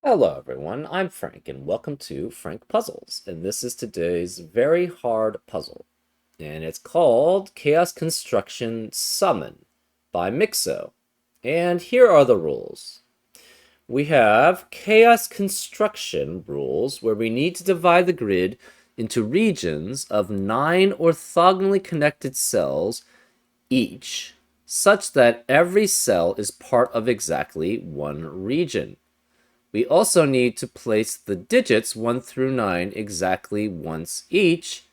Hello everyone, I'm Frank and welcome to Frank Puzzles, and this is today's very hard puzzle, and it's called Chaos Construction Summon by Mixo. And here are the rules. We have Chaos Construction rules where we need to divide the grid into regions of 9 orthogonally connected cells each, such that every cell is part of exactly one region. We also need to place the digits 1 through 9 exactly once each,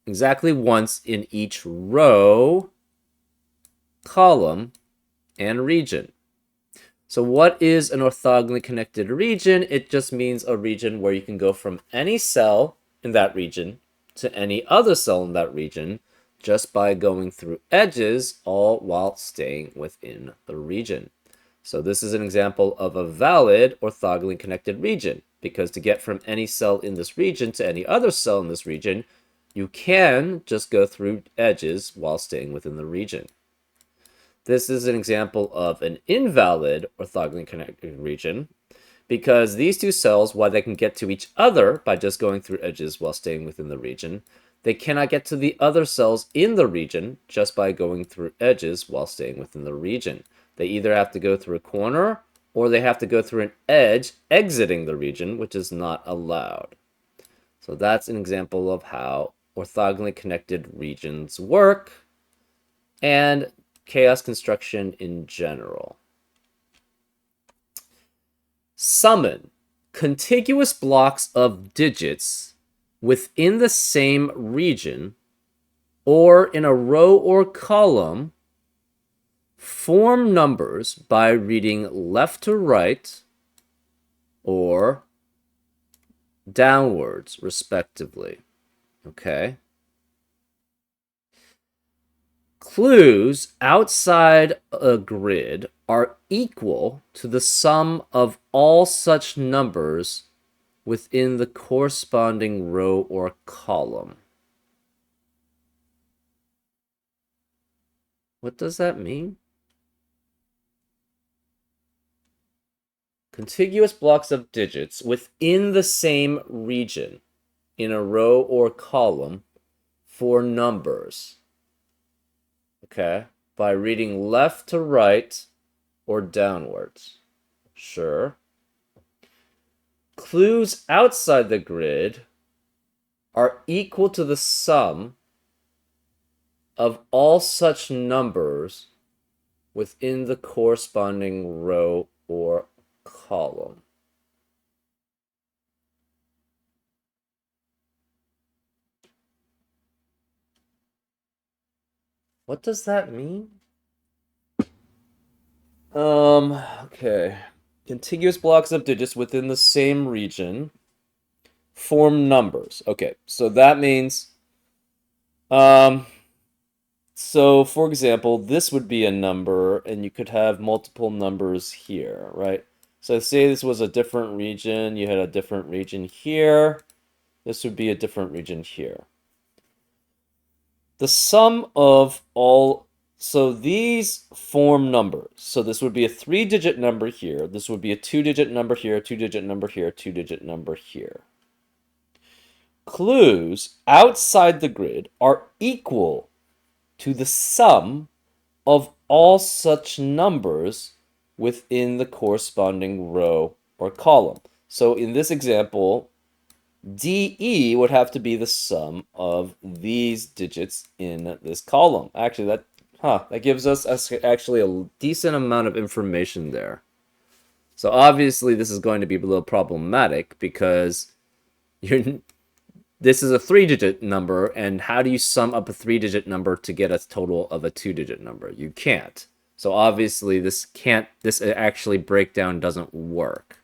exactly once in each row, column, and region. So what is an orthogonally connected region? It just means a region where you can go from any cell in that region to any other cell in that region just by going through edges, all while staying within the region. So this is an example of a valid orthogonally connected region, because to get from any cell in this region to any other cell in this region, you can just go through edges while staying within the region. This is an example of an invalid orthogonally connected region, because these two cells, while they can get to each other by just going through edges while staying within the region, they cannot get to the other cells in the region just by going through edges while staying within the region. They either have to go through a corner or they have to go through an edge exiting the region, which is not allowed. So that's an example of how orthogonally connected regions work and chaos construction in general. Summon contiguous blocks of digits within the same region or in a row or column. Form numbers by reading left to right or downwards, respectively. Okay. Clues outside a grid are equal to the sum of all such numbers within the corresponding row or column. What does that mean? Contiguous blocks of digits within the same region in a row or column for numbers. Okay, by reading left to right or downwards. Sure. Clues outside the grid are equal to the sum of all such numbers within the corresponding row or column. What does that mean? Okay. Contiguous blocks of digits within the same region form numbers. Okay, so that means, um, so for example, this would be a number, and you could have multiple numbers here, right? So say this was a different region, you had a different region here, this would be a different region here. The sum of all, so these form numbers. So this would be a 3-digit number here, this would be a 2-digit number here, a 2-digit number here, a 2-digit number here. Clues outside the grid are equal to the sum of all such numbers within the corresponding row or column. So in this example, DE would have to be the sum of these digits in this column. Actually, that gives us actually a decent amount of information there. So obviously this is going to be a little problematic because this is a 3-digit number, and how do you sum up a 3-digit number to get a total of a 2-digit number? You can't. So obviously this actually breakdown doesn't work.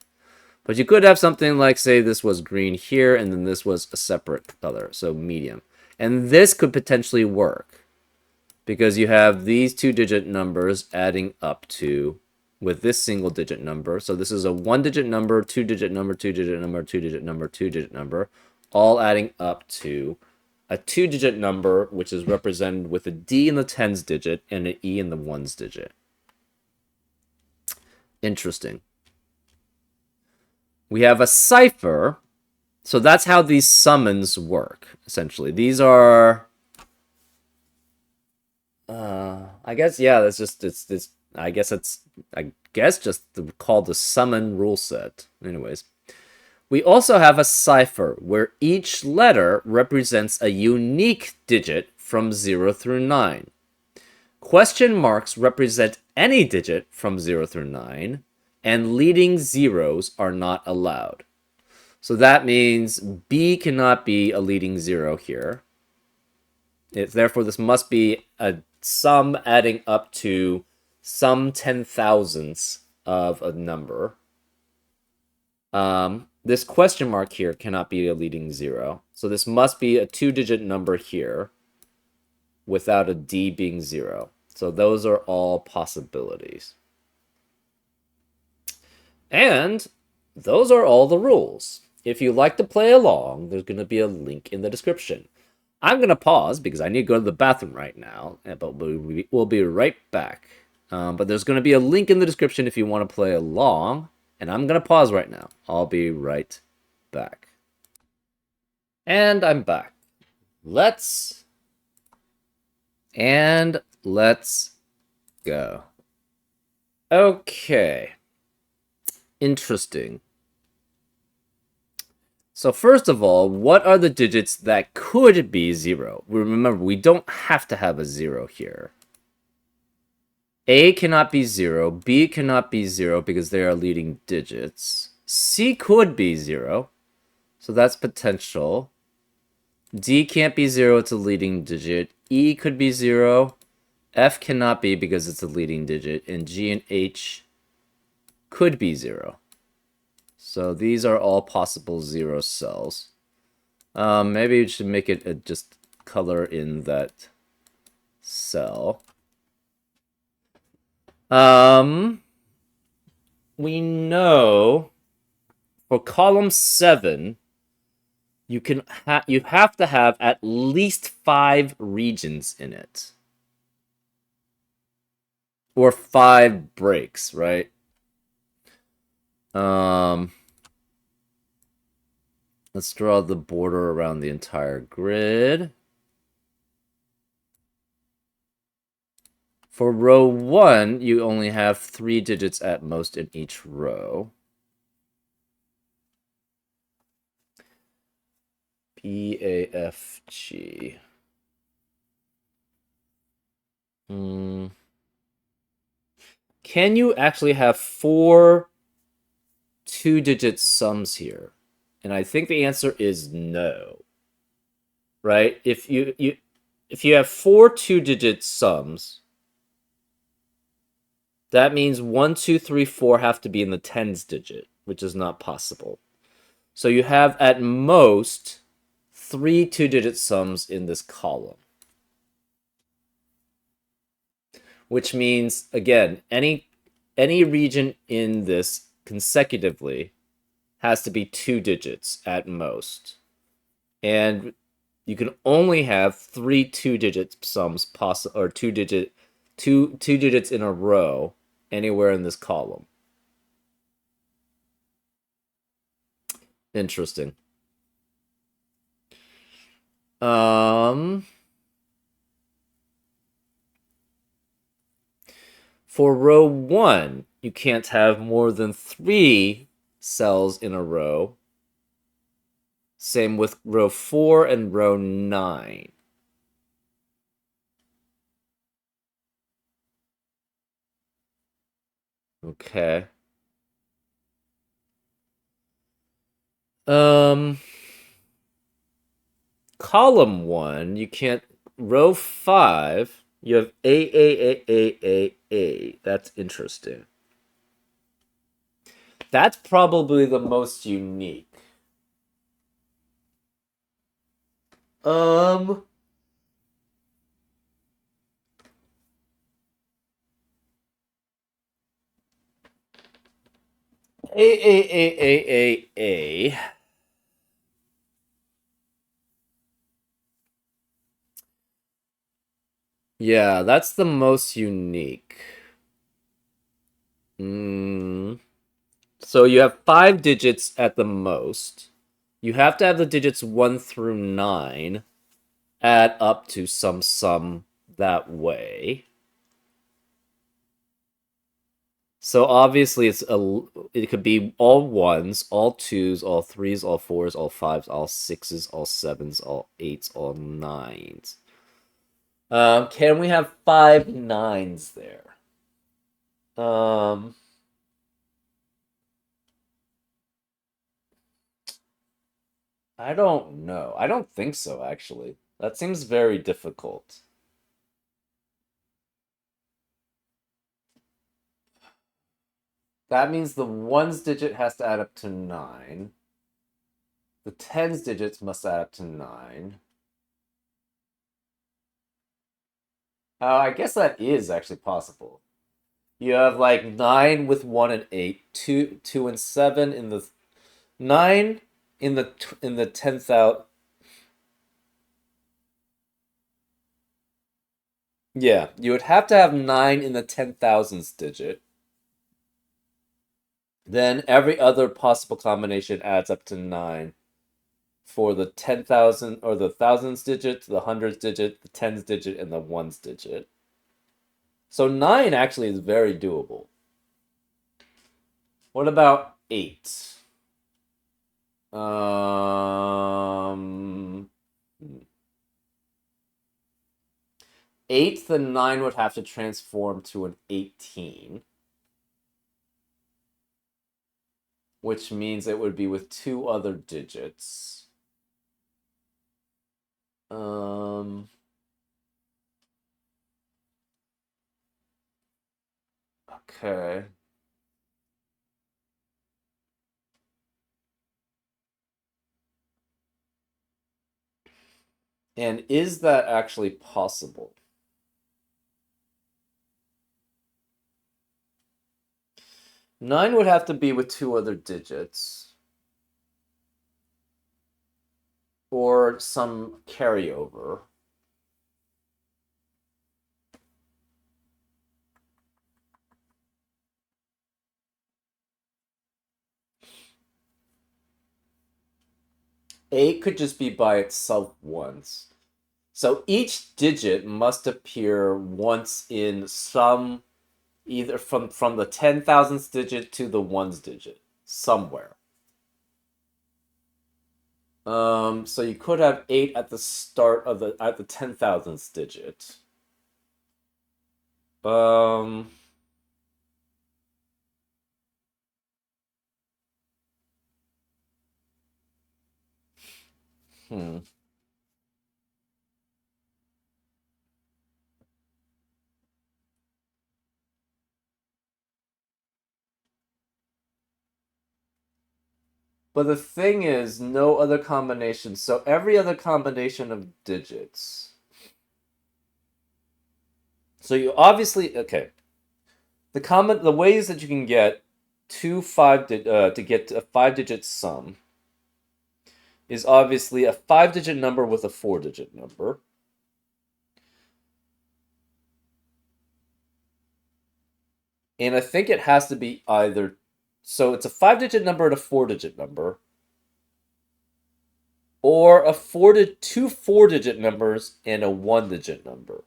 But you could have something like, say, this was green here, and then this was a separate color, so medium. And this could potentially work, because you have these 2-digit numbers adding up to, with this single-digit number. So this is a 1-digit number, 2-digit number, 2-digit number, 2-digit number, 2-digit number, all adding up to a 2-digit number, which is represented with a D in the tens digit and an E in the ones digit. Interesting. We have a cipher. So that's how these summons work, essentially. These are... I guess, yeah, that's just... It's I guess it's... I guess just called the summon rule set. Anyways. We also have a cipher, where each letter represents a unique digit from 0 through 9. Question marks represent any digit from 0 through 9, and leading zeros are not allowed. So that means B cannot be a leading 0 here. Therefore, this must be a sum adding up to some 10,000ths of a number. This question mark here cannot be a leading 0. So this must be a 2-digit number here without a D being 0. So those are all possibilities. And those are all the rules. If you'd like to play along, there's going to be a link in the description. I'm going to pause because I need to go to the bathroom right now, but we'll be right back. But there's going to be a link in the description if you want to play along. And I'm going to pause right now. I'll be right back. And I'm back. Let's go. Okay. Interesting. So first of all, what are the digits that could be 0? Remember, we don't have to have a 0 here. A cannot be 0, B cannot be 0 because they are leading digits. C could be 0, so that's potential. D can't be 0, it's a leading digit. E could be 0. F cannot be because it's a leading digit. And G and H could be 0. So these are all possible 0 cells. Maybe we should make it just color in that cell. We know for column 7, you have to have at least 5 regions in it. Or 5 breaks, right? Let's draw the border around the entire grid. For row 1, you only have 3 digits at most in each row. B, A, F, G. Can you actually have 4 2-digit sums here? And I think the answer is no. Right? If you have 4 2-digit sums, that means 1, 2, 3, 4 have to be in the tens digit, which is not possible. So you have at most 3 2-digit sums in this column. Which means, again, any region in this consecutively has to be 2 digits at most. And you can only have 3 2-digit sums possible, or 2 digits in a row anywhere in this column. Interesting. For row 1, you can't have more than 3 cells in a row. Same with row 4 and row 9. Okay. Column 1, you can't... Row 5, you have A. That's interesting. That's probably the most unique. A. Yeah, that's the most unique. So you have 5 digits at the most. You have to have the digits 1 through 9 add up to some sum that way. So obviously it could be all ones, all twos, all threes, all fours, all fives, all sixes, all sevens, all eights, all nines. Can we have 5 nines there? I don't know. I don't think so, actually. That seems very difficult. That means the ones digit has to add up to 9. The tens digits must add up to 9. I guess that is actually possible. You have like 9 with 1 and 8, 2 and 7 in the 9 in the 10,000. Yeah, you would have to have 9 in the 10,000s digit. Then every other possible combination adds up to 9 for the 10,000 or the thousands digit, the hundreds digit, the tens digit, and the ones digit. So 9 actually is very doable. What about 8? Um, 8, the 9 would have to transform to an 18. Which means it would be with 2 other digits. Okay. And is that actually possible? Nine would have to be with 2 other digits. Or some carryover. Eight could just be by itself once. So each digit must appear once in some, either from the 10,000th digit to the ones digit, somewhere. So you could have 8 at the start of the 10,000th digit. Um, hmm. But the thing is, no other combination. So every other combination of digits. So you obviously okay. The ways that you can get to get a 5-digit sum is obviously a 5-digit number with a 4-digit number. And I think it has to be either, so it's a 5-digit number and a 4-digit number, or two 4-digit numbers and a 1-digit number.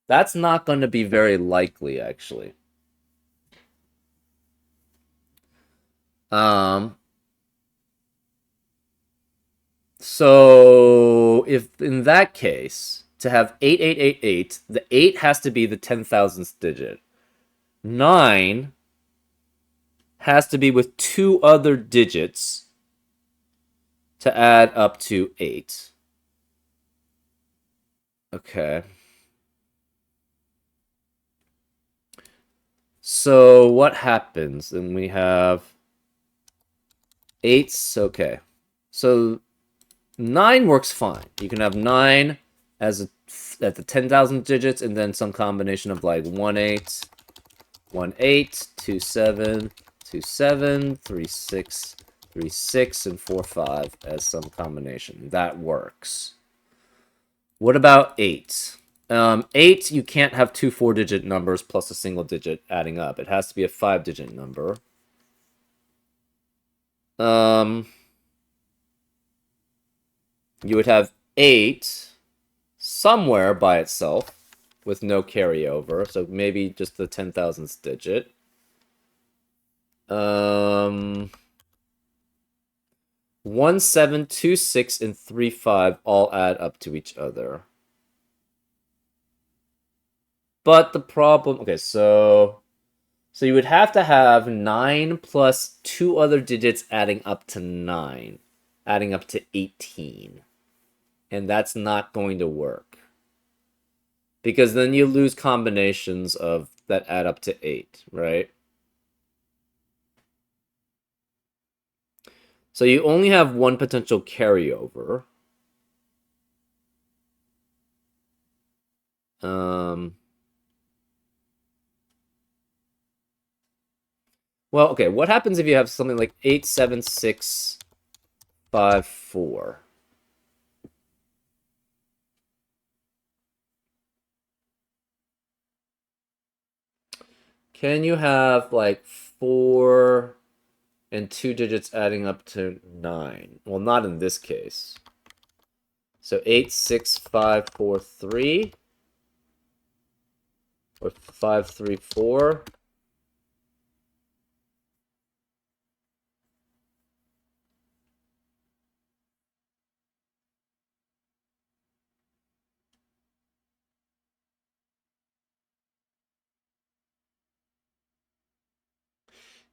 That's not going to be very likely, actually. So if in that case, to have 8888, the 8 has to be the 10,000th digit. 9 has to be with 2 other digits to add up to 8. Okay. So what happens? Then we have 8s. Okay. So 9 works fine. You can have 9 at the 10,000 digits, and then some combination of like 1 8, 1 8, 2 7, 2 7, 3 6, 3 6, and 4 5 as some combination. That works. What about 8? 8, you can't have two 4-digit numbers plus a single digit adding up. It has to be a 5-digit number. You would have 8 somewhere by itself with no carryover, so maybe just the 10,000th digit. 1, 7, 2, 6, and 3, 5 all add up to each other. But the problem, okay, so you would have to have 9 plus 2 other digits adding up to 9, adding up to 18. And that's not going to work. Because then you lose combinations of that add up to 8, right? So you only have one potential carryover. Well, okay, what happens if you have something like 8, 7, 6, 5, 4? Can you have like 4 and 2 digits adding up to 9? Well, not in this case. So 8, 6, 5, 4, 3, or 5, 3, 4.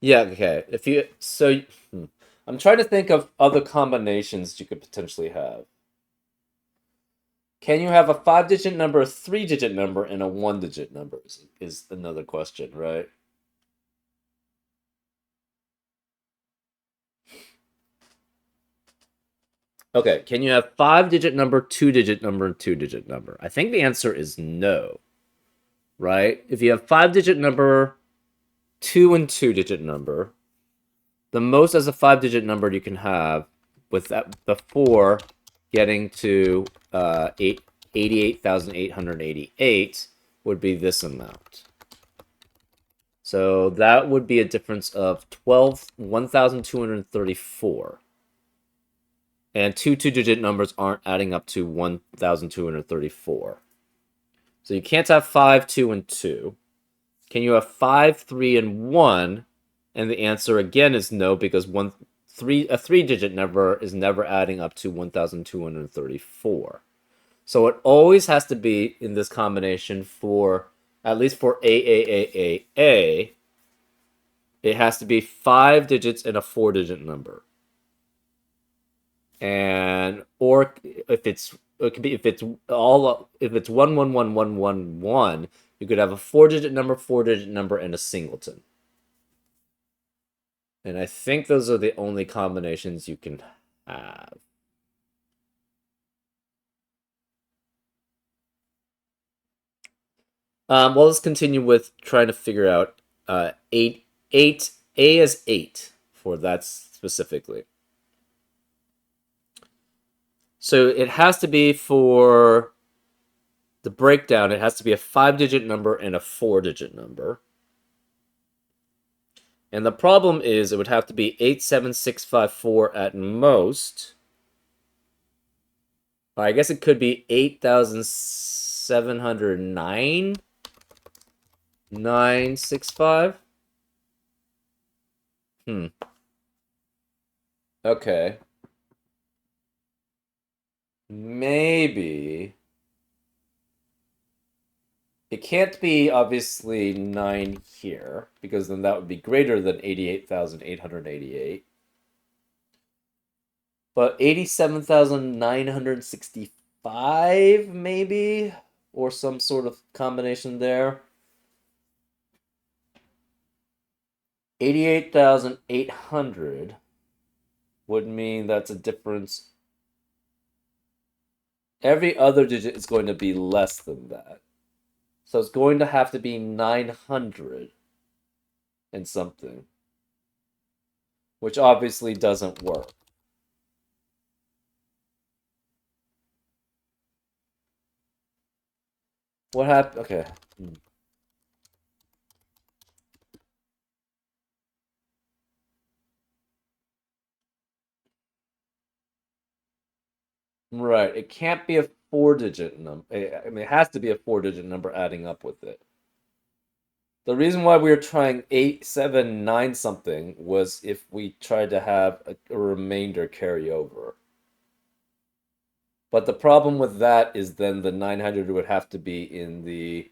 Yeah, okay. If you so I'm trying to think of other combinations you could potentially have. Can you have a 5-digit number, a 3-digit number, and a 1-digit number? Is another question, right? Okay, can you have 5-digit number, 2-digit number, and 2-digit number? I think the answer is no, right? If you have 5-digit number, 2 and 2-digit number, the most as a 5-digit number you can have with that the 4 getting to 88,888 would be this amount. So that would be a difference of 1,234. And two-digit numbers aren't adding up to 1,234. So you can't have 5, 2, and 2. Can you have 5, 3, and 1? And the answer again is no, because a 3-digit number is never adding up to 1,234. So it always has to be in this combination for, at least for A, it has to be 5 digits and a 4-digit number. And or if it's it could be if it's 1111111, you could have a 4-digit number, 4-digit number, and a singleton. And I think those are the only combinations you can have. Well, let's continue with trying to figure out 8. A is 8 for that specifically. So it has to be for the breakdown, it has to be a 5-digit number and a 4-digit number. And the problem is it would have to be 87654 at most. I guess it could be 8,709 965. Okay. Maybe. It can't be obviously 9 here, because then that would be greater than 88,888. But 87,965 maybe? Or some sort of combination there. 88,800 would mean that's a difference. Every other digit is going to be less than that. So it's going to have to be 900 and something, which obviously doesn't work. What happened? Okay. Right. It can't be a four-digit number. I mean, it has to be a four-digit number adding up with it. The reason why we were trying 8, 7, 9 something was if we tried to have a remainder carry over. But the problem with that is then the 900 would have to be in the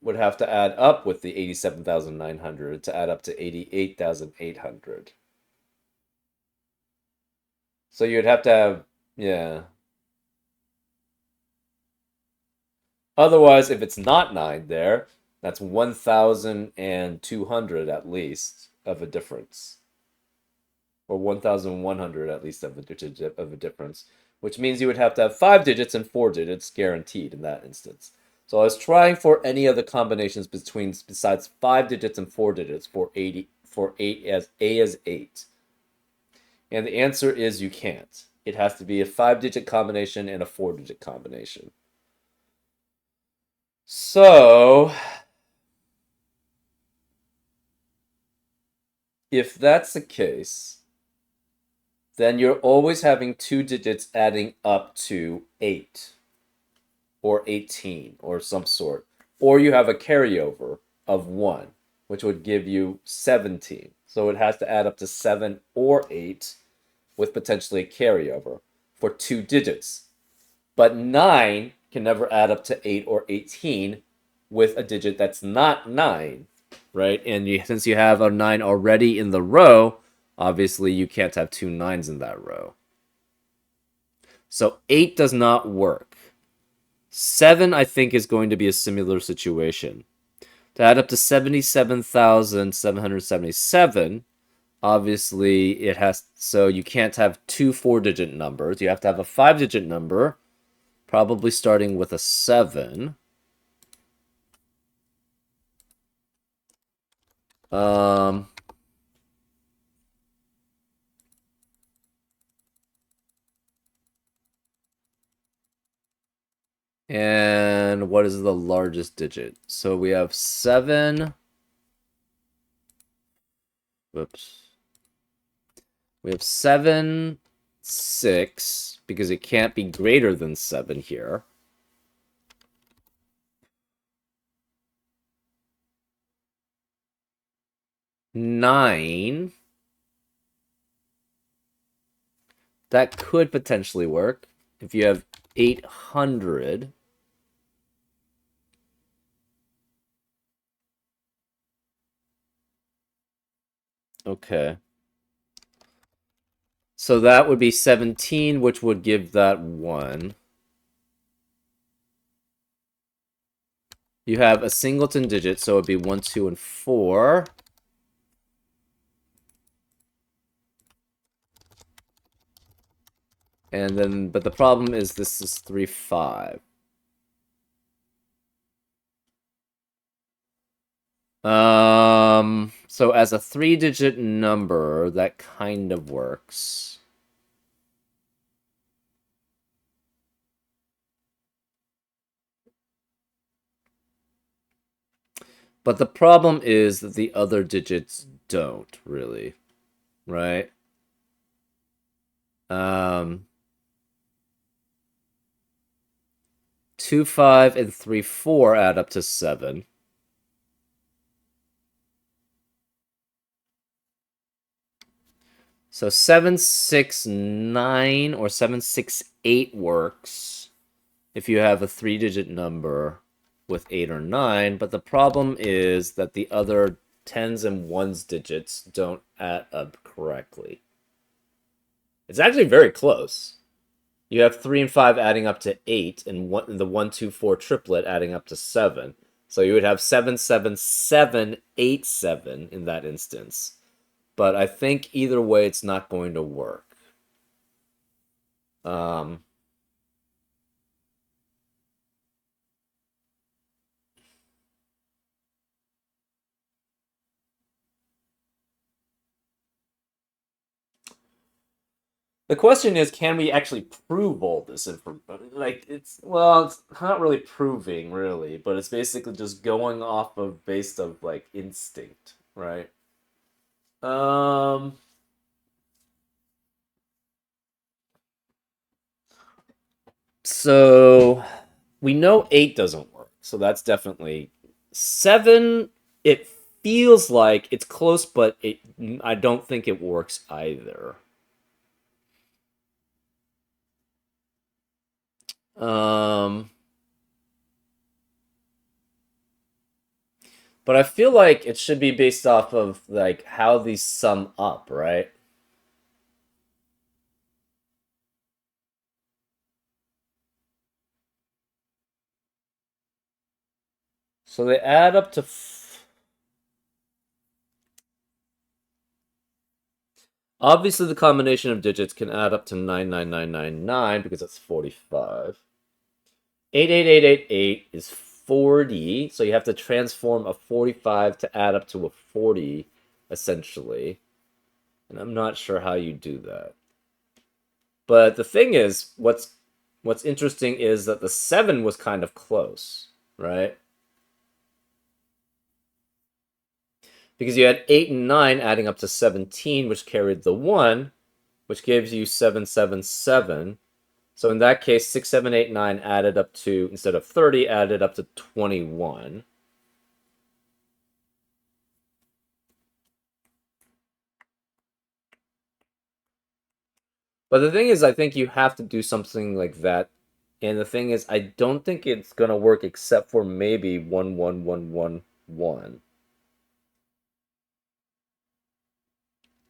would have to add up with the 87,900 to add up to 88,800. So you'd have to have, yeah. Otherwise, if it's not 9 there, that's 1,200 at least of a difference. Or 1,100 at least of a difference, which means you would have to have 5 digits and 4 digits guaranteed in that instance. So I was trying for any other combinations besides 5 digits and 4 digits for 8 as A as 8. And the answer is you can't. It has to be a 5-digit combination and a 4-digit combination. So if that's the case, then you're always having 2 digits adding up to 8 or 18 or some sort. Or you have a carryover of 1, which would give you 17. So it has to add up to 7 or 8 with potentially a carryover for 2 digits. But 9 can never add up to 8 or 18 with a digit that's not 9, right? And since you have a 9 already in the row, obviously you can't have 2 9s in that row. So 8 does not work. 7, I think, is going to be a similar situation. To add up to 77,777, obviously it has, so you can't have two 4-digit numbers. You have to have a 5-digit number, probably starting with a 7. Um, and what is the largest digit? So we have 7. Whoops. We have 7, 6, because it can't be greater than 7 here. 9. That could potentially work. If you have 800. Okay. So that would be 17, which would give that 1. You have a singleton digit, so it would be 1, 2, and 4. And then, but the problem is this is 3, 5. So as a 3-digit number, that kind of works. But the problem is that the other digits don't really, right? Um, 2, 5, and 3, 4 add up to 7. So 769 or 768 works if you have a 3-digit number with 8 or 9, but the problem is that the other 10s and 1s digits don't add up correctly. It's actually very close. You have 3 and 5 adding up to 8, and the 1, 2, 4 triplet adding up to 7. So you would have 77787 in that instance. But I think either way, it's not going to work. Um, the question is, can we actually prove all this information? Like, it's not really proving, really, but it's basically just going off of based of like instinct, right? Um, So we know 8 doesn't work. So that's definitely 7. It feels like it's close, but I don't think it works either. Um, but I feel like it should be based off of like how these sum up, right? So they add up to obviously the combination of digits can add up to 99999 because that's 45. 88888 is 40, so you have to transform a 45 to add up to a 40 essentially. And I'm not sure how you do that. But the thing is, what's interesting is that the 7 was kind of close, right? Because you had 8 and 9 adding up to 17, which carried the 1, which gives you 777. So in that case, 6, 7, 8, 9 added up to, instead of 30, added up to 21. But the thing is, I think you have to do something like that. And the thing is, I don't think it's going to work except for maybe 11111.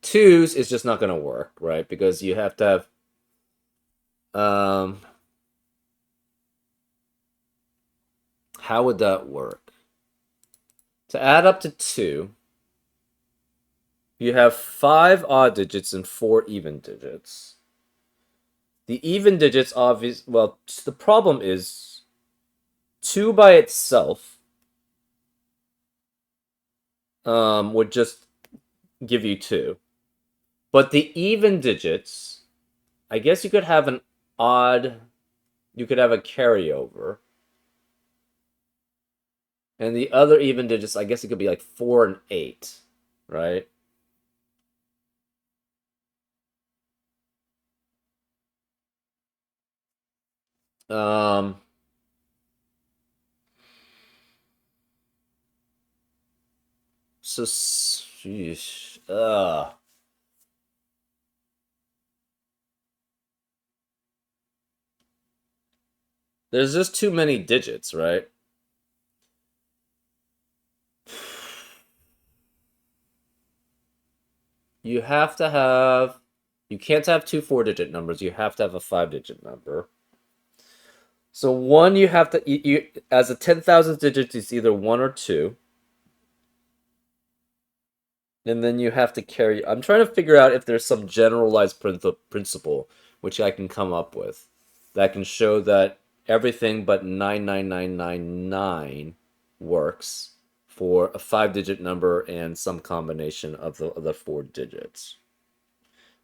Twos is just not going to work, right? Because you have to have how would that work? To add up to 2, you have 5 odd digits and 4 even digits. The even digits obvious well, the problem is 2 by itself would just give you 2. But the even digits, I guess you could have an odd, you could have a carryover. And the other even digits, I guess it could be like 4 and 8, right? Um, so, sheesh, there's just too many digits, right? You have to have, you can't have two 4-digit numbers. You have to have a 5-digit number. So one, you have to, as a 10,000th digit, it's either 1 or 2. And then you have to carry. I'm trying to figure out if there's some generalized principle which I can come up with that can show that everything but 99999 works for a 5-digit number and some combination of the other 4 digits.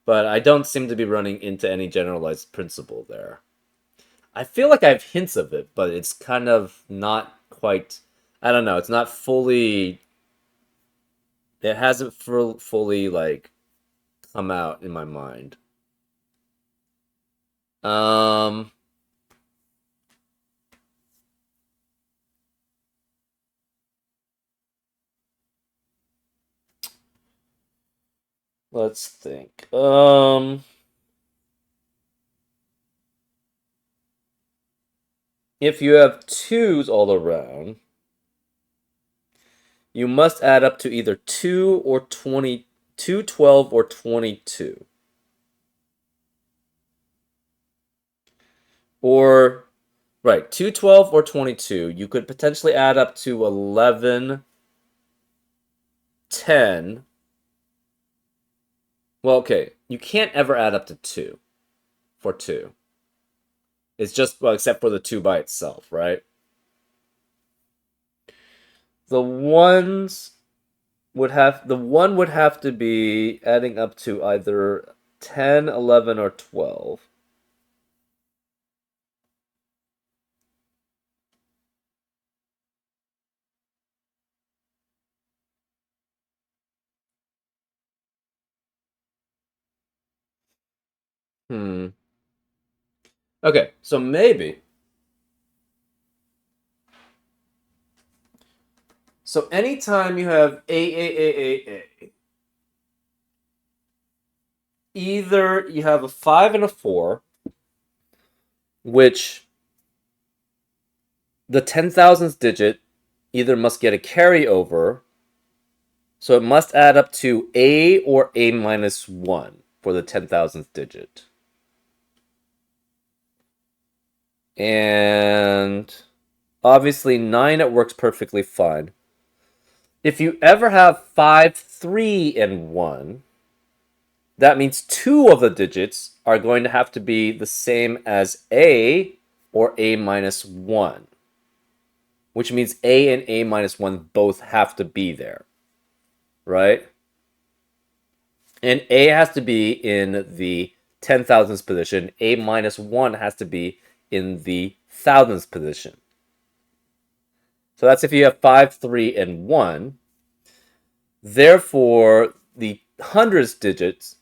But I don't seem to be running into any generalized principle there. I feel like I have hints of it, but it's kind of not quite. I don't know. It's not fully. It hasn't fully like come out in my mind. Um, let's think. If you have twos all around, you must add up to either 2 or 20, 2, 12, or 22. Or, right, 2, 12, or 22. You could potentially add up to 11, 10. Well, okay, you can't ever add up to 2 for 2. It's just, well, except for the 2 by itself, right? The ones the 1 would have to be adding up to either 10, 11, or 12. Hmm. Okay, so maybe. So anytime you have A, either you have a 5 and a 4, which the 10,000th digit either must get a carryover, so it must add up to A or A minus 1 for the 10,000th digit. And obviously 9, it works perfectly fine. If you ever have 5, 3, and 1, that means 2 of the digits are going to have to be the same as A or A minus 1, which means A and A minus 1 both have to be there, right? And A has to be in the 10,000th position. A minus 1 has to be in the 1,000th position. So that's if you have 5, 3, and 1. Therefore, the hundredths digits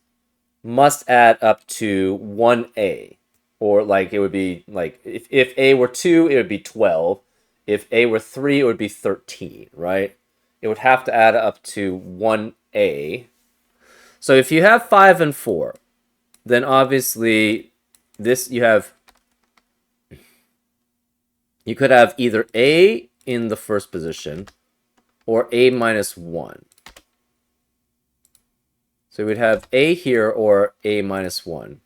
must add up to 1A. Or like it would be like if A were 2, it would be 12. If A were 3, it would be 13, right? It would have to add up to 1A. So if you have 5 and 4, then obviously this you could have either A in the first position or A minus 1. So we'd have A here or A minus 1.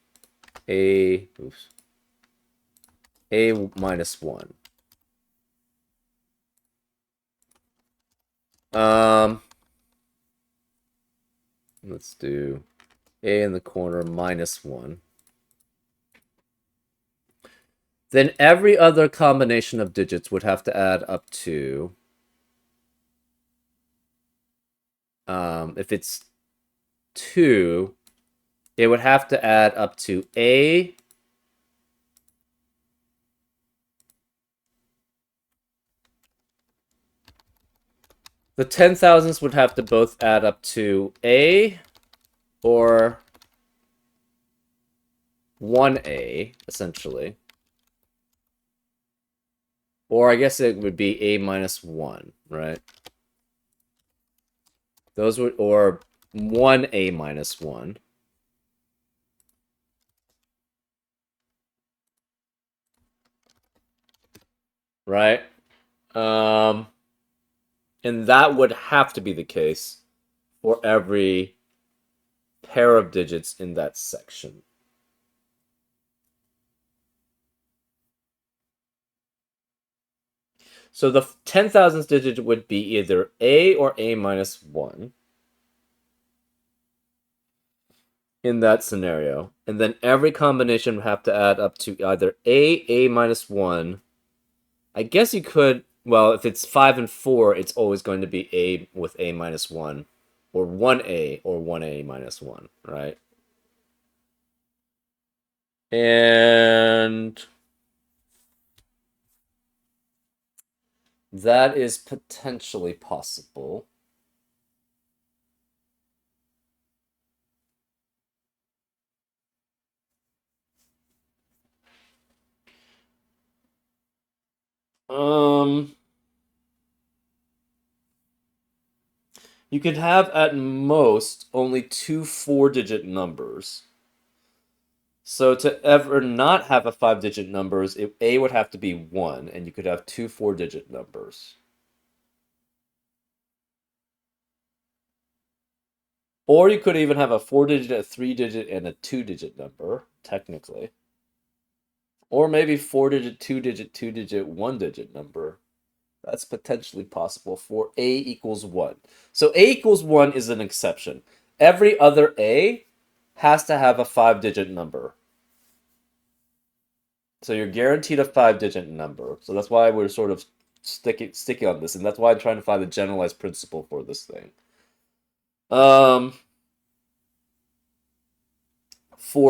A minus 1. Let's do A in the corner minus 1. Then every other combination of digits would have to add up to, if it's 2, it would have to add up to A the 10,000ths would have to both add up to A or 1A, essentially. Or I guess it would be A minus 1, right? Those would, or 1A minus 1. Right? And that would have to be the case for every pair of digits in that section. So the 10,000th digit would be either A or A minus 1 in that scenario. And then every combination would have to add up to either A minus 1. I guess you could, well, if it's 5 and 4, it's always going to be A with A minus 1. Or 1A or 1A minus 1, right? And that is potentially possible. You could have at most only 2 4-digit numbers. So to ever not have a 5-digit numbers, A would have to be 1, and you could have 2 4-digit numbers. Or you could even have a 4-digit, a 3-digit, and a 2-digit number, technically. Or maybe 4-digit, 2-digit, 2-digit, 1-digit number. That's potentially possible for A equals 1. So A equals 1 is an exception. Every other A has to have a 5-digit number. So you're guaranteed a 5-digit number. So that's why we're sort of sticky on this, and that's why I'm trying to find the generalized principle for this thing. For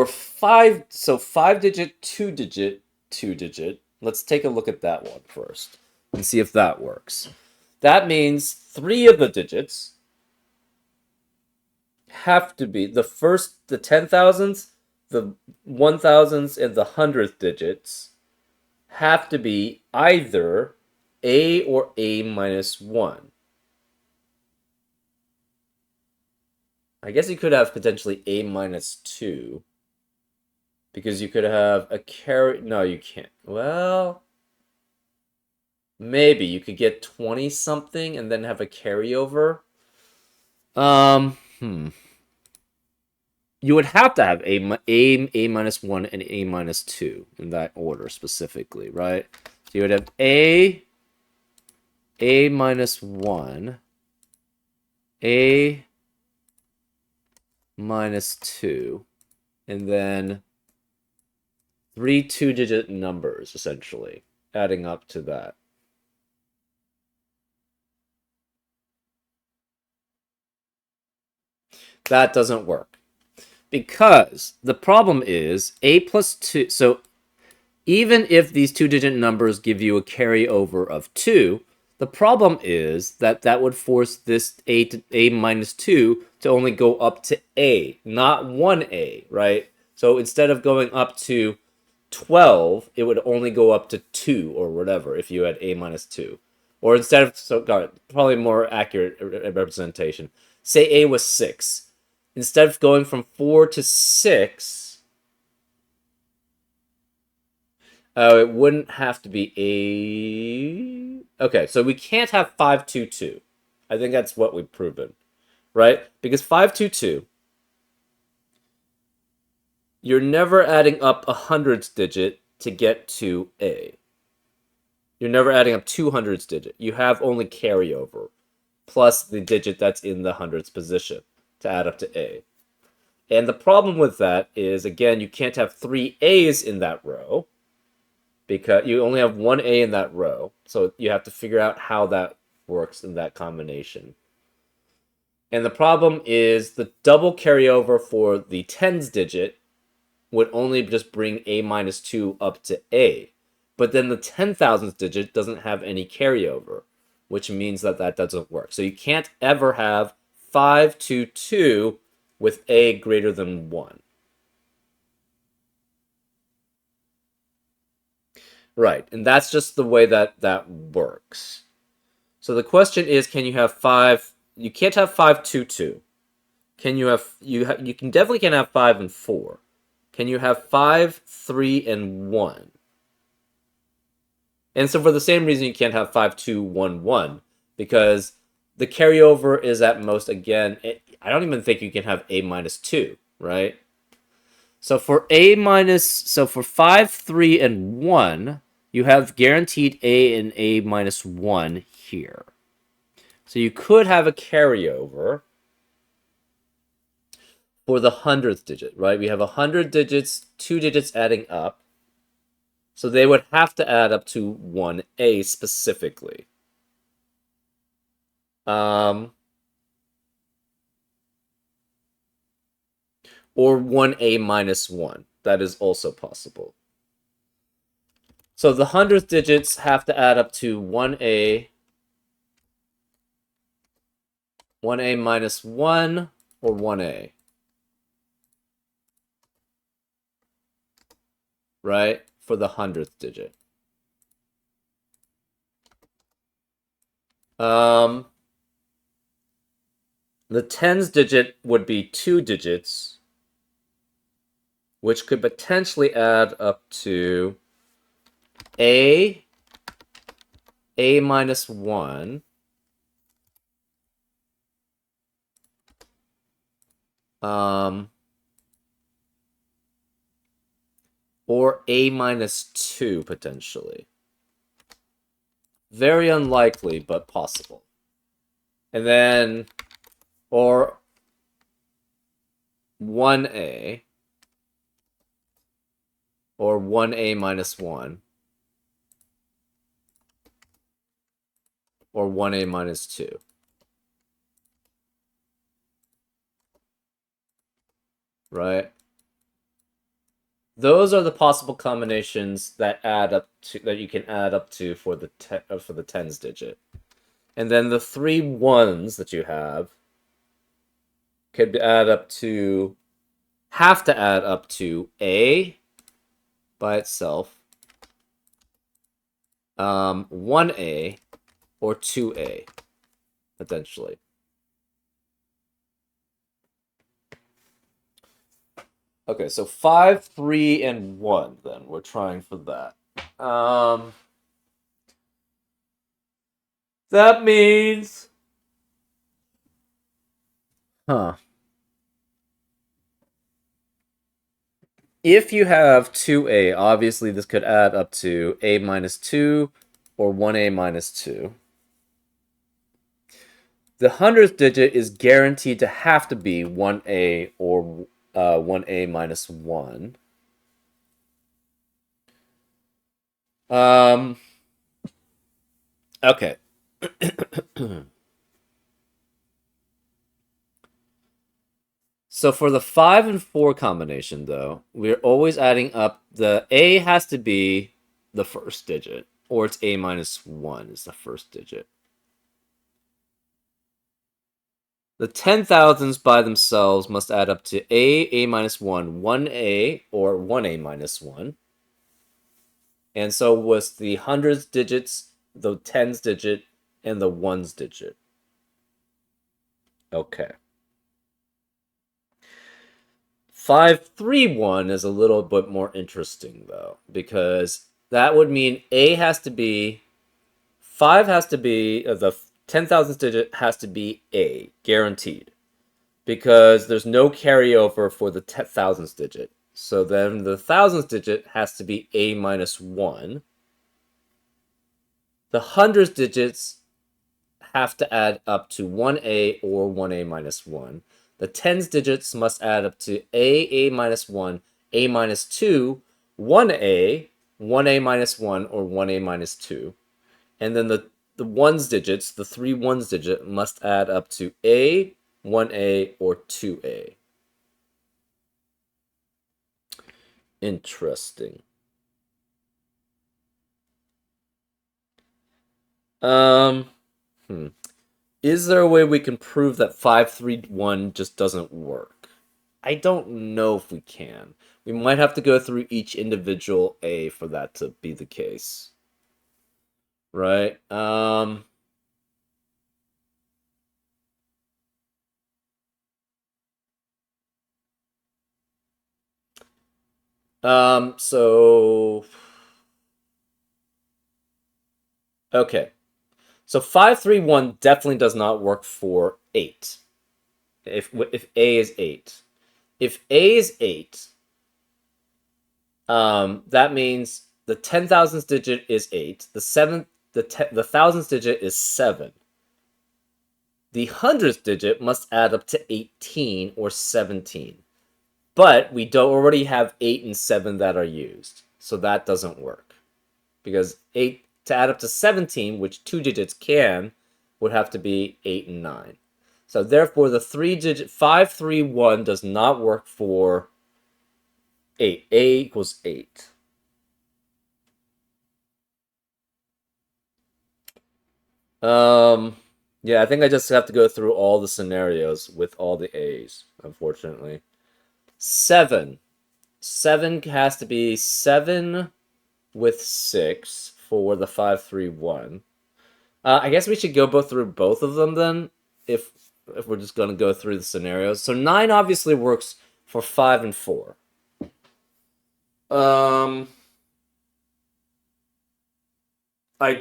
5-digit, 2-digit, 2-digit, let's take a look at that one first and see if that works. That means 3 of the digits have to be the 10,000ths the 1000s and the 100th digits have to be either a or a minus 1. I guess you could have potentially a minus 2. Because you could have a carry... No, you can't. Well, maybe. You could get 20-something and then have a carryover. You would have to have a minus 1 and a minus 2 in that order specifically, right? So you would have a minus 1, a minus 2, and then 3 two-digit numbers, essentially, adding up to that. That doesn't work. Because the problem is a plus 2... So even if these two-digit numbers give you a carryover of 2, the problem is that that would force this a minus 2 to only go up to a, not 1a, right? So instead of going up to 12, it would only go up to 2 or whatever if you had a minus 2. Or instead of, so probably more accurate representation. Say a was 6. Instead of going from 4 to 6, it wouldn't have to be a... Okay, so we can't have 522. I think that's what we've proven, right? Because 522, you're never adding up a hundredths digit to get to a. You're never adding up 200ths digit. You have only carryover, plus the digit that's in the hundredths position to add up to a. And the problem with that is, again, you can't have 3 a's in that row, because you only have 1 a in that row. So you have to figure out how that works in that combination. And the problem is the double carryover for the tens digit would only just bring a minus 2 up to a. But then the 10,000th digit doesn't have any carryover, which means that that doesn't work. So you can't ever have 522 with a greater than 1. Right, and that's just the way that that works. So the question is, can you have 5... You can't have 522. Can you have... You can definitely can't have 5 and 4. Can you have 5, 3, and 1? And so for the same reason, you can't have 5, 2, 1, 1. Because the carryover is at most, again... I don't even think you can have a minus 2, right? So for a minus... So for 5, 3, and 1... You have guaranteed a and a minus 1 here. So you could have a carryover for the 100th digit, right? We have 100 digits, 2 digits adding up. So they would have to add up to 1a specifically. Or 1a minus 1. That is also possible. So the 100th digits have to add up to 1a, 1a minus 1, or 1a. Right? For the 100th digit. The tens digit would be 2 digits, which could potentially add up to a minus 1, or a minus 2, potentially. Very unlikely, but possible. And then, or 1a, or 1a minus 1, or 1a minus 2. Right? Those are the possible combinations that add up to, that you can add up to for the tens digit. And then the 3 ones that you have could add up to have to add up to A by itself, 1A, or 2A, potentially. Okay, so 5, 3, and 1, then. We're trying for that. That means... Huh. If you have 2A, obviously this could add up to A minus 2 or 1A minus 2. The 100th digit is guaranteed to have to be 1A or 1A minus 1. Okay. So for the 5 and 4 combination, though, we're always adding up. The A has to be the first digit, or it's A minus 1 is the first digit. The 10,000s by themselves must add up to A minus 1, 1A, or 1A minus 1. And so was the hundreds digits, the tens digit, and the ones digit. Okay. 531 is a little bit more interesting, though, because that would mean A has to be, 5 has to be, the 10,000th digit has to be A, guaranteed, because there's no carryover for the 10,000th digit. So then the 1000th digit has to be A minus 1. The hundredth digits have to add up to 1A or 1A minus 1. The tens digits must add up to A minus 1, A minus 2, 1A, 1A minus 1, or 1A minus 2. And then the ones digits, the 3 ones digit, must add up to A, 1A, or 2A. Interesting. Is there a way we can prove that 531 just doesn't work? I don't know if we can. We might have to go through each individual A for that to be the case. Right? So okay. So 531 definitely does not work for 8. If A is 8. If A is 8, that means the 10,000th digit is 8. The thousandth digit is 7. The hundredth digit must add up to 18 or 17. But we don't already have 8 and 7 that are used. So that doesn't work. Because 8 to add up to 17, which 2 digits can, would have to be 8 and 9. So therefore the 3-digit 531 does not work for 8. A equals 8. Yeah, I think I just have to go through all the scenarios with all the A's, unfortunately. 7. 7 has to be 7 with 6 for the 531. I guess we should go through both of them then, if we're just going to go through the scenarios. So 9 obviously works for 5 and 4. I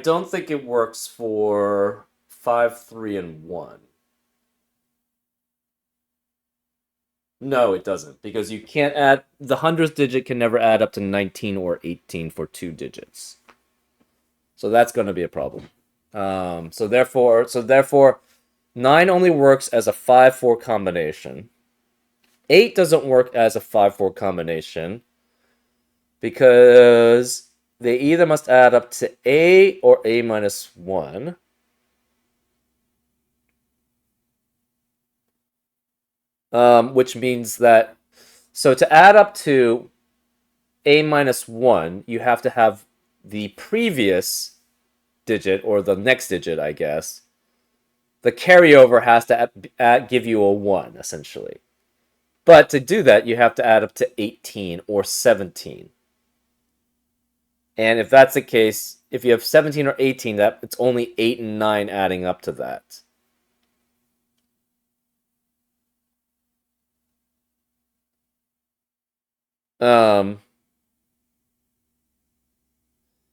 don't think it works for 5, 3, and 1. No, it doesn't, because you can't add, the 100th digit can never add up to 19 or 18 for 2 digits. So that's going to be a problem. So therefore, 9 only works as a 5-4 combination. 8 doesn't work as a 5-4 combination because they either must add up to A or A minus 1. Which means that, so to add up to A minus 1, you have to have the previous digit, or the next digit, I guess. The carryover has to give you a 1, essentially. But to do that, you have to add up to 18 or 17. And if that's the case, if you have 17 or 18, that it's only 8 and 9 adding up to that. Um,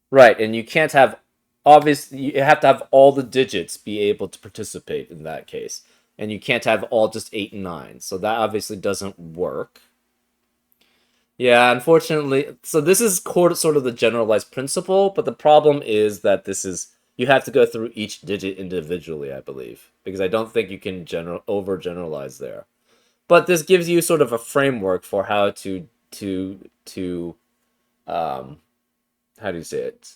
right, and you can't have obviously you have to have all the digits be able to participate in that case. And you can't have all just 8 and 9. So that obviously doesn't work. Yeah, unfortunately, so this is sort of the generalized principle, but the problem is that this is you have to go through each digit individually, I believe, because I don't think you can overgeneralize there. But this gives you sort of a framework for how to um how do you say it?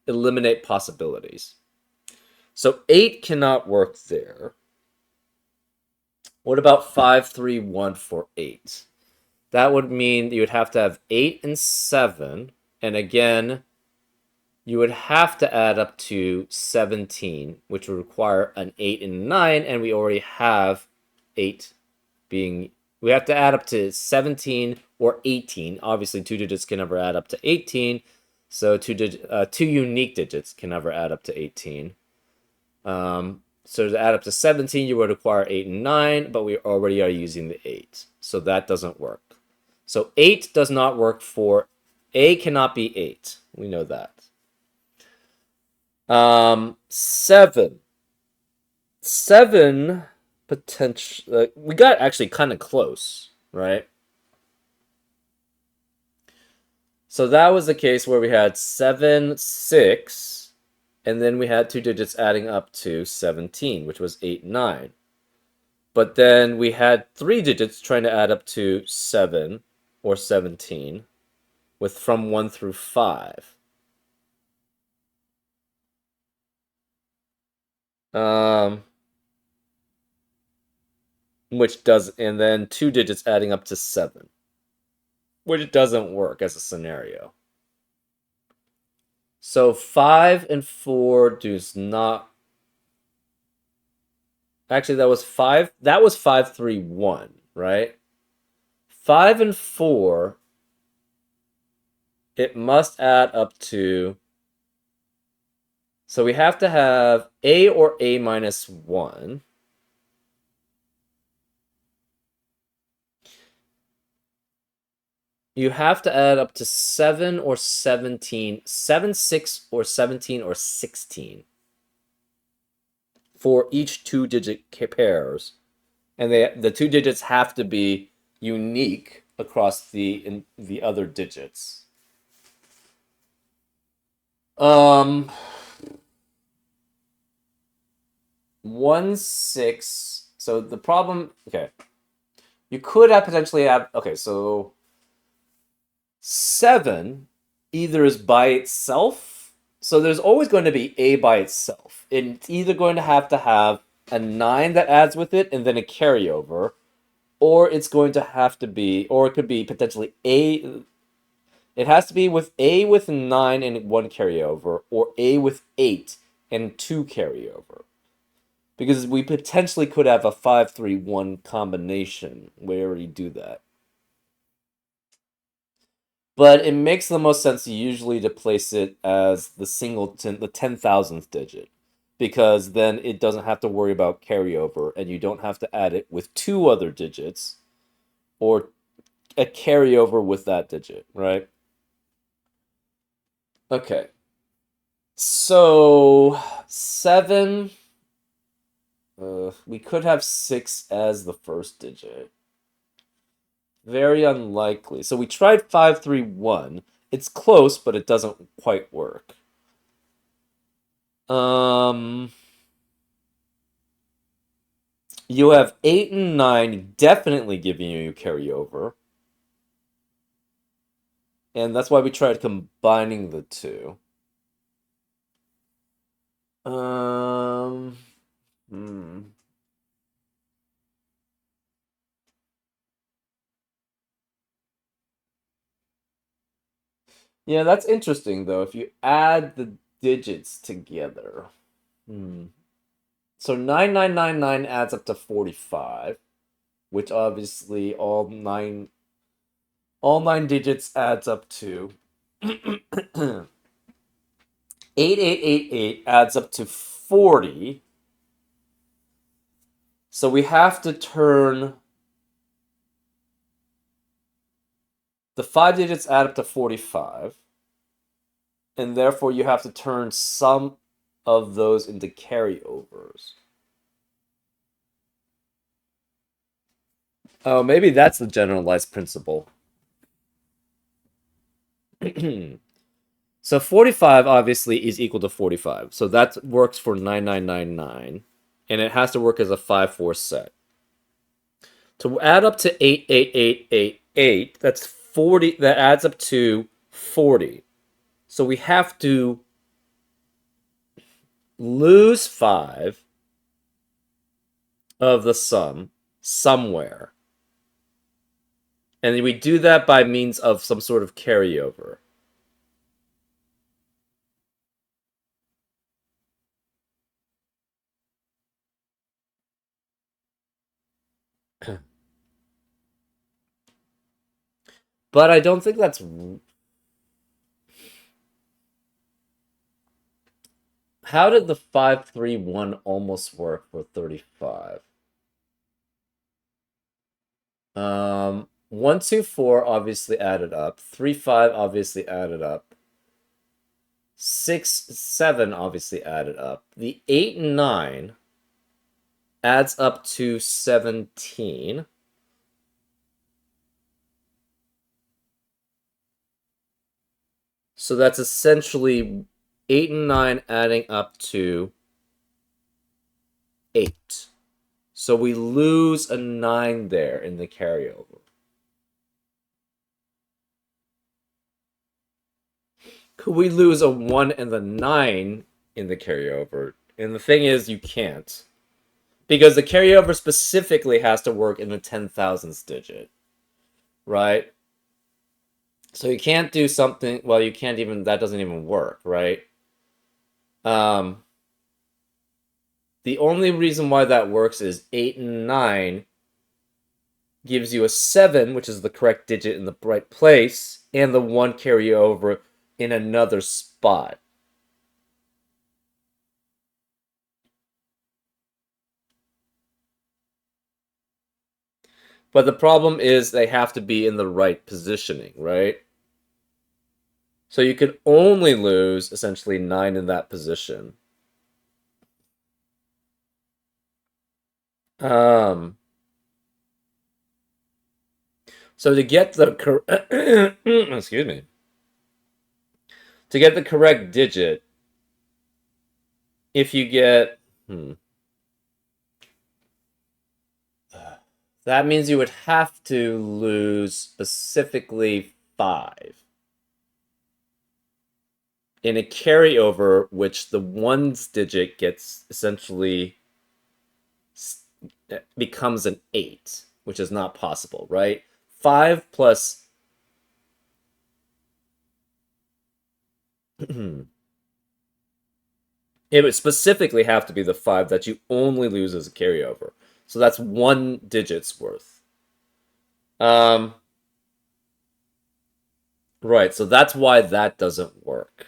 Eliminate possibilities. So 8 cannot work there. What about 531 for 8? That would mean you would have to have 8 and 7. And again, you would have to add up to 17, which would require an 8 and a 9. And we already have 8 being. We have to add up to 17 or 18. Obviously, two digits can never add up to 18. So two unique digits can never add up to 18. So to add up to 17, you would require 8 and 9, but we already are using the 8. So that doesn't work. So 8 does not work for A cannot be 8. We know that. 7. 7 potential. We got actually kind of close, right? So that was the case where we had 7, 6, and then we had two digits adding up to 17, which was 8, 9. But then we had three digits trying to add up to 7 or 17 with from 1 through 5. Um, which does, and then two digits adding up to 7, which doesn't work as a scenario. So 5 and 4 does not. Actually, that was 5. That was 531, right? 5 and 4, it must add up to. So we have to have A or A minus 1. You have to add up to 7 or 17, 7, 6, or 17 or 16 for each two-digit pairs. And the two digits have to be unique across the other digits. 1, 6. So the problem, okay. You could have potentially have, okay, so 7 either is by itself. So there's always going to be A by itself. It's either going to have a 9 that adds with it and then a carryover, or it's going to have to be, or it could be potentially A. It has to be with A with 9 and 1 carryover, or A with 8 and 2 carryover. Because we potentially could have a 5-3-1 combination. We already do that. But it makes the most sense usually to place it as the 10,000th digit. Because then it doesn't have to worry about carryover, and you don't have to add it with two other digits, or a carryover with that digit, right? Okay. So 7. We could have 6 as the first digit. Very unlikely. So we tried 5-3-1. It's close, but it doesn't quite work. You have 8 and 9 definitely giving you carryover. And that's why we tried combining the two. Hmm. Yeah, that's interesting though. If you add the digits together. So 9999 adds up to 45. which obviously all nine digits adds up to 8888 adds up to 40. So we have to turn the 5 digits add up to 45, and therefore you have to turn some of those into carryovers. Oh, maybe that's the generalized principle. So 45 obviously is equal to 45. So that works for 9999, and it has to work as a 5-4 set. To add up to 88888, that's 40. That adds up to 40. So we have to lose 5 of the sum somewhere. And we do that by means of some sort of carryover. But I don't think that's... How did the 531 almost work for 35? 124 obviously added up. 35 obviously added up. 6, 7 obviously added up. The 8 and 9 adds up to 17. So that's essentially 8 and 9 adding up to 8. So we lose a 9 there in the carryover. Could we lose a 1 and the 9 in the carryover? And the thing is, you can't. Because the carryover specifically has to work in the 10,000ths digit. Right? So you can't do something... Well, you can't even... That doesn't even work, right? The only reason why that works is 8 and 9 gives you a 7, which is the correct digit in the right place, and the 1 carryover in another spot. But the problem is they have to be in the right positioning, right? So you can only lose essentially 9 in that position. So to get the excuse me. To get the correct digit, if you get that means you would have to lose specifically 5 in a carryover, which the 1's digit gets essentially becomes an 8, which is not possible, right? 5 plus it would specifically have to be the 5 that you only lose as a carryover. So that's 1 digit's worth. Right, so that's why that doesn't work.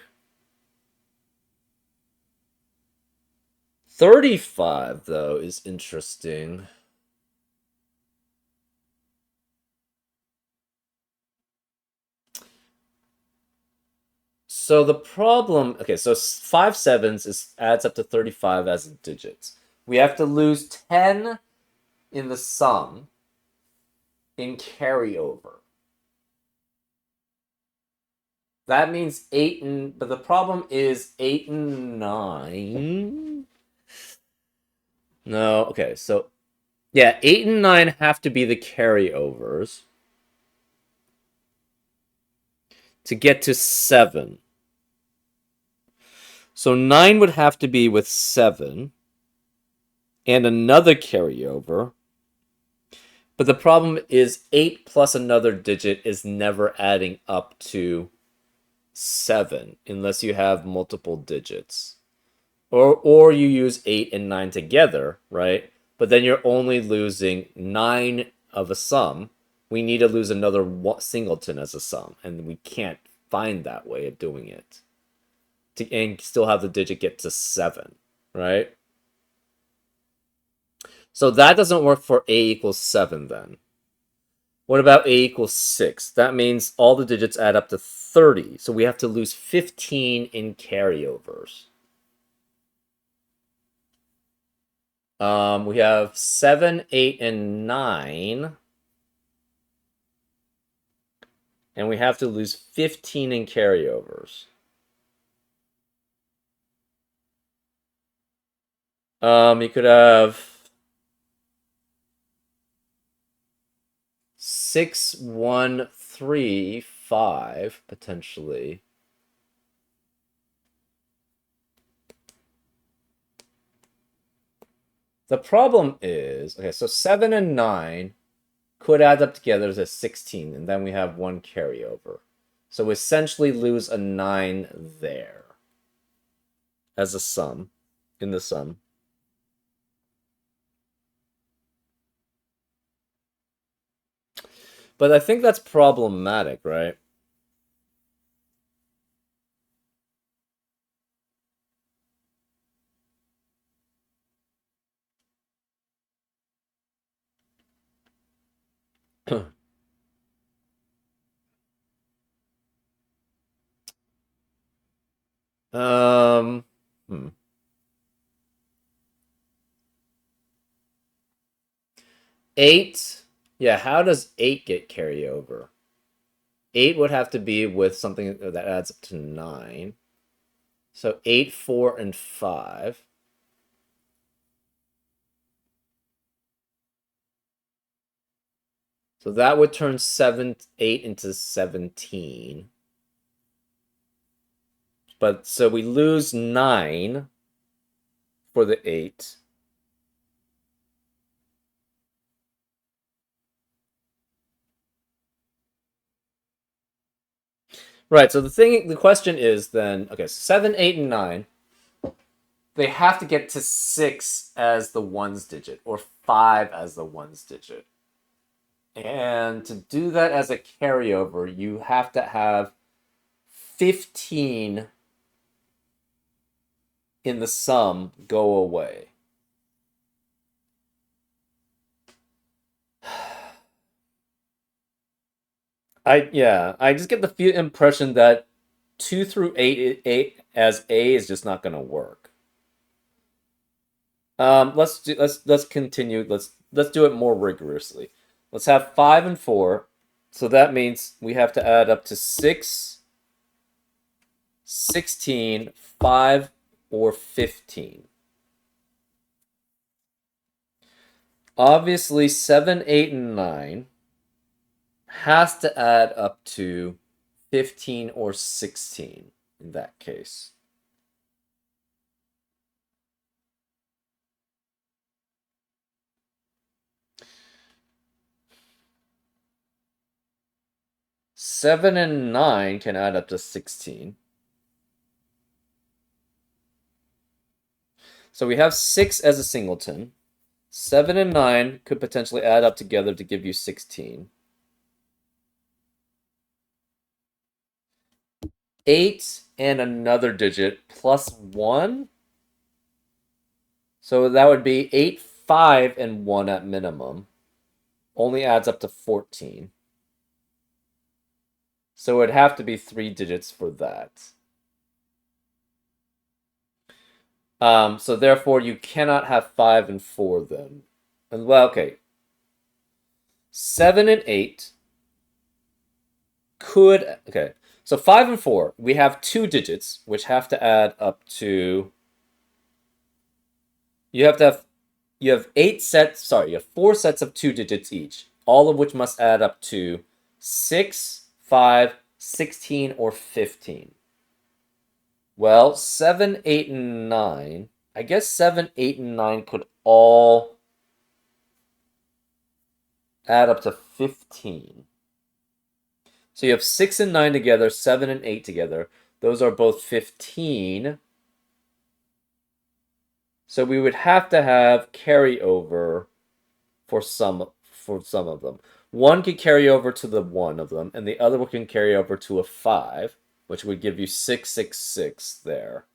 35, though, is interesting. So the problem... Okay, so 5 7s adds up to 35 as digits. We have to lose 10 in the sum in carryover. That means 8 and... But the problem is 8 and 9... No, okay, so... Yeah, 8 and 9 have to be the carryovers to get to 7. So 9 would have to be with 7 and another carryover. But the problem is 8 plus another digit is never adding up to 7 unless you have multiple digits. Or you use 8 and 9 together, right? But then you're only losing 9 of a sum, we need to lose another singleton as a sum, and we can't find that way of doing it and still have the digit get to 7, right? So that doesn't work for a equals 7 then. What about a equals 6? That means all the digits add up to 30. So we have to lose 15 in carryovers. We have 7, 8, and 9. And we have to lose 15 in carryovers. You could have 6, 1, 3, 5, potentially. The problem is, okay, so 7 and 9 could add up together to 16, and then we have one carryover. So essentially lose a 9 there as a sum, in the sum. But I think that's problematic, right? Hmm. 8. Yeah, how does 8 get carry over? 8 would have to be with something that adds up to 9. So 8, 4, and 5. So that would turn 8 into 17. But so we lose 9 for the 8. Right, so the question is then, okay, so 7, 8, and 9, they have to get to 6 as the ones digit, or 5 as the ones digit. And to do that as a carryover, you have to have 15 in the sum go away. I just get the impression that 2 through 8 as A is just not going to work. Let's continue. Let's do it more rigorously. Let's have 5 and 4. So that means we have to add up to 6, 16, 5, or 15. Obviously, 7, 8, and 9 has to add up to 15 or 16 in that case. Seven and 9 can add up to 16. So we have 6 as a singleton. 7 and 9 could potentially add up together to give you 16. 8 and another digit plus 1. So that would be 8, 5, and 1 at minimum. Only adds up to 14. So it'd have to be 3 digits for that. So therefore you cannot have 5 and 4 then. And well, okay. 7 and 8 could, okay. So 5 and 4, we have 2 digits, which have to add up to, you have 4 sets of 2 digits each, all of which must add up to 6, 5, 16, or 15. Well, 7, 8, and 9, I guess 7, 8, and 9 could all add up to 15. So you have 6 and 9 together, 7 and 8 together. Those are both 15. So we would have to have carryover for some for some of them. One could carry over to the one of them, and the other one can carry over to a 5, which would give you 666 there.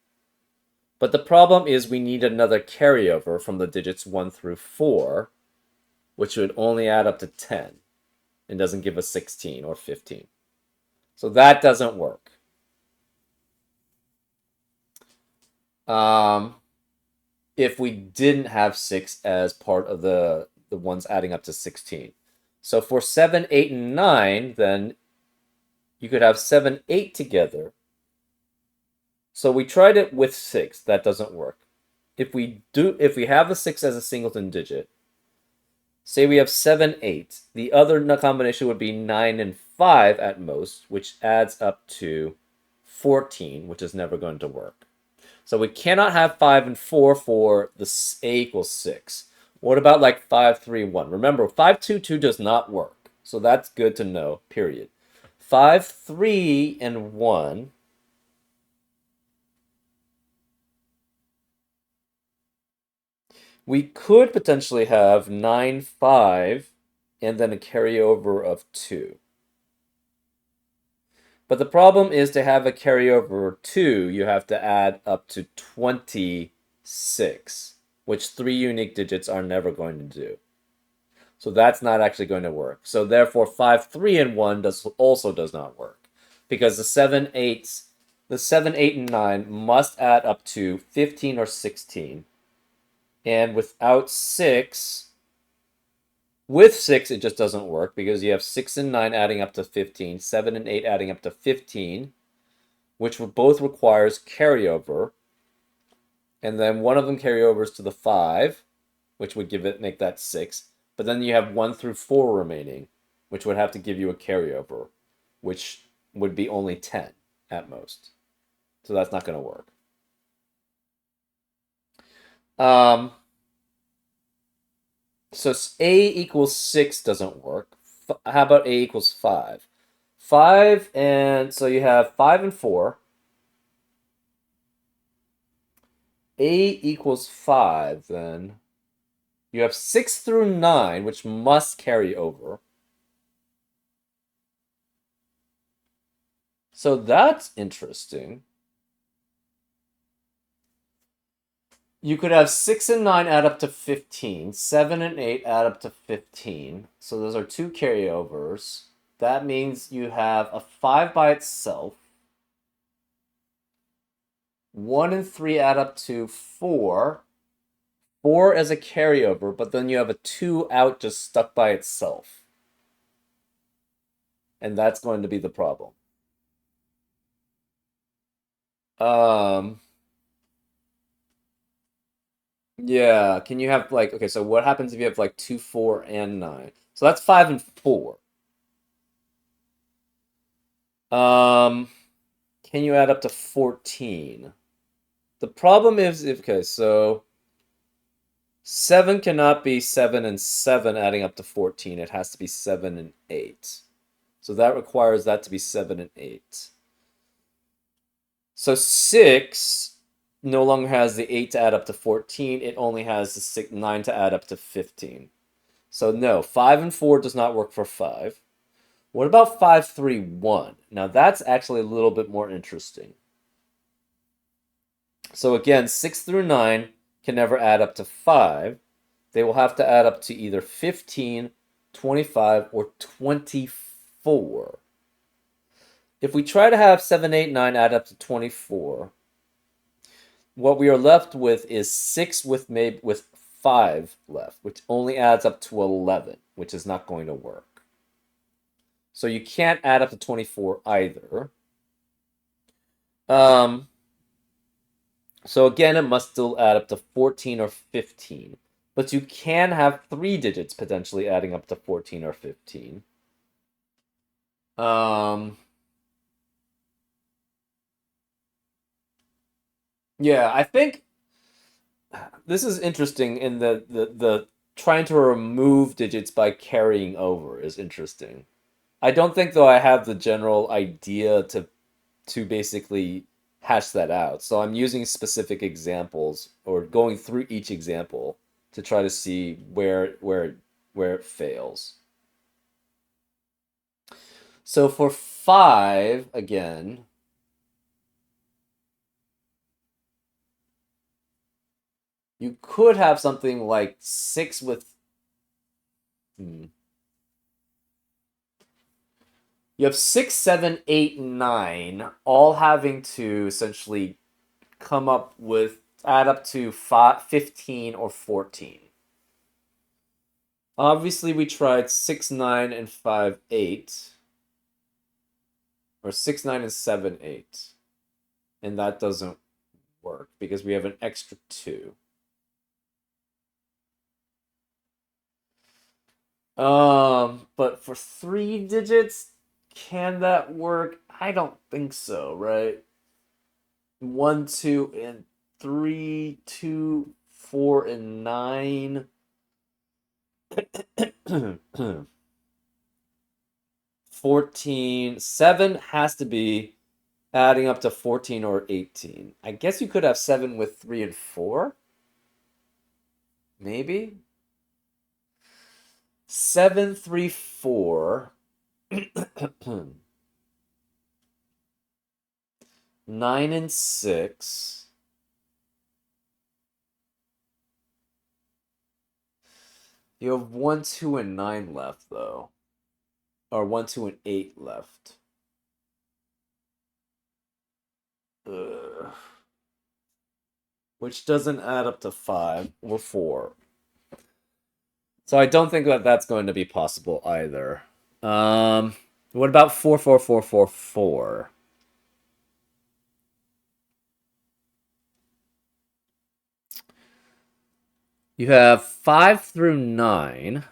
But the problem is we need another carryover from the digits 1 through 4, which would only add up to 10 and doesn't give us 16 or 15. So that doesn't work. If we didn't have 6 as part of the ones adding up to 16. So for 7, 8, and 9, then you could have 7, 8 together. So we tried it with 6. That doesn't work. If we have a 6 as a singleton digit, say we have 7, 8. The other combination would be 9 and 5 at most, which adds up to 14, which is never going to work. So we cannot have 5 and 4 for the a equals 6. What about like 5, 3, 1? Remember, 5, 2, 2 does not work. So that's good to know, period. 5, 3, and 1. We could potentially have 9, 5, and then a carryover of 2. But the problem is to have a carryover of 2, you have to add up to 26, which 3 unique digits are never going to do. So that's not actually going to work. So therefore 5, 3, and 1 also does not work. Because the 7, 8, and 9 must add up to 15 or 16. And without 6, with 6, it just doesn't work because you have 6 and 9 adding up to 15, 7 and 8 adding up to 15, which both requires carryover. And then one of them carryovers to the 5, which would make that 6. But then you have 1 through 4 remaining, which would have to give you a carryover, which would be only 10 at most. So that's not going to work. So a equals 6 doesn't work. How about a equals 5? 5, and so you have 5 and 4. A equals 5, then. You have 6 through 9, which must carry over. So that's interesting. You could have 6 and 9 add up to 15. 7 and 8 add up to 15. So those are 2 carryovers. That means you have a 5 by itself. 1 and 3 add up to 4. 4 as a carryover, but then you have a 2 out just stuck by itself. And that's going to be the problem. Yeah, can you have like, okay, so what happens if you have like 2, 4, and 9? So that's 5 and 4. Can you add up to 14? The problem is, okay, so 7 cannot be 7 and 7 adding up to 14. It has to be 7 and 8. So that requires that to be 7 and 8. So 6 no longer has the 8 to add up to 14. It only has the 9 to add up to 15. So no, 5 and 4 does not work for 5. What about 5, 3, 1? Now that's actually a little bit more interesting. So again, 6 through 9 can never add up to 5. They will have to add up to either 15, 25, or 24. If we try to have 7, 8, 9 add up to 24, what we are left with is 6 with 5 left, which only adds up to 11, which is not going to work. So you can't add up to 24 either. So again, it must still add up to 14 or 15. But you can have 3 digits potentially adding up to 14 or 15. Yeah, I think this is interesting in the trying to remove digits by carrying over is interesting. I don't think though I have the general idea to basically hash that out. So I'm using specific examples or going through each example to try to see where where it fails. So for 5, again, you could have something like 6 with... You have 6, 7, 8, 9, all having to essentially come up with, add up to 15 or 14. Obviously, we tried 6, 9, and 5, 8. Or 6, 9, and 7, 8. And that doesn't work because we have an extra 2. But for 3 digits, can that work? I don't think so, right? 1, 2, and 3, 2, 4, and 9. 14. 7 has to be adding up to 14 or 18. I guess you could have 7 with 3 and 4. Maybe. 7, 3, 4. 9 and 6. You have 1, 2, and 9 left, though. Or 1, 2, and 8 left. Ugh. Which doesn't add up to 5 or 4. So I don't think that that's going to be possible either. What about 4, 4, 4, 4, 4? You have 5 through 9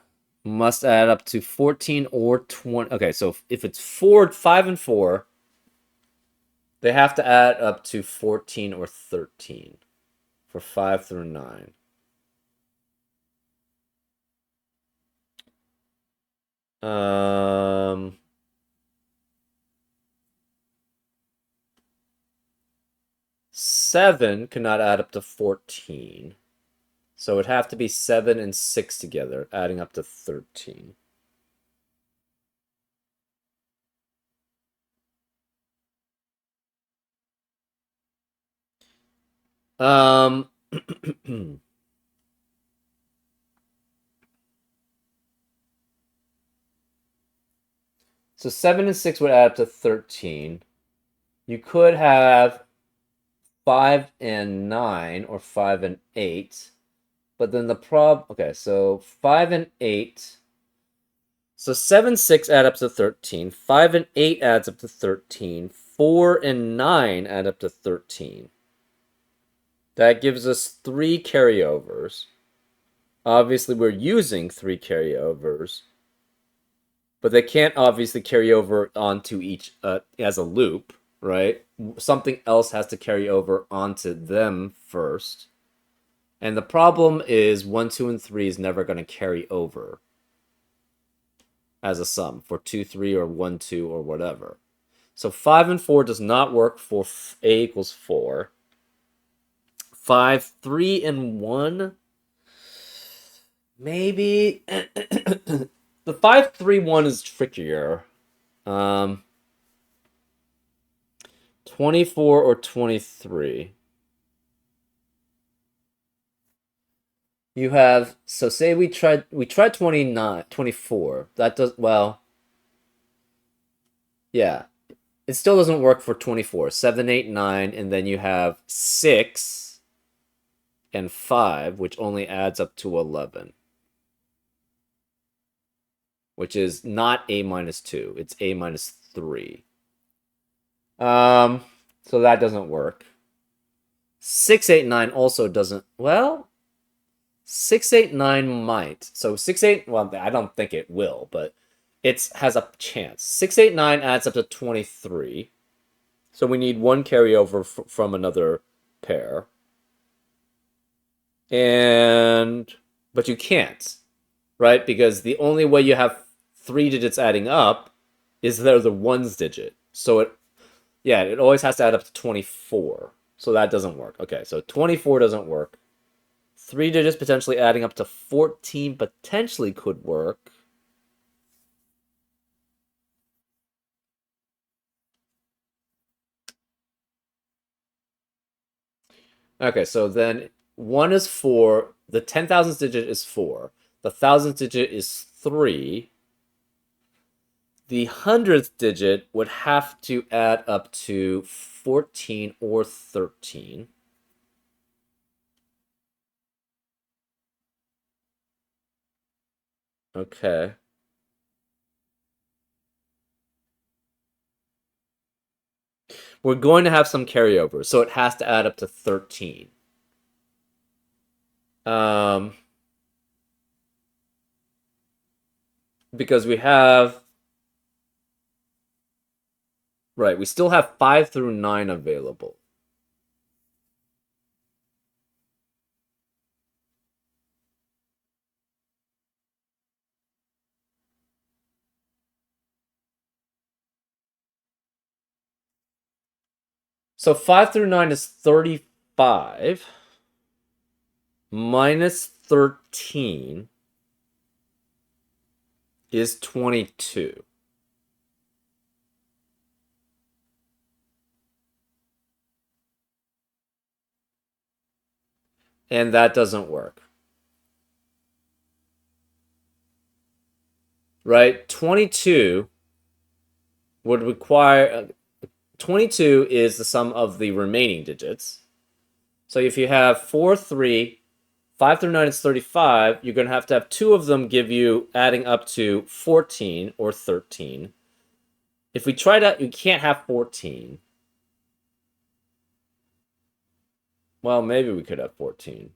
must add up to 14 or 20. Okay, so if it's 4, 5, and 4, they have to add up to 14 or 13 for 5 through 9. Um, Seven cannot add up to 14. So it would have to be 7 and 6 together, adding up to 13. So 7 and 6 would add up to 13. You could have 5 and 9 or 5 and 8. But then the okay, so 5 and 8. So 7, 6 add up to 13. 5 and 8 adds up to 13. 4 and 9 add up to 13. That gives us 3 carryovers. Obviously, we're using 3 carryovers. But they can't obviously carry over onto each as a loop, right? Something else has to carry over onto them first. And the problem is 1, 2, and 3 is never going to carry over as a sum for 2, 3, or 1, 2, or whatever. So 5 and 4 does not work for a equals 4. 5, 3, and 1. Maybe. The 5, 3, 1 is trickier. 24 or 23. You have, so say we tried 29, 24. That does, well, yeah. It still doesn't work for 24. 7, 8, 9, and then you have 6 and 5, which only adds up to 11. Which is not a minus 2. It's a minus 3. So that doesn't work. 6, 8, 9 also doesn't, well, 6, 8, 9 might. So 6, 8, well, I don't think it will, but it has a chance. 6, 8, 9 adds up to 23. So we need one carryover from another pair. But you can't, right? Because the only way you have 3 digits adding up is they're the ones digit. So it always has to add up to 24. So that doesn't work. Okay, so 24 doesn't work. 3 digits potentially adding up to 14 potentially could work. Okay, so then 1 is 4. The 10,000th digit is 4. The 1,000th digit is 3. The 100th digit would have to add up to 14 or 13. Okay. We're going to have some carryover, so it has to add up to 13. Because we have... Right, we still have 5 through 9 available. So 5 through 9 is 35. Minus 13 is 22. And that doesn't work. Right? 22 would require... 22 is the sum of the remaining digits. So if you have 4, 3, 5 through 9 is 35, you're going to have 2 of them give you adding up to 14 or 13. If we try to... You can't have 14. Well, maybe we could have 14.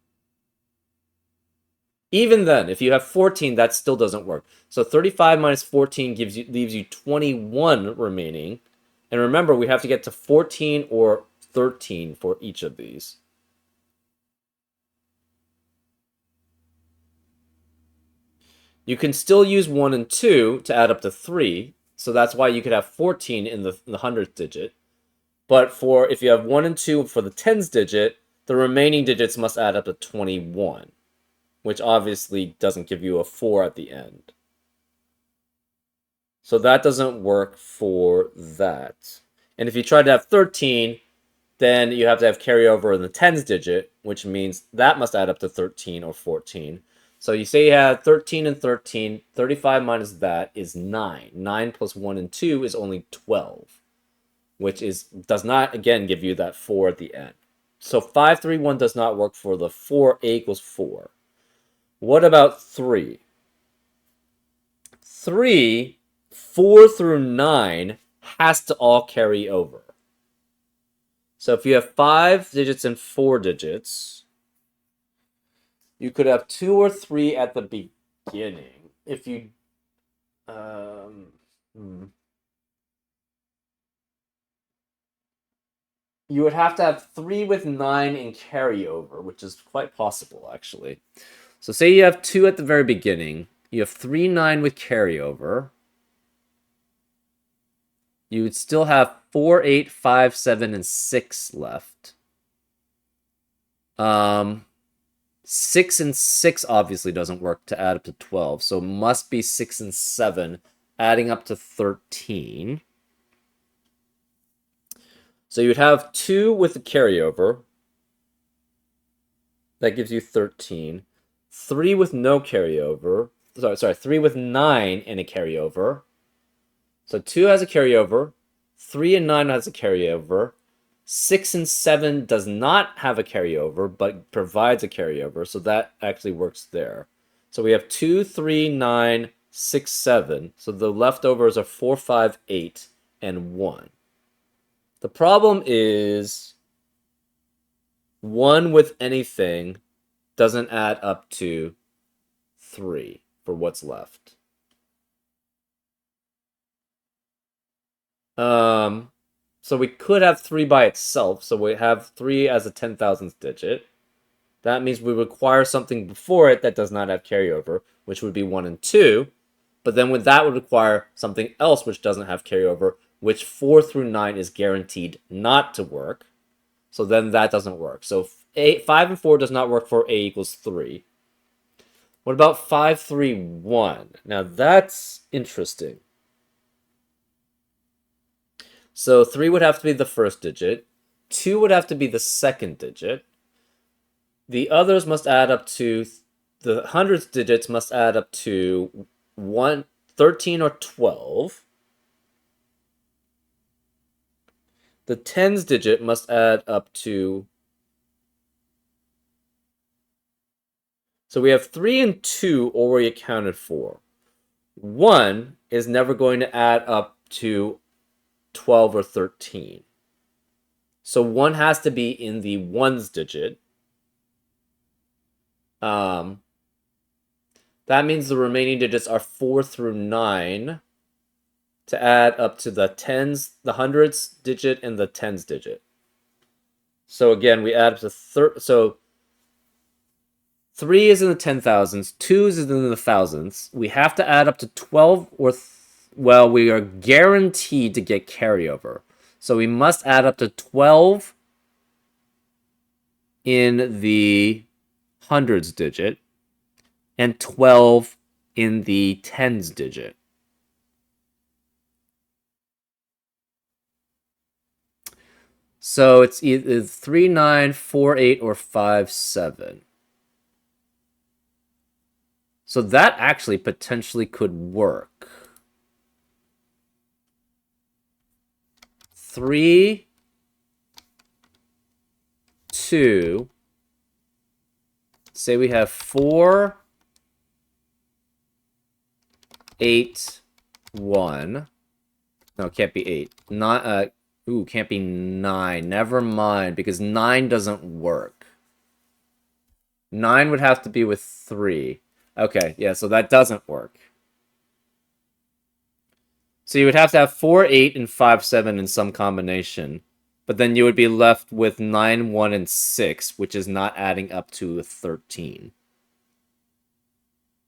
Even then, if you have 14, that still doesn't work. So 35 minus 14 leaves you 21 remaining. And remember, we have to get to 14 or 13 for each of these. You can still use 1 and 2 to add up to 3. So that's why you could have 14 in the 100th digit. But if you have 1 and 2 for the tens digit, the remaining digits must add up to 21. Which obviously doesn't give you a 4 at the end. So that doesn't work for that. And if you try to have 13, then you have to have carryover in the tens digit, which means that must add up to 13 or 14. So you say you have 13 and 13, 35 minus that is 9. 9 plus 1 and 2 is only 12, which does not, again, give you that 4 at the end. So 5, 3, 1 does not work for the 4, a equals 4. What about 3? 3, 4 through 9 has to all carry over. So if you have 5 digits and 4 digits, you could have 2 or 3 at the beginning. If you... You would have to have 3 with 9 in carryover, which is quite possible, actually. So say you have 2 at the very beginning. You have 3, 9 with carryover. You would still have 4, 8, 5, 7, and 6 left. 6 and 6 obviously doesn't work to add up to 12. So it must be 6 and 7, adding up to 13. So you would have 2 with the carryover. That gives you 13. 3 with no carryover. Sorry, 3 with 9 and a carryover. So 2 has a carryover. 3 and 9 has a carryover. 6 and 7 does not have a carryover, but provides a carryover. So that actually works there. So we have 2, 3, 9, 6, 7. So the leftovers are 4, 5, 8, and 1. The problem is 1 with anything doesn't add up to 3 for what's left. So we could have 3 by itself. So we have 3 as a 10,000th digit. That means we require something before it that does not have carryover, which would be 1 and 2. But then that would require something else which doesn't have carryover, which 4 through 9 is guaranteed not to work. So then that doesn't work. So 5 and 4 does not work for a equals 3. What about 5, 3, 1? Now that's interesting. So 3 would have to be the first digit. 2 would have to be the second digit. The others must add up to, the hundredths digits must add up to 13 or 12. The tens digit must add up to, so we have 3 and 2 already accounted for. 1 is never going to add up to 12 or 13. So 1 has to be in the ones digit. That means the remaining digits are 4 through 9 to add up to the tens, the hundreds digit, and the tens digit. So again, we add up to so 3 is in the 10,000s, 2 is in the thousands. We have to add up to 12 or well, we are guaranteed to get carryover. So we must add up to 12 in the hundreds digit and 12 in the tens digit. So it's either 3, 9, 4, 8, or 5, 7. So that actually potentially could work. 3, 2. Say we have 4, 8, 1. No, it can't be 8. Not can't be 9. Never mind, because 9 doesn't work. 9 would have to be with 3. Okay, yeah, so that doesn't work. So you would have to have 4, 8, and 5, 7 in some combination. But then you would be left with 9, 1, and 6, which is not adding up to 13.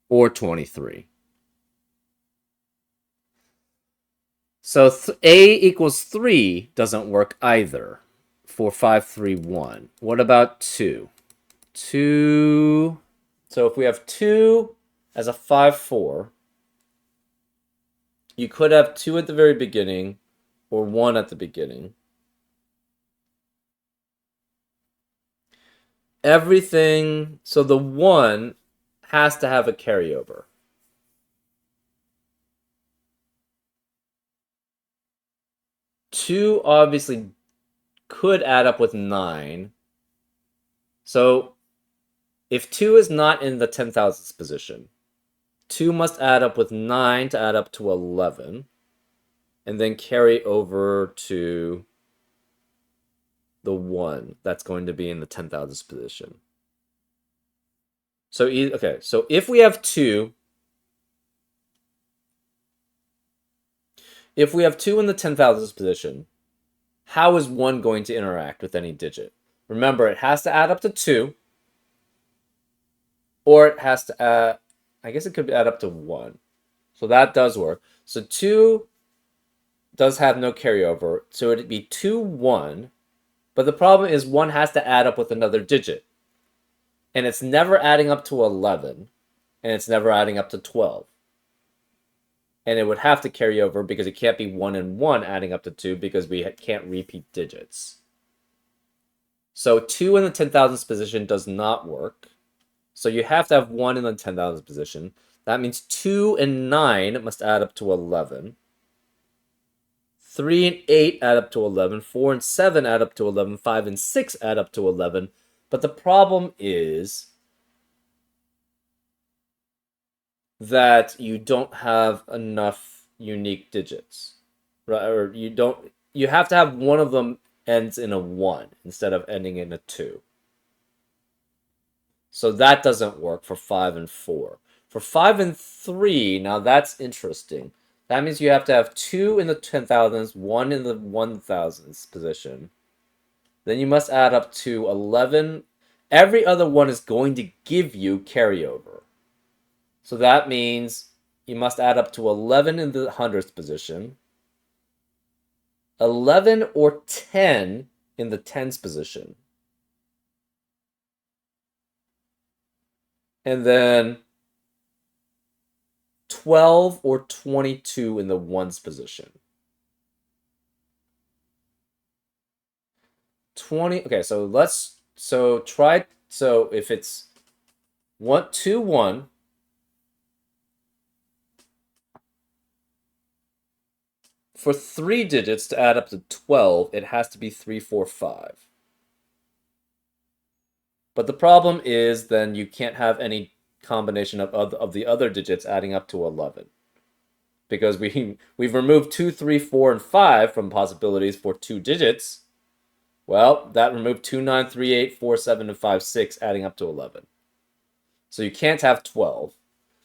Or 23. So A equals 3 doesn't work either for 5, 3, 1. What about 2? 2. So if we have 2 as a 5, 4, you could have 2 at the very beginning or 1 at the beginning. Everything, so the 1 has to have a carryover. 2 obviously could add up with 9. So if 2 is not in the 10,000ths position, 2 must add up with 9 to add up to 11, and then carry over to the 1 that's going to be in the 10,000ths position. So, okay, so if we have 2, if we have 2 in the 10,000ths position, how is 1 going to interact with any digit? Remember, it has to add up to 2, or it has to add, I guess it could add up to 1. So that does work. So 2 does have no carryover, so it'd be 2, 1. But the problem is 1 has to add up with another digit. And it's never adding up to 11, and it's never adding up to 12. And it would have to carry over because it can't be 1 and 1 adding up to 2 because we can't repeat digits. So 2 in the 10,000ths position does not work. So you have to have 1 in the 10,000ths position. That means 2 and 9 must add up to 11. 3 and 8 add up to 11. 4 and 7 add up to 11. 5 and 6 add up to 11. But the problem is that you don't have enough unique digits, right? Or you have to have one of them ends in a 1 instead of ending in a 2. So that doesn't work for 5 and 4. For 5 and 3, now that's interesting. That means you have to have 2 in the 10,000ths, 1 in the 1,000ths position. Then you must add up to 11. Every other one is going to give you carryover. So that means you must add up to 11 in the hundredths position, 11 or 10 in the tens position. and then 12 or 22 in the ones position. 20. Okay, so try. So if it's 1 2 1, for 3 digits to add up to 12, it has to be 3 4 5. But the problem is then you can't have any combination of the other digits adding up to 11. Because we've removed 2, 3, 4, and 5 from possibilities for 2 digits. Well, that removed 2, 9, 3, 8, 4, 7, and 5, 6, adding up to 11. So you can't have 12.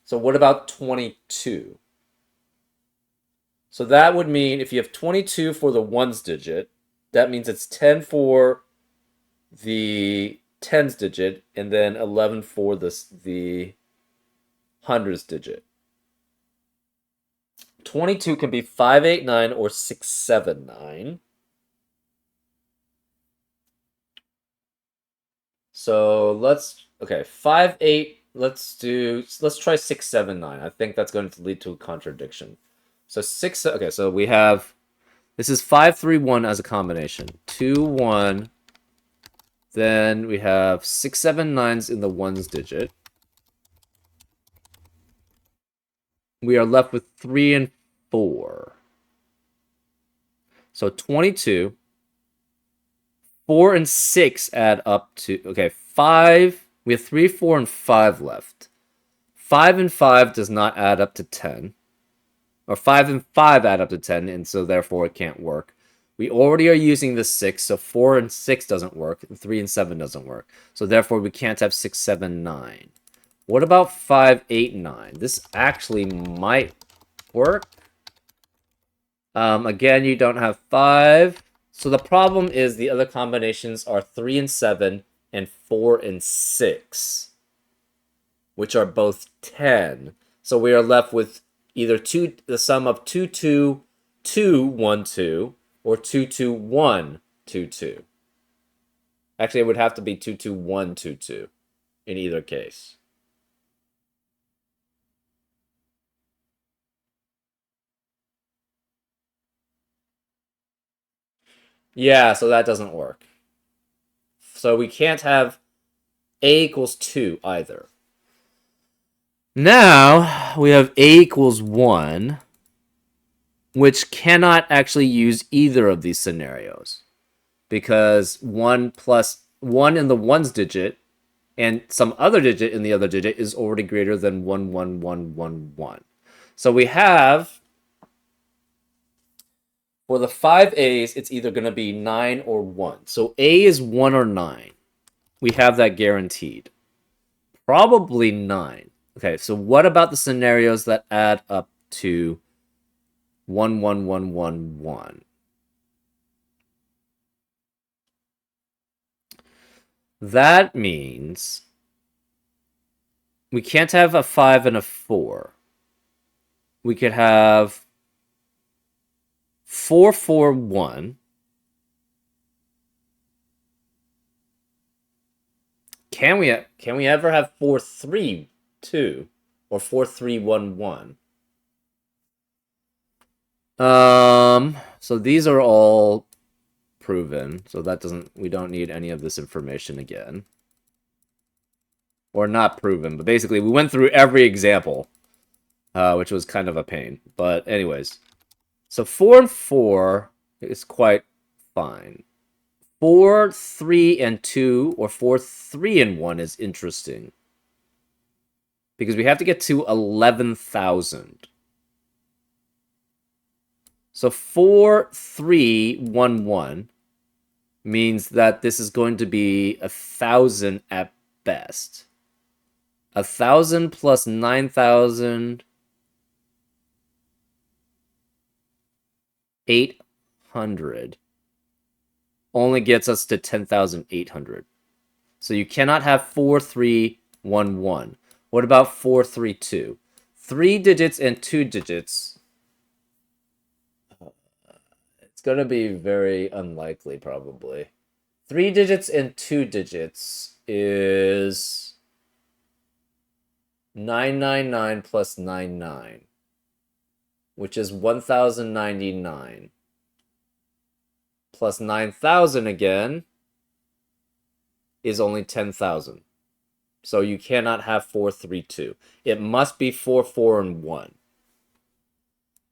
So what about 22? So that would mean if you have 22 for the ones digit, that means it's 10 for the tens digit, and then 11 for the hundreds digit. 22 can be 589 or 679. So let's 5 8. Let's try 679. I think that's going to lead to a contradiction. So so we have this is 5 3 1 as a combination. 2 1. Then we have 6 7 9s in the ones digit. We are left with 3 and 4. So 22. 4 and 6 add up to 5. We have 3, 4, and 5 left. 5 and 5 does not add up to 10. Or 5 and 5 add up to 10, and so therefore it can't work. We already are using the 6, so 4 and 6 doesn't work, and 3 and 7 doesn't work. So therefore we can't have 6, 7, 9. What about 5, 8, 9? This actually might work. Again, you don't have 5. So the problem is the other combinations are 3 and 7 and 4 and 6, which are both 10. So we are left with either the sum of 2, 2, 2, 1, 2, or 2, 2, 1, 2, 2. Actually, it would have to be 2, 2, 1, 2, 2 in either case. Yeah, so that doesn't work. So we can't have a equals 2 either. Now we have a equals 1, which cannot actually use either of these scenarios because 1 plus 1 in the ones digit and some other digit in the other digit is already greater than 1, 1, 1, 1, 1. So we have, for the 5 A's, it's either going to be 9 or 1. So A is 1 or 9. We have that guaranteed. Probably 9. Okay, so what about the scenarios that add up to 1, 1, 1, 1, 1? That means we can't have a 5 and a 4. We could have 4, 4, 1. Can we ever have 4, 3, 2? Or 4, 3, 1, 1? So these are all proven. So we don't need any of this information again. Or not proven, but basically we went through every example, which was kind of a pain. But anyways, so 4 and 4 is quite fine. 4, 3, and 2, or 4, 3, and 1 is interesting. Because we have to get to 11,000. So 4, 3, 1, 1 means that this is going to be 1,000 at best. 1,000 plus 9,800 only gets us to 10,800. So you cannot have 4, 3, 1, 1. What about 4, 3, 2? 3 digits and 2 digits. It's going to be very unlikely, probably. 3 digits and 2 digits is 999 plus 99, which is 1099, plus 9,000 again is only 10,000. So you cannot have 432. It must be 4, 4, and 1.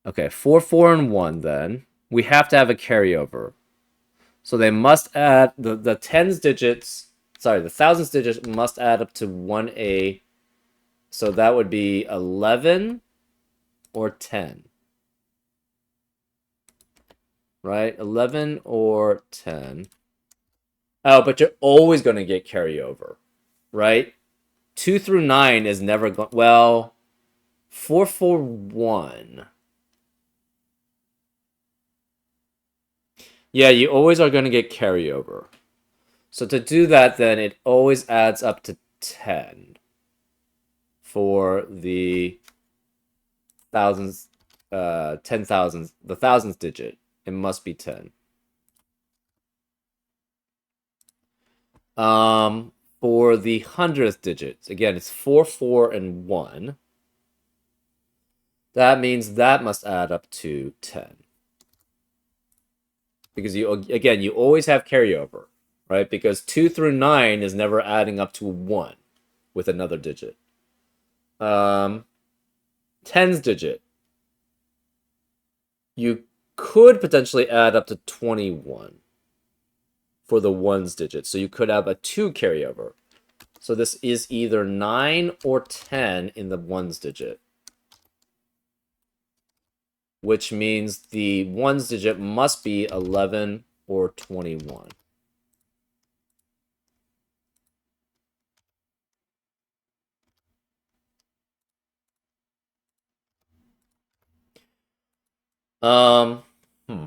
Okay, 4, 4, and 1 then. We have to have a carryover. So they must add the tens digits, sorry, the thousands digits must add up to 1A. So that would be 11 or 10. Right? 11 or 10. Oh, but you're always going to get carryover, right? 2 through 9 is never going, well, 4, 4, 1. Yeah, you always are going to get carryover. So to do that, then it always adds up to 10 for the thousands, 10,000s, the thousands digit. It must be 10. For the hundredth digits, again, it's 4, 4, and 1. That means that must add up to 10. Because you always have carryover, right? Because 2 through 9 is never adding up to 1 with another digit. Tens digit. You could potentially add up to 21 for the ones digit. So you could have a 2 carryover. So this is either 9 or 10 in the ones digit, which means the ones digit must be 11 or 21. Hmm.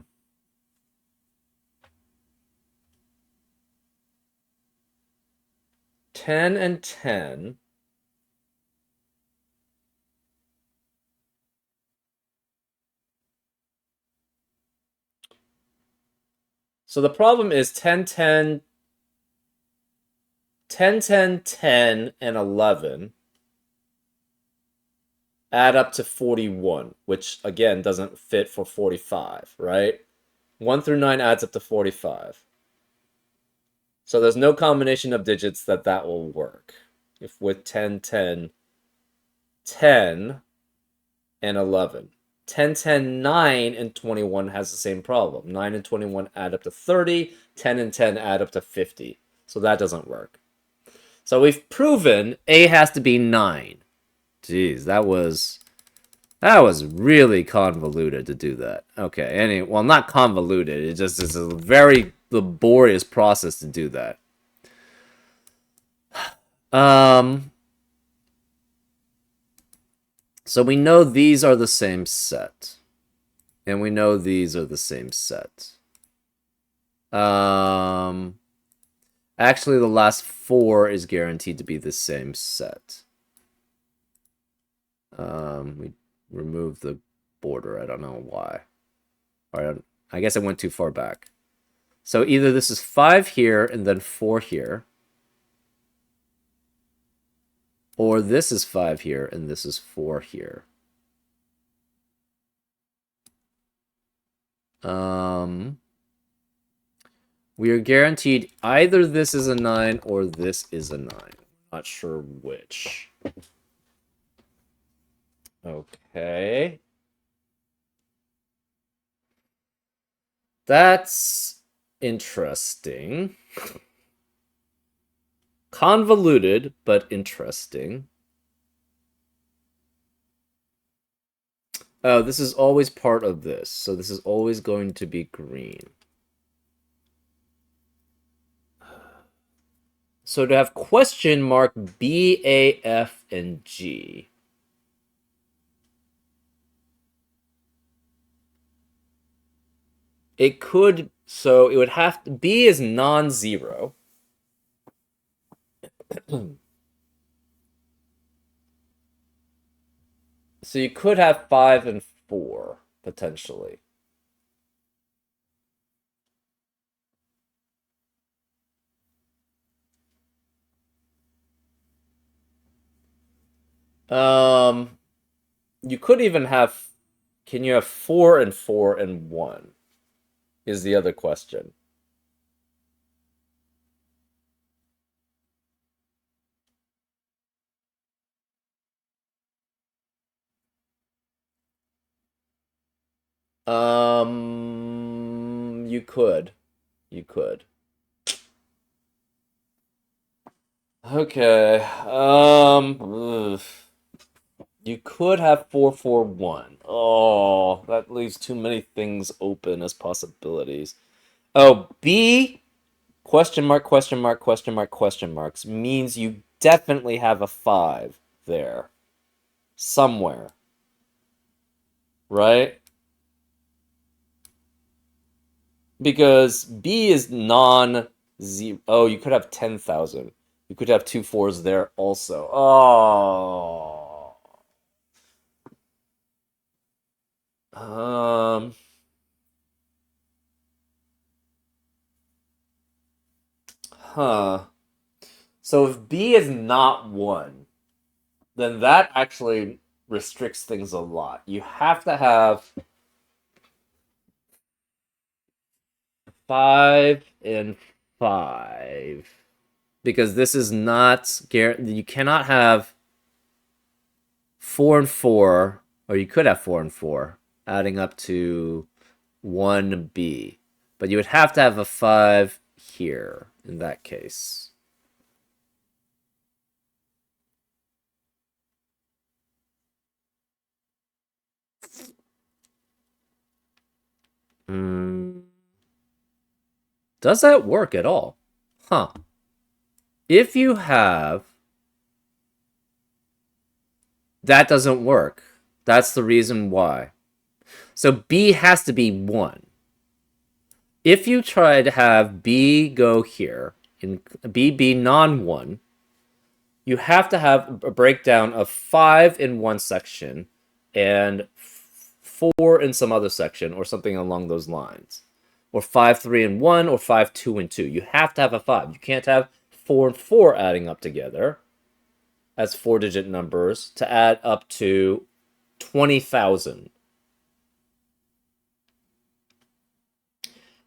10 and 10. So the problem is 10, 10, 10, 10, 10, and 11 add up to 41, which again doesn't fit for 45, right? 1 through 9 adds up to 45. So there's no combination of digits that will work. If with 10, 10, 10, and 11. 10, 10, 9, and 21 has the same problem. 9 and 21 add up to 30. 10 and 10 add up to 50. So that doesn't work. So we've proven A has to be 9. Jeez, that was really convoluted to do that. Okay, well, not convoluted. It just is a very laborious process to do that. So we know these are the same set. And we know these are the same set. Actually, the last 4 is guaranteed to be the same set. We removed the border. I don't know why. Alright, I guess I went too far back. So either this is 5 here and then 4 here. Or this is 5 here and this is 4 here. We are guaranteed either this is a 9 or this is a 9. Not sure which. Okay. That's interesting. Convoluted, but interesting. Oh, this is always part of this, so this is always going to be green. So to have question mark B, A, F, and G. It could, so it would have to, B is non-zero. So you could have 5 and 4, potentially. Um, you could even have. Can you have 4 and 4 and 1? Is the other question. You could. You could. Okay. Ugh. You could have 441. Oh, that leaves too many things open as possibilities. Oh, B question mark question mark question mark question marks means you definitely have a 5 there somewhere, right? Because B is non zero. Oh, you could have 10,000. You could have two fours there also. Oh. Um. Huh. So if B is not 1, then that actually restricts things a lot. You have to have 5 and 5. Because this is not guaranteed. You cannot have 4 and 4, or you could have 4 and 4, adding up to 1B. But you would have to have a 5 here in that case. Mm. Does that work at all? Huh. If you have... That doesn't work. That's the reason why. So B has to be 1. If you try to have B go here, and B be non-1, you have to have a breakdown of 5 in one section and 4 in some other section or something along those lines. Or 5, 3, and 1, or 5, 2, and 2. You have to have a 5. You can't have 4 and 4 adding up together as 4-digit numbers to add up to 20,000.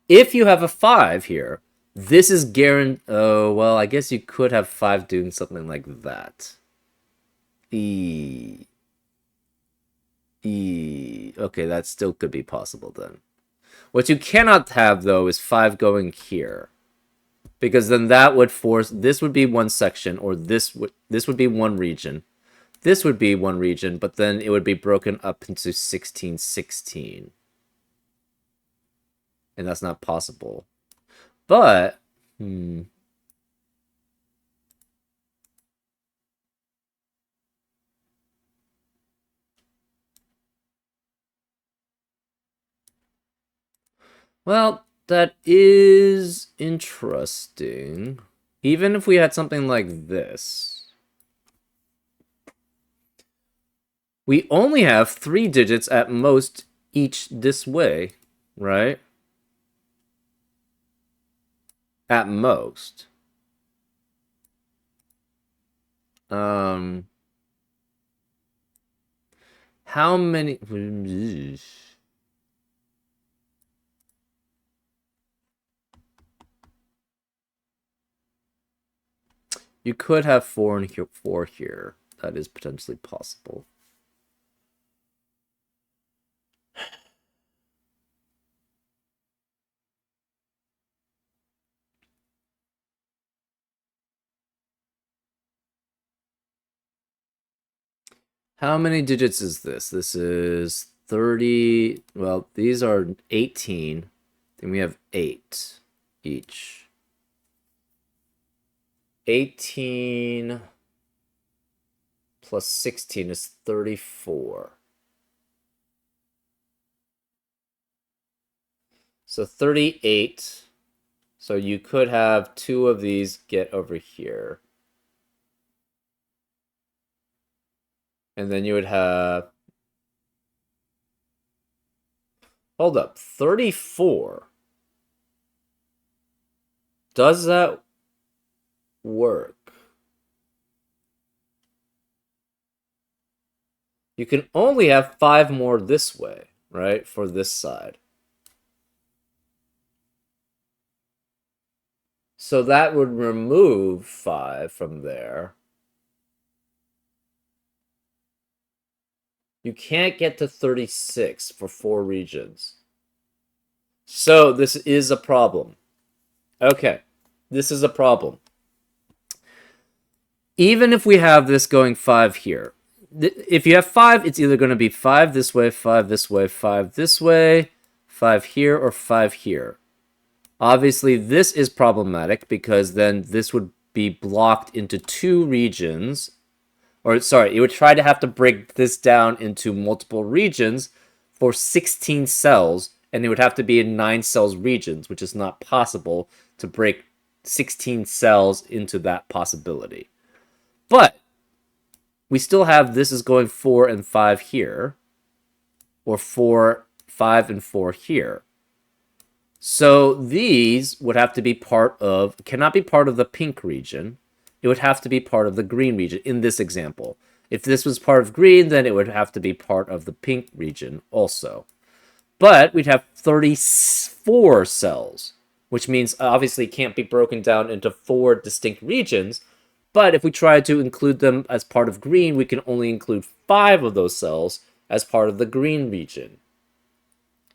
If you have a 5 here, this is guaranteed. Oh, well, I guess you could have 5 doing something like that. E. Okay, that still could be possible then. What you cannot have, though, is 5 going here. Because then that would force... This would be one section, or this would be one region. This would be one region, but then it would be broken up into 16, 16. And that's not possible. But... Well, that is interesting. Even if we had something like this, we only have 3 digits at most each this way, right? At most. How many... You could have 4 and 4 here. That is potentially possible. How many digits is this? This is 30... Well, these are 18. Then we have 8 each. 18 plus 16 is 34. So 38. So you could have 2 of these get over here. And then you would have... Hold up. 34. Does that work? You can only have 5 more this way, right, for this side. So that would remove 5 from there. You can't get to 36 for 4 regions. So this is a problem. Okay, this is a problem. Even if we have this going 5 here, if you have 5, it's either going to be 5 this way, 5 this way, 5 this way, 5 here, or 5 here. Obviously, this is problematic because then this would be blocked into 2 regions. Or, sorry, it would try to have to break this down into multiple regions for 16 cells, and it would have to be in 9 cells regions, which is not possible to break 16 cells into that possibility. But we still have this is going 4 and 5 here, or 4, 5, and 4 here. So these would have to be cannot be part of the pink region. It would have to be part of the green region in this example. If this was part of green, then it would have to be part of the pink region also. But we'd have 34 cells, which means obviously it can't be broken down into 4 distinct regions. But if we try to include them as part of green, we can only include 5 of those cells as part of the green region.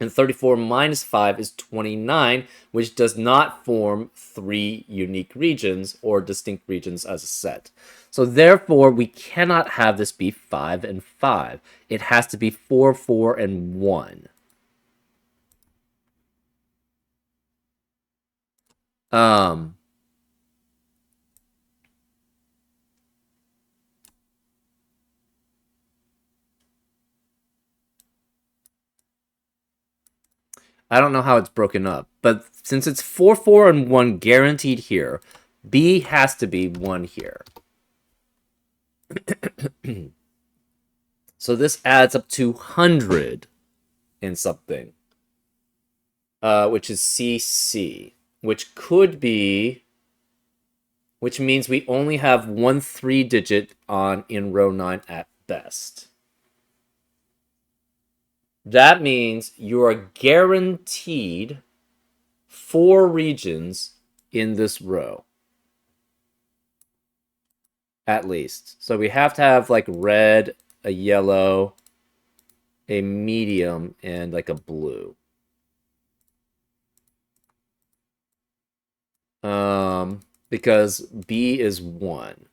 And 34 minus 5 is 29, which does not form 3 unique regions or distinct regions as a set. So therefore, we cannot have this be 5 and 5. It has to be 4, 4, and 1. I don't know how it's broken up, but since it's 4, 4, and 1 guaranteed here, B has to be 1 here. So this adds up to 100 and something, which is CC, which could be, which means we only have 1 3-digit in row 9 at best. That means you are guaranteed 4 regions in this row. At least. So we have to have like red, a yellow, a medium, and like a blue. Because B is 1.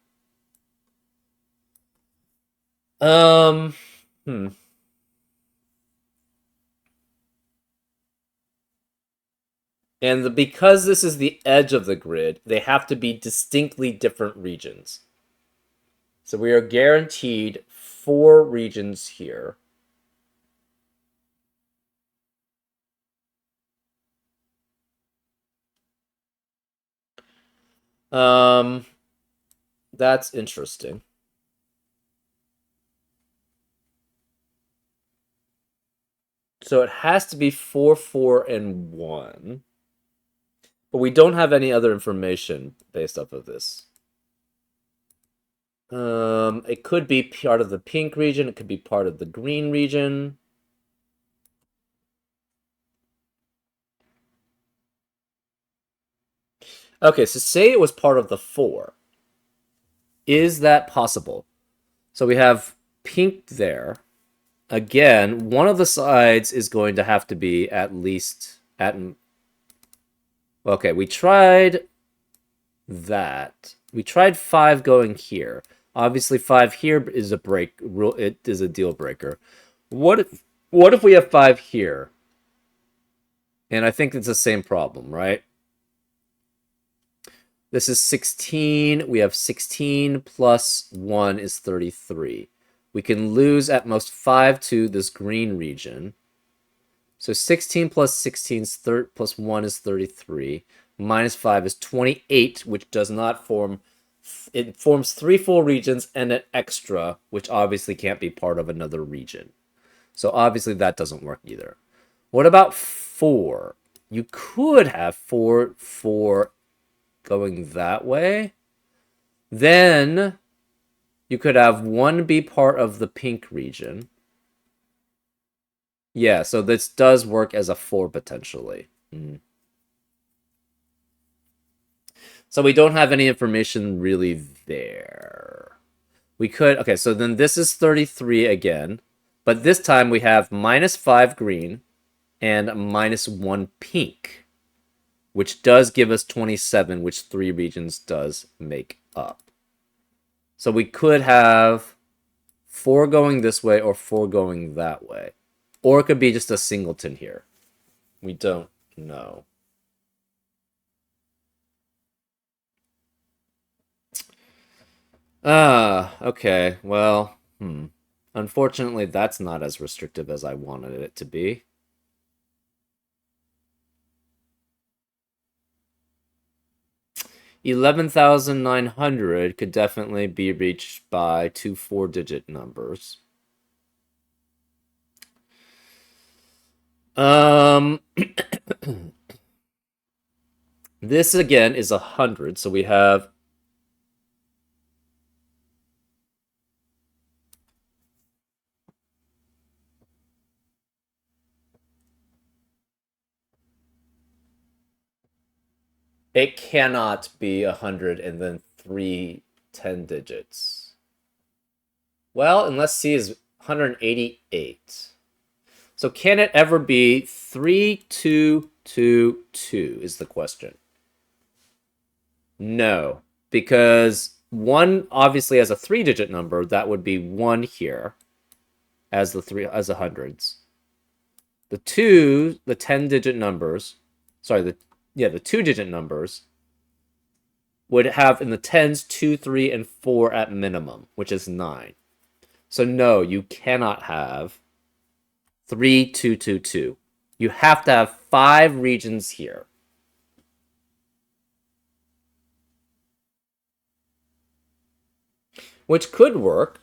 And because this is the edge of the grid, they have to be distinctly different regions. So we are guaranteed 4 regions here. That's interesting. So it has to be 4, 4, and 1. But we don't have any other information based off of this. It could be part of the pink region. It could be part of the green region. Okay, so say it was part of the 4. Is that possible? So we have pink there. Again, one of the sides is going to have to be at least at... Okay, we tried that. We tried 5 going here. Obviously, 5 here is a break. It is a deal breaker. What if we have 5 here? And I think it's the same problem, right? This is 16. We have 16 plus 1 is 33. We can lose at most 5 to this green region. So 16 plus 16 plus 1 is 33. Minus 5 is 28, which does not form... It forms 3 full regions and an extra, which obviously can't be part of another region. So obviously that doesn't work either. What about 4? You could have 4, 4 going that way. Then You could have one be part of the pink region. Yeah, so this does work as a 4 potentially. Mm. So we don't have any information really there. We could, okay, so then this is 33 again, but this time we have -5 green and -1 pink, which does give us 27, which 3 regions does make up. So we could have 4 going this way or 4 going that way. Or it could be just a singleton here. We don't know. Okay. Well, unfortunately, that's not as restrictive as I wanted it to be. $11,900 could definitely be reached by 2 4-digit numbers. This again is 100, so we have it cannot be 100 and then 3 10 digits. Well, unless C is 188. So can it ever be 3222 is the question. No, because 1 obviously has a 3-digit number, that would be 1 here as the hundreds. The 2, the 10-digit numbers, sorry, the 2-digit numbers would have in the tens 2, 3, and 4 at minimum, which is 9. So no, you cannot have 3222. You have to have 5 regions here. Which could work.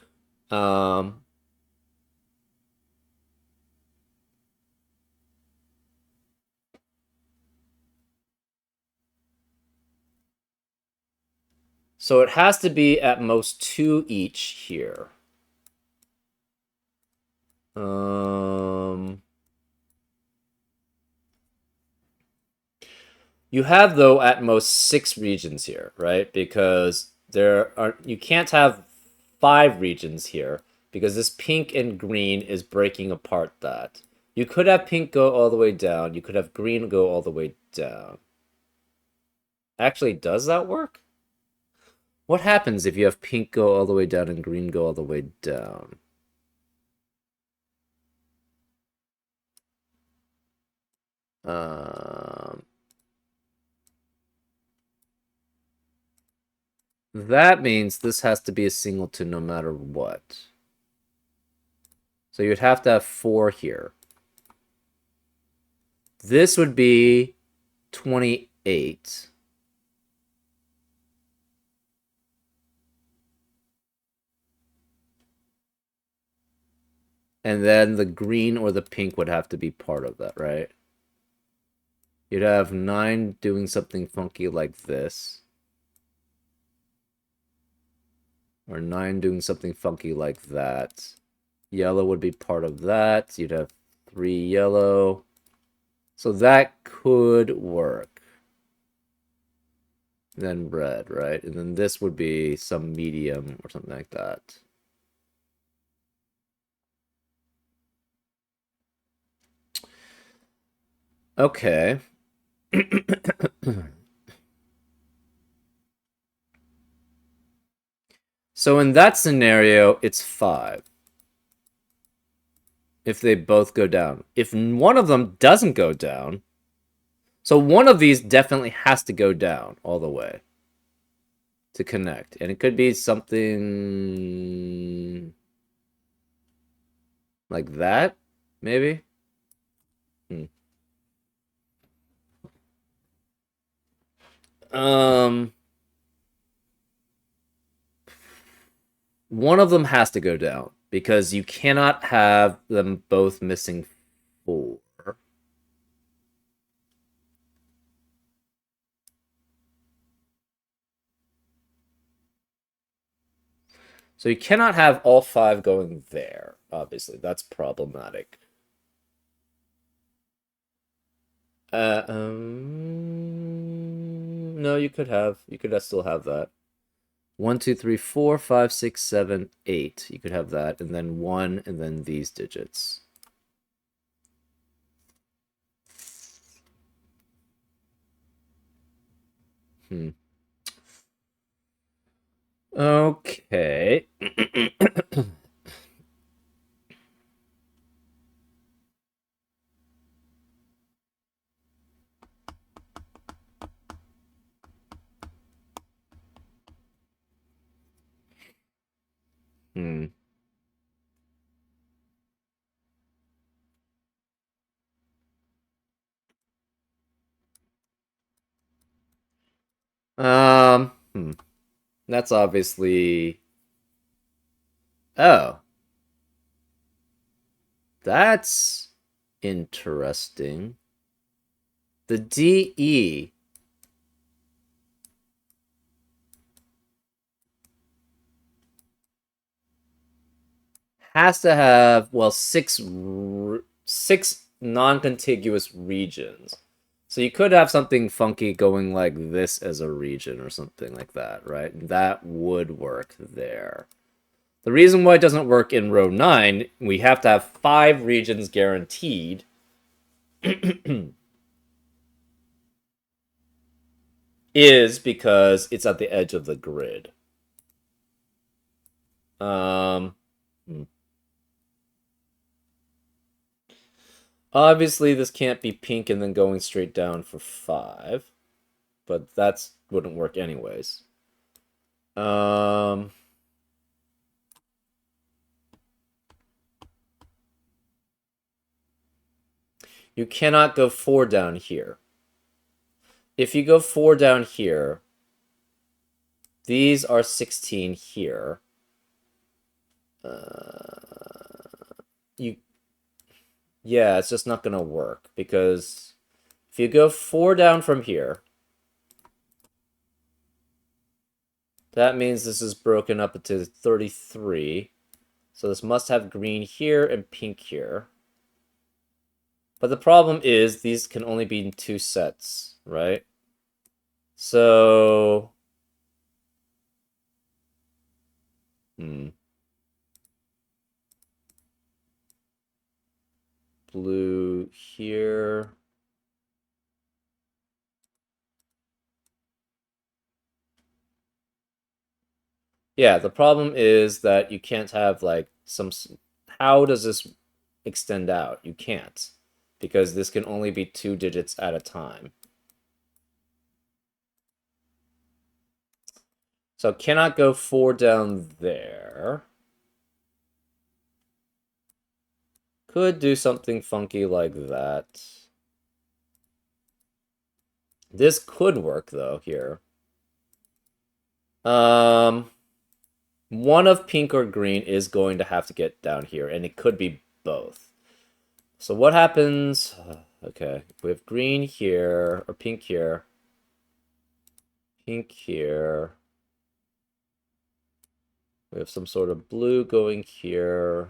So it has to be at most 2 each here. You have, though, at most 6 regions here, right? Because you can't have 5 regions here because this pink and green is breaking apart that. You could have pink go all the way down. You could have green go all the way down. Actually, does that work? What happens if you have pink go all the way down and green go all the way down? That means this has to be a singleton no matter what. So you'd have to have 4 here. This would be 28. And then the green or the pink would have to be part of that, right? You'd have 9 doing something funky like this. Or 9 doing something funky like that. Yellow would be part of that. You'd have 3 yellow. So that could work. Then red, right? And then this would be some medium or something like that. Okay. So in that scenario, it's 5. If they both go down. If one of them doesn't go down, so one of these definitely has to go down all the way to connect. And it could be something like that, maybe? One of them has to go down because you cannot have them both missing 4. So you cannot have all 5 going there, obviously. That's problematic. No, you could still have that. 1, 2, 3, 4, 5, 6, 7, 8. You could have that, and then 1, and then these digits. Okay. Hmm. Um, hmm. That's obviously. Oh, that's interesting. The DE has to have, well, six non-contiguous regions. So you could have something funky going like this as a region or something like that, right? That would work there. The reason why it doesn't work in row 9, we have to have 5 regions guaranteed. Is because it's at the edge of the grid. Um, Obviously, this can't be pink and then going straight down for 5, but that wouldn't work anyways. You cannot go 4 down here. If you go 4 down here, these are 16 here. Yeah, it's just not gonna work because if you go 4 down from here, that means this is broken up into 33. So this must have green here and pink here. But the problem is these can only be in 2 sets, right? So... Blue here. Yeah, the problem is that you can't have, like, some... How does this extend out? You can't. Because this can only be 2 digits at a time. So cannot go 4 down there. Could do something funky like that. This could work, though, here. One of pink or green is going to have to get down here, and it could be both. So what happens... Okay, we have green here, or pink here. Pink here. We have some sort of blue going here.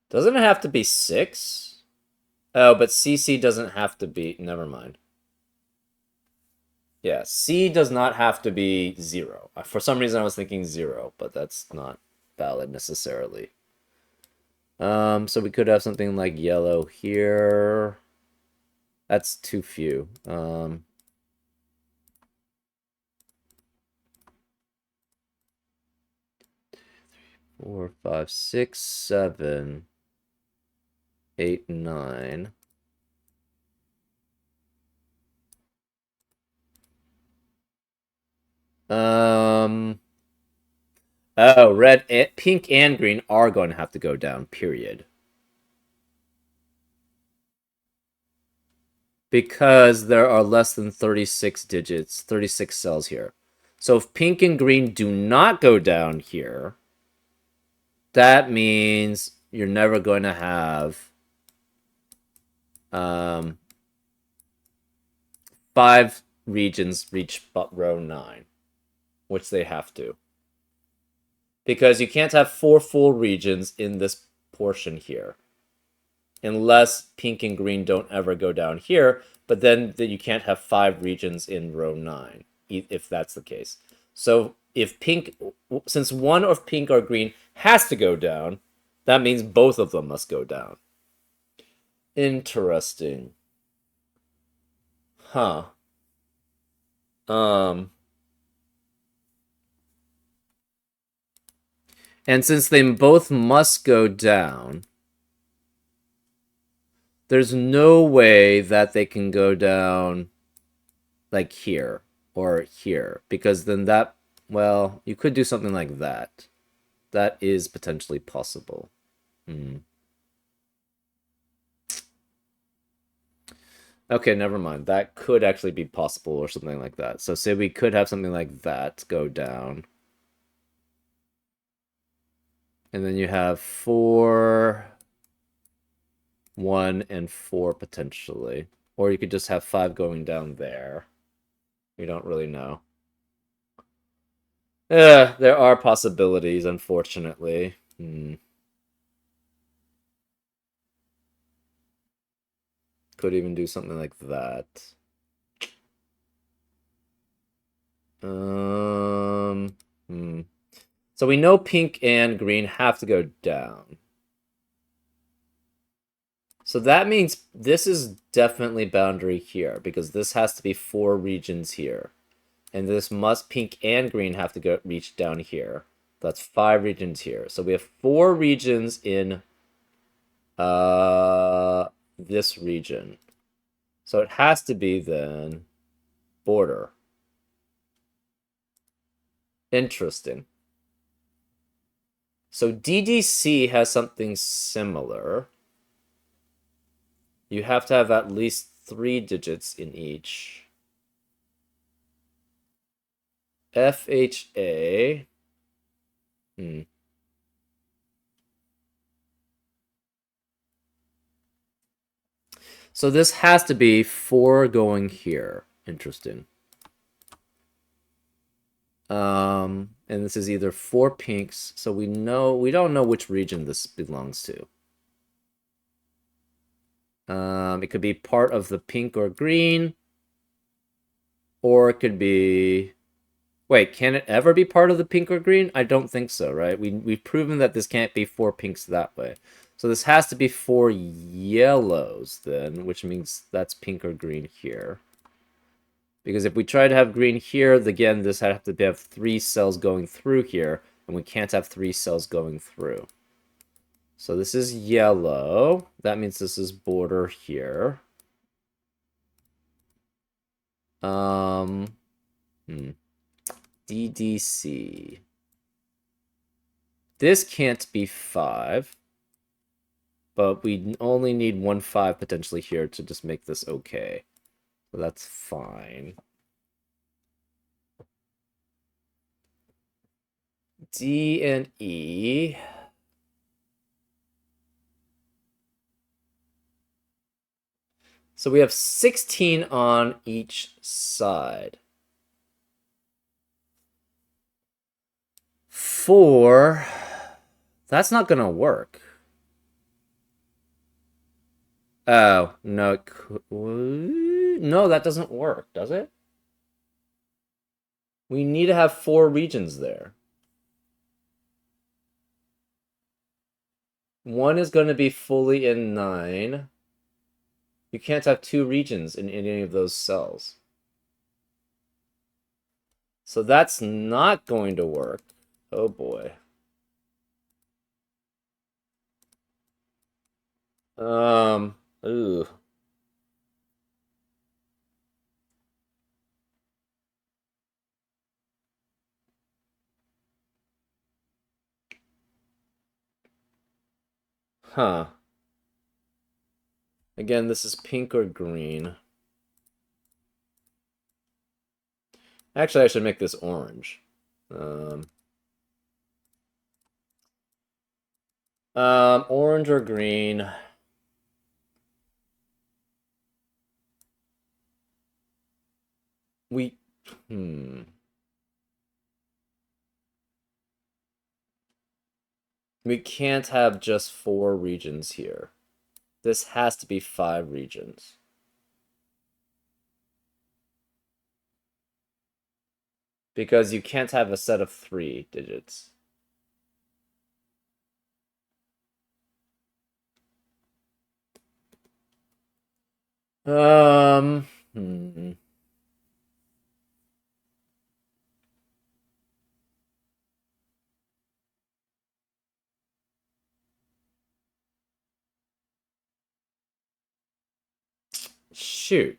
Doesn't it have to be 6? Oh, but CC doesn't have to be... Never mind. Yeah, C does not have to be 0. For some reason, I was thinking 0, but that's not valid necessarily. So we could have something like yellow here. That's too few. 4, 5, 6, 7, 8, 9. Oh, pink and green are going to have to go down, period. Because there are less than 36 digits, 36 cells here. So if pink and green do not go down here, that means you're never going to have 5 regions reach row 9, which they have to. Because you can't have 4 full regions in this portion here. Unless pink and green don't ever go down here, but then you can't have 5 regions in row 9, if that's the case. So if pink, since one of pink or green has to go down, that means both of them must go down. Interesting. Huh. And since they both must go down, there's no way that they can go down like here or here, because then that, well, you could do something like that. That is potentially possible. Okay, never mind. That could actually be possible or something like that. So say we could have something like that go down. And then you have 4, 1, and 4 potentially. Or you could just have 5 going down there. We don't really know. There are possibilities, unfortunately. Could even do something like that. So we know pink and green have to go down. So that means this is definitely boundary here, because this has to be 4 regions here. And this must, pink and green have to go reach down here. That's 5 regions here. So we have 4 regions in this region. So it has to be then border. Interesting. So DDC has something similar. You have to have at least 3 digits in each. FHA. So this has to be 4 going here. Interesting. And this is either 4 pinks, so we don't know which region this belongs to. It could be part of the pink or green, or it could be... Wait, can it ever be part of the pink or green? I don't think so, right? We've proven that this can't be 4 pinks that way. So this has to be 4 yellows then, which means that's pink or green here. Because if we try to have green here, again, this has to have 3 cells going through here, and we can't have 3 cells going through. So this is yellow. That means this is border here. DDC. This can't be 5. But we only need 1 5 potentially here to just make this okay. So that's fine. D and E. So we have 16 on each side. 4. That's not going to work. Oh, no. No, that doesn't work, does it? We need to have 4 regions there. 1 is going to be fully in 9. You can't have 2 regions in any of those cells. So that's not going to work. Oh boy. Ooh. Huh. Again, this is pink or green. Actually, I should make this orange. Orange or green. We, hmm. We can't have just 4 regions here. This has to be 5 regions. Because you can't have a set of 3 digits. Hmm. Shoot.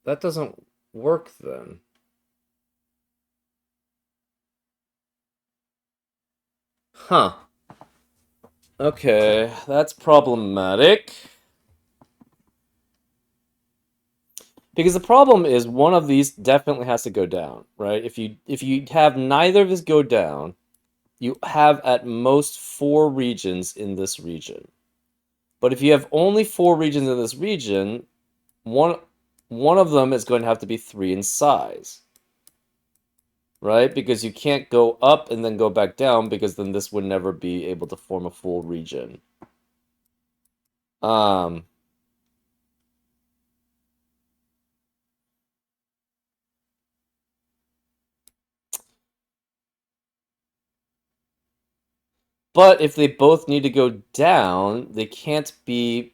That doesn't work then. Huh. Okay, that's problematic. Because the problem is one of these definitely has to go down, right? If you have neither of these go down, you have at most 4 regions in this region. But if you have only 4 regions in this region, one one of them is going to have to be 3 in size. Right? Because you can't go up and then go back down because then this would never be able to form a full region. Um But if they both need to go down, they can't be.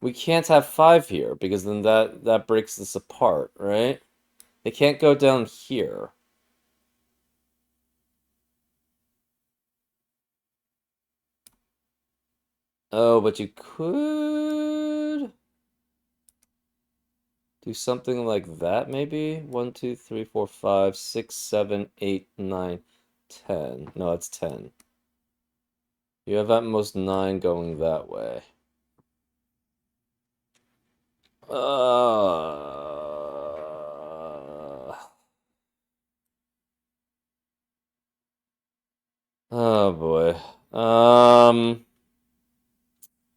We can't have 5 here because then that breaks this apart, right? They can't go down here. Oh, but you could do something like that, maybe? 1, 2, 3, 4, 5, 6, 7, 8, 9, 10. No, it's 10. You have at most 9 going that way. Oh boy.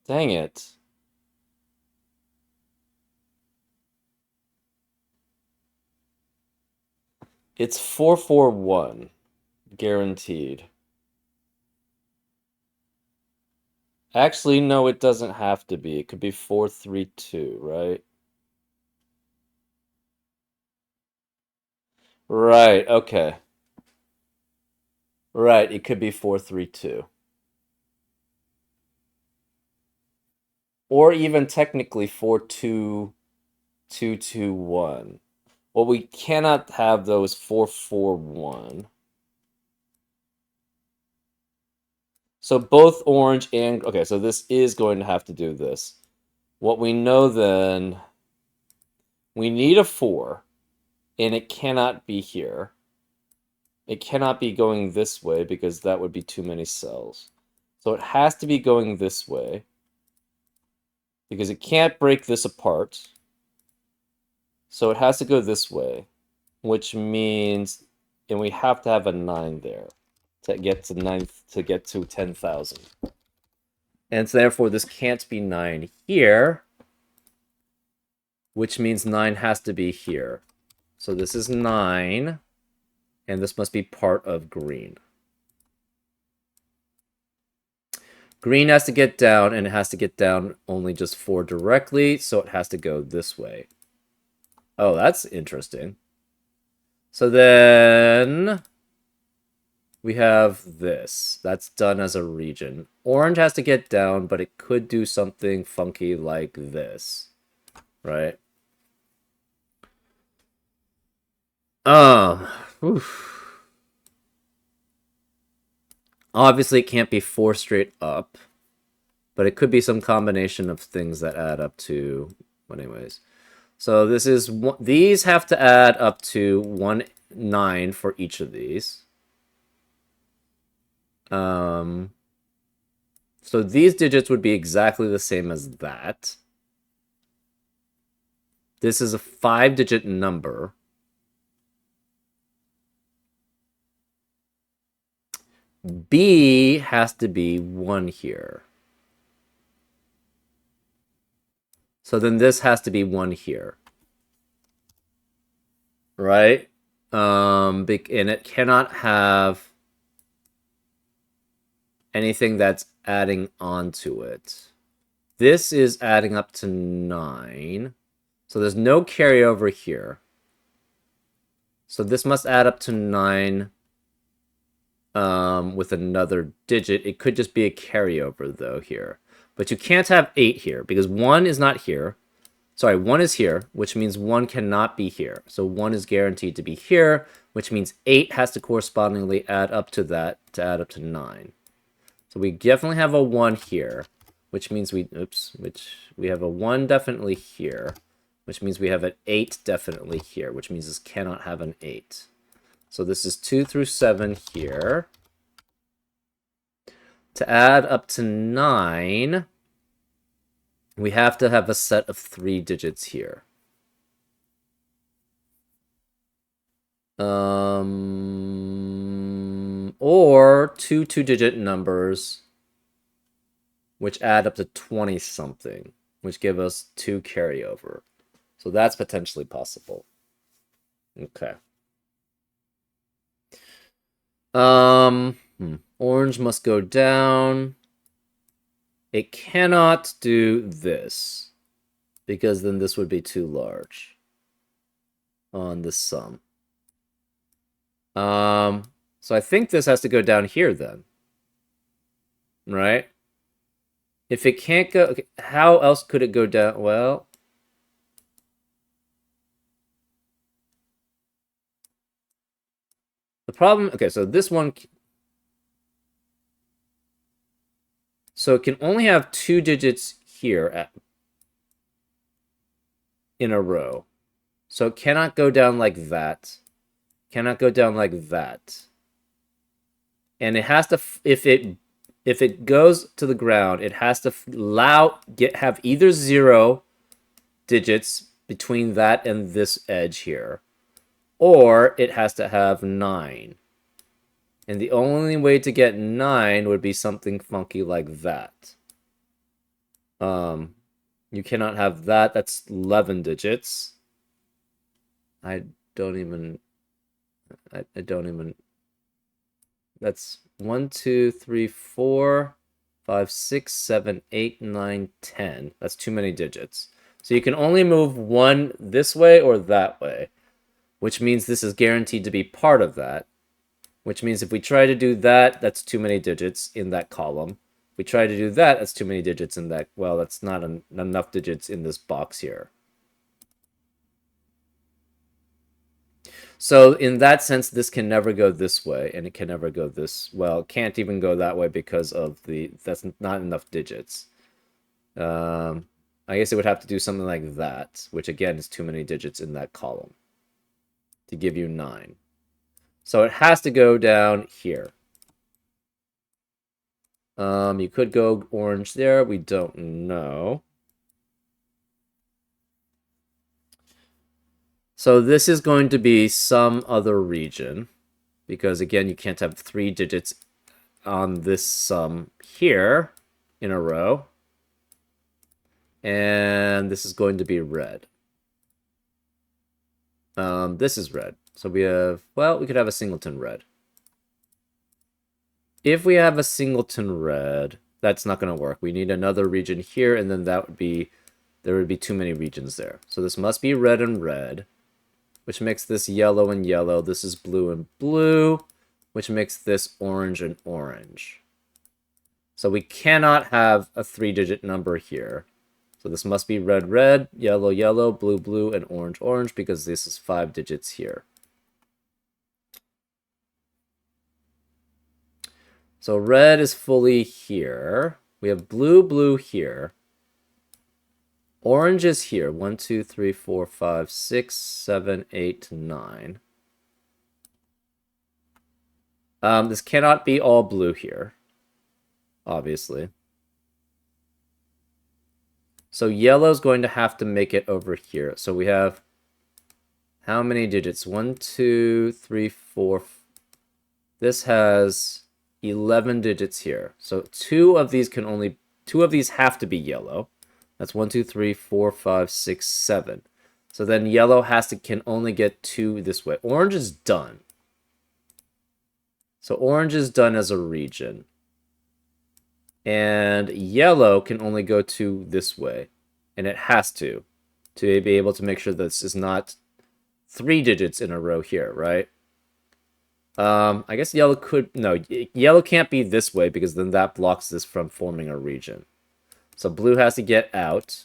Dang it. It's 441, guaranteed. Actually, no, it doesn't have to be. It could be 432, right? Right, okay. Right, it could be 432. Or even technically 42221. What we cannot have though is 441. So both orange and okay, so this is going to have to do this. What we know then, we need a 4 and it cannot be here. It cannot be going this way because that would be too many cells. So it has to be going this way because it can't break this apart. So it has to go this way, which means, and we have to have a 9 there to get to 9 to get to 10,000. And so therefore this can't be 9 here, which means 9 has to be here. So this is 9, and this must be part of green. Green has to get down, and it has to get down only just 4 directly, so it has to go this way. Oh, that's interesting. So then we have this. That's done as a region. Orange has to get down, but it could do something funky like this, right? Oof. Obviously, it can't be 4 straight up, but it could be some combination of things that add up to. But anyways, so this is these have to add up to 1 9 for each of these. So these digits would be exactly the same as that. This is a 5-digit number. B has to be 1 here. So then this has to be 1 here. Right? And it cannot have anything that's adding onto it. This is adding up to 9. So there's no carryover here. So this must add up to 9 with another digit. It could just be a carryover, though, here. But you can't have 8 here, because 1 is not here. Sorry, 1 is here, which means 1 cannot be here. So 1 is guaranteed to be here, which means 8 has to correspondingly add up to that to add up to 9. So we definitely have a 1 here, which means we have a 1 definitely here, which means we have an 8 definitely here, which means this cannot have an 8. So this is 2 through 7 here. To add up to 9, we have to have a set of 3 digits here. Or 2 two-digit numbers, which add up to 20-something, which give us 2 carryover. So that's potentially possible. Okay. Orange must go down. It cannot do this, because then this would be too large on the sum. So I think this has to go down here then. Right? If it can't go... Okay, how else could it go down? Well... The problem... Okay, so this one... So it can only have 2 digits here in a row. So it cannot go down like that. Cannot go down like that. And it has to... If it goes to the ground, it has to have either 0 digits between that and this edge here, or it has to have 9. And the only way to get 9 would be something funky like that. You cannot have that. That's 11 digits. I don't even... That's 1, 2, 3, 4, 5, 6, 7, 8, 9, 10. That's too many digits. So you can only move 1 this way or that way, which means this is guaranteed to be part of that, which means if we try to do that, that's too many digits in that column. If we try to do that, that's too many digits in that... Well, that's not enough digits in this box here. So in that sense, this can never go this way, and it can never go this... Well, it can't even go that way because of that's not enough digits. I guess it would have to do something like that, which again is too many digits in that column to give you 9. So it has to go down here. You could go orange there. We don't know. So this is going to be some other region, because again, you can't have 3 digits on this sum here in a row. And this is going to be red. This is red. So we have, well, we could have a singleton red. If we have a singleton red, that's not going to work. We need another region here, and then there would be too many regions there. So this must be red and red, which makes this yellow and yellow. This is blue and blue, which makes this orange and orange. So we cannot have a 3-digit number here. So this must be red, red, yellow, yellow, blue, blue, and orange, orange, because this is 5 digits here. So red is fully here. We have blue, blue here. Orange is here. 1, 2, 3, 4, 5, 6, 7, 8, 9. This cannot be all blue here, obviously. So yellow's going to have to make it over here. So we have how many digits? 1, 2, 3, 4. This has 11 digits here. So two of these have to be yellow. That's 1, 2, 3, 4, 5, 6, 7. So then yellow can only get 2 this way. Orange is done. So orange is done as a region. And yellow can only go 2 this way. And it has to be able to make sure this is not 3 digits in a row here, right? I guess yellow yellow can't be this way because then that blocks this from forming a region. So blue has to get out.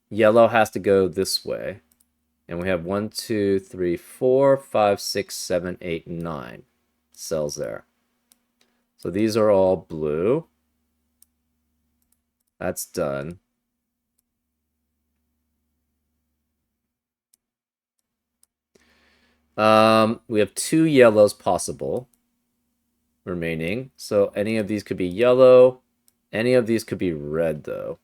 Yellow has to go this way. And we have 1, 2, 3, 4, 5, 6, 7, 8, 9 cells there. So these are all blue. That's done. We have 2 yellows possible remaining. So any of these could be yellow. Any of these could be red, though.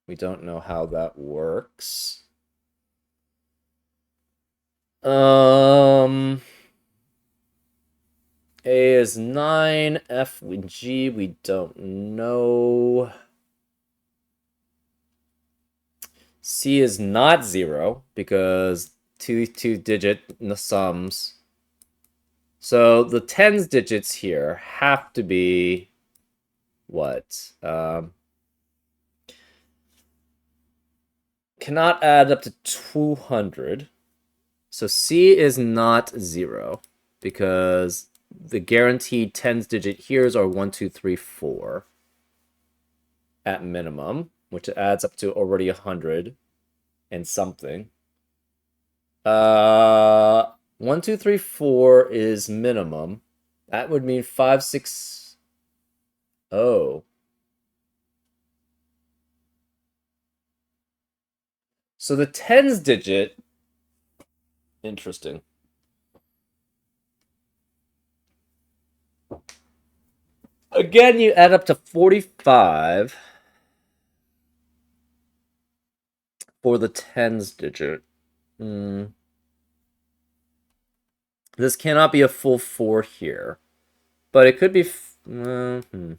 We don't know how that works. A is 9. F and G, we don't know. C is not 0 because two-digit sums. So the tens digits here have to be what? Cannot add up to 200. So C is not 0 because the guaranteed tens digit here are 1, 2, 3, 4 at minimum, which adds up to already 100 and something. 1, 2, 3, 4 is minimum. That would mean 5, 6. Oh. So the tens digit. Interesting. Again, you add up to 45 for the tens digit. This cannot be a full 4 here, but it could be. The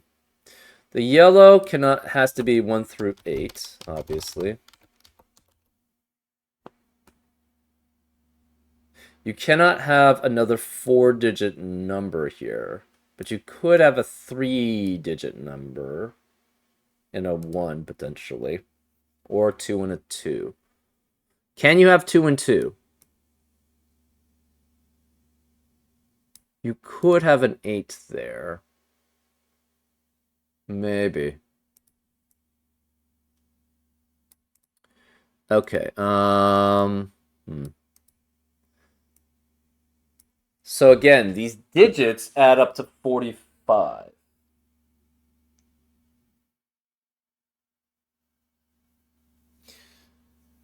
yellow has to be 1 through 8, obviously. You cannot have another 4-digit number here, but you could have a 3-digit number and a 1 potentially, or 2 and a 2. Can you have 2 and 2? You could have an 8 there. Maybe. Okay. So again, these digits add up to 45.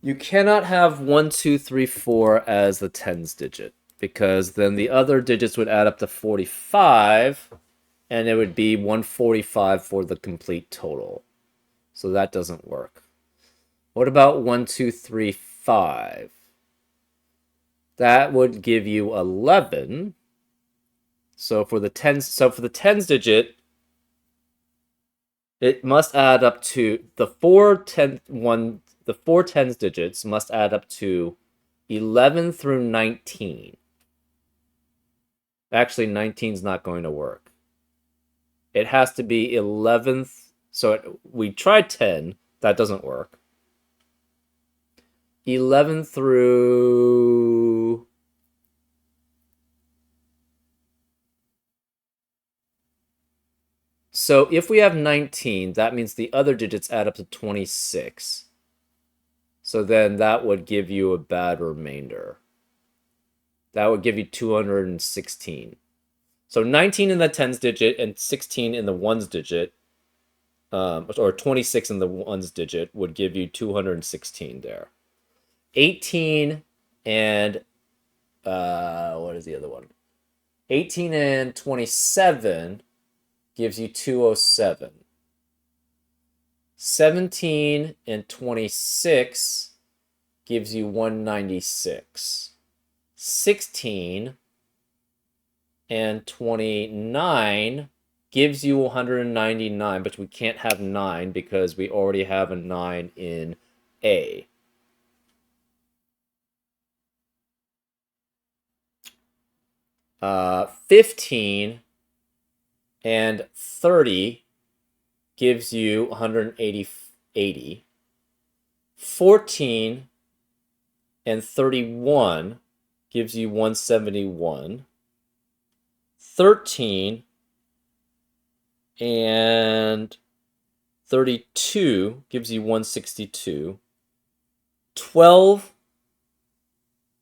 You cannot have 1, 2, 3, 4 as the tens digit, because then the other digits would add up to 45, and it would be 145 for the complete total. So that doesn't work. What about 1, 2, 3, 5? That would give you 11. So for the tens digit, it must add up to the 4 tens digits must add up to 11 through 19. Actually, 19 is not going to work. It has to be 11th. So we tried 10. That doesn't work. 11 through... So if we have 19, that means the other digits add up to 26. So then that would give you a bad remainder. That would give you 216. So 19 in the tens digit and 16 in the ones digit, or 26 in the ones digit would give you 216 there. 18 and, what is the other one? 18 and 27 gives you 207. 17 and 26 gives you 196. 16 and 29 gives you 199, but we can't have 9 because we already have a 9 in A. Uh, 15 and 30 gives you 180. 14 and 31 gives you 171. 13 and 32 gives you 162. 12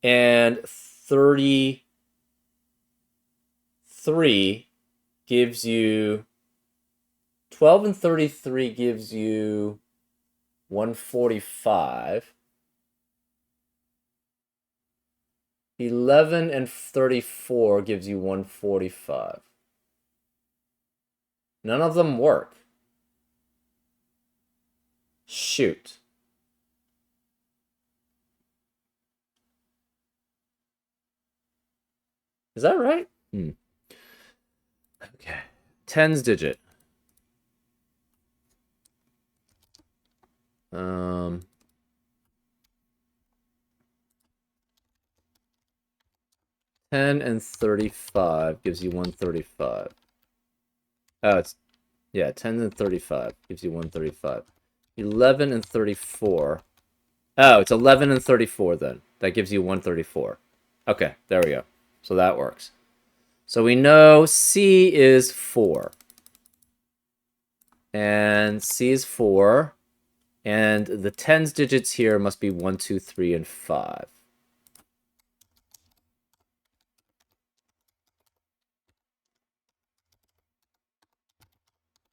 and 33 gives you 12 and 33 gives you 145. 11 and 34 gives you 145. None of them work. Shoot. Is that right? Okay. Tens digit. Um, 10 and 35 gives you 135. Oh, it's, yeah, 10 and 35 gives you 135. 11 and 34. Oh, it's 11 and 34 then. That gives you 134. Okay, there we go. So that works. So we know C is 4. And C is 4. And the tens digits here must be 1, 2, 3, and 5.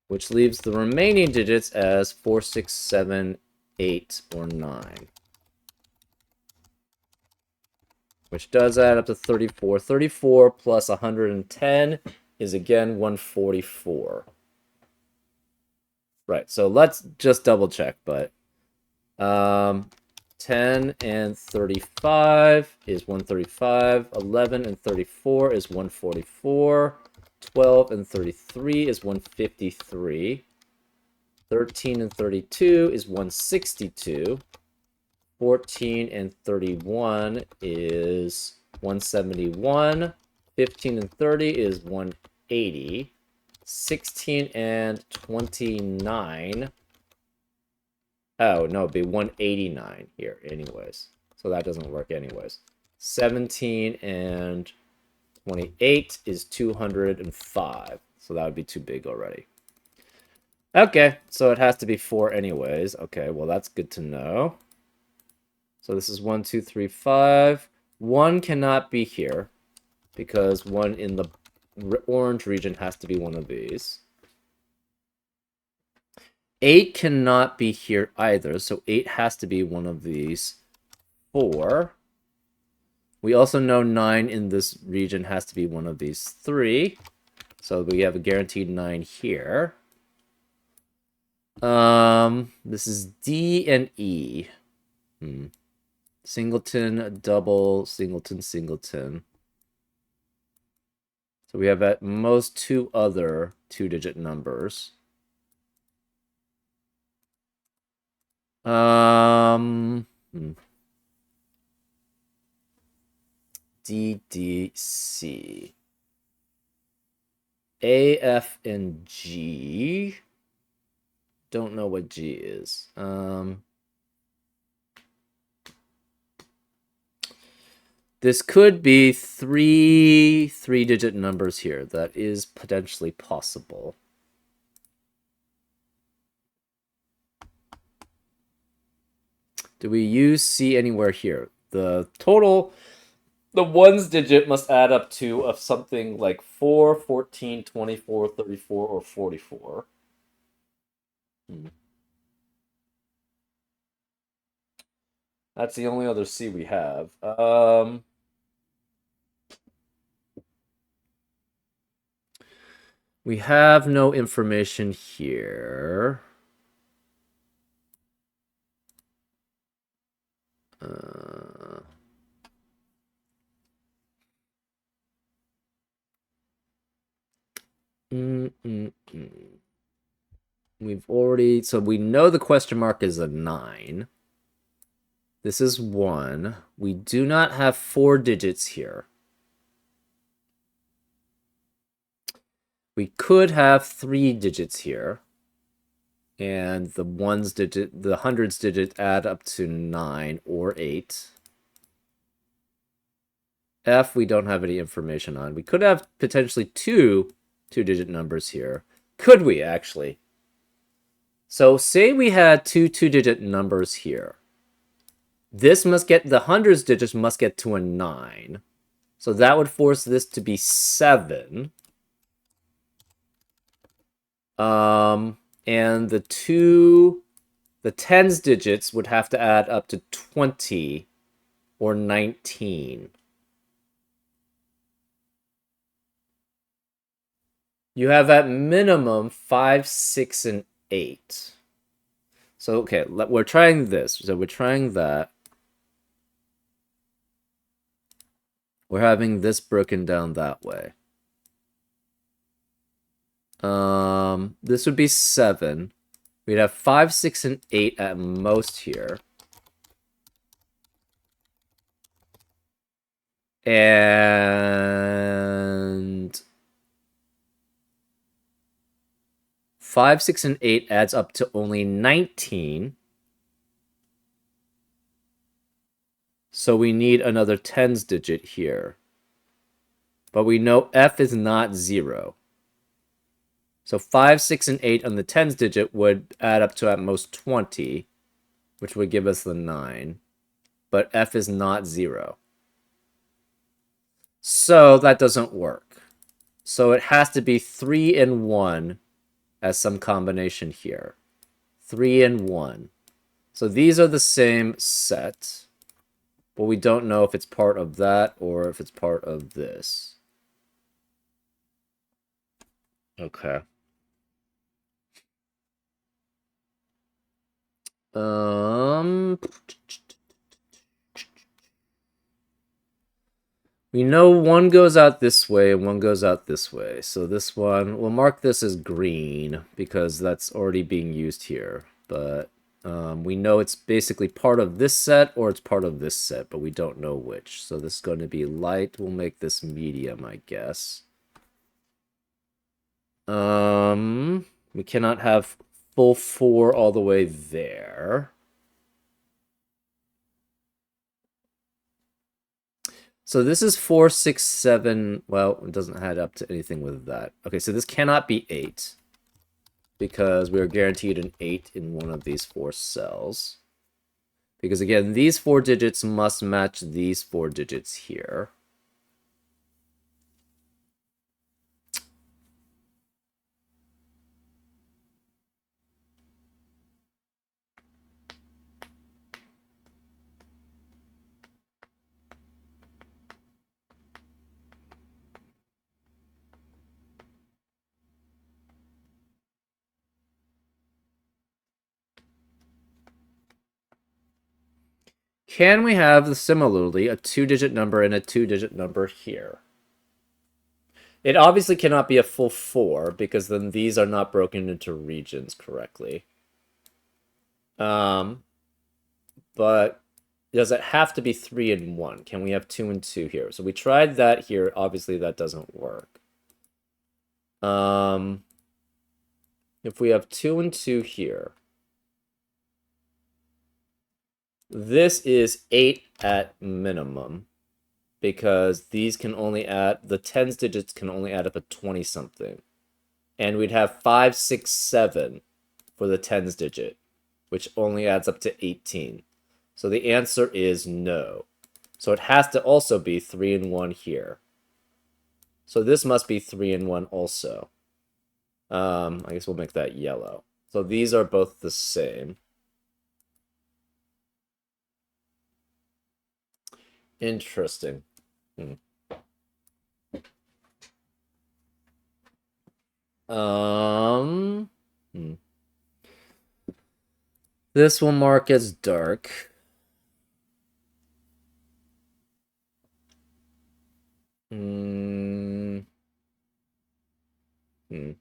Which leaves the remaining digits as 4, 6, 7, 8, or 9. Which does add up to 34. 34 plus 110 is again 144. Right, so let's just double check, but 10 and 35 is 135. 11 and 34 is 144. 12 and 33 is 153. 13 and 32 is 162. 14 and 31 is 171. 15 and 30 is 180. 16 and 29. Oh, no, it'd be 189 here anyways. So that doesn't work anyways. 17 and 28 is 205. So that would be too big already. Okay, so it has to be 4 anyways. Okay, well, that's good to know. So this is 1, 2, 3, 5. 1 cannot be here because 1 in the orange region has to be one of these. 8 cannot be here either, so 8 has to be one of these 4. We also know 9 in this region has to be one of these 3. So we have a guaranteed 9 here. This is D and E. Singleton, double, singleton, singleton. So we have at most 2 other 2-digit numbers. D, D, C. A, F, and G. Don't know what G is. This could be 3 3-digit numbers here. That is potentially possible. Do we use C anywhere here? The total, the ones digit must add up to of something like 4, 14, 24, 34, or 44. That's the only other C we have. We have no information here. so we know the question mark is a 9. This is 1. We do not have 4 digits here. We could have 3 digits here. And the hundreds digit add up to 9 or 8. F, we don't have any information on. We could have potentially two two-digit numbers here. Could we, actually? So say we had two two-digit numbers here. The hundreds digits must get to a 9. So that would force this to be 7. And the tens digits would have to add up to 20 or 19. You have at minimum 5, 6, and 8. So, okay, we're trying this. So we're trying that. We're having this broken down that way. This would be 7. We'd have 5, 6, and 8 at most here. And 5, 6, and 8 adds up to only 19. So we need another tens digit here. But we know F is not 0. So 5, 6, and 8 on the tens digit would add up to at most 20, which would give us the 9. But F is not 0. So that doesn't work. So it has to be 3 and 1 as some combination here. 3 and 1. So these are the same set, but we don't know if it's part of that or if it's part of this. Okay. We know one goes out this way and one goes out this way. So this one, we'll mark this as green because that's already being used here. But we know it's basically part of this set or it's part of this set, but we don't know which. So this is going to be light. We'll make this medium, I guess. We cannot have full 4 all the way there. So this is 4, 6, 7. Well, it doesn't add up to anything with that. Okay, so this cannot be 8 because we're guaranteed an 8 in one of these 4 cells. Because again, these 4 digits must match these 4 digits here. Can we have, similarly, a 2-digit number and a 2-digit number here? It obviously cannot be a full 4, because then these are not broken into regions correctly. But does it have to be 3 and 1? Can we have 2 and 2 here? So we tried that here. Obviously, that doesn't work. If we have 2 and 2 here, this is 8 at minimum, because these can only add, the tens digits can only add up to 20-something. And we'd have 5, 6, 7 for the tens digit, which only adds up to 18. So the answer is no. So it has to also be 3 and 1 here. So this must be 3 and 1 also. I guess we'll make that yellow. So these are both the same. Interesting. This will mark as dark. Hmm. 'Cause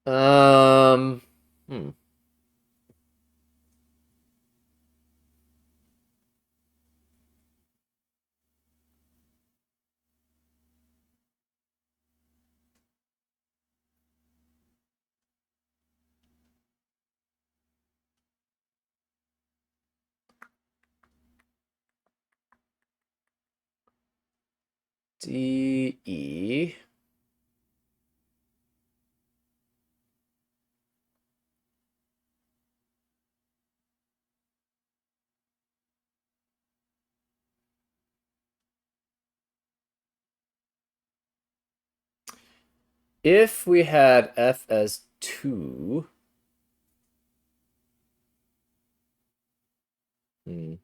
Um, hmm. D, E. If we had F as 2, hmm.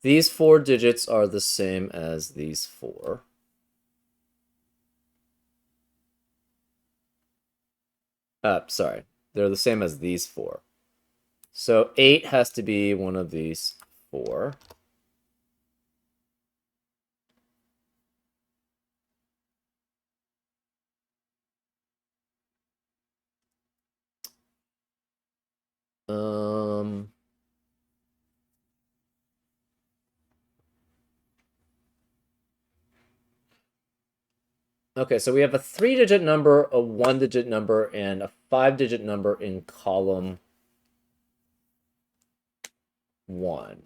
These 4 digits are the same as these 4. Sorry. They're the same as these 4. So 8 has to be one of these 4. Um, okay, so we have a 3-digit number, a 1-digit number, and a 5-digit number in column 1.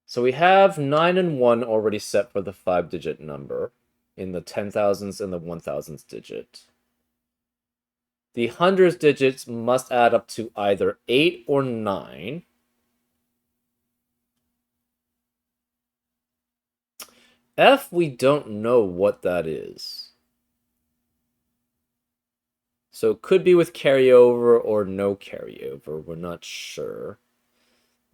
So we have 9 and 1 already set for the 5-digit number in the 10,000s and the 1,000s digit. The hundreds digits must add up to either 8 or 9. F, we don't know what that is. So it could be with carryover or no carryover. We're not sure.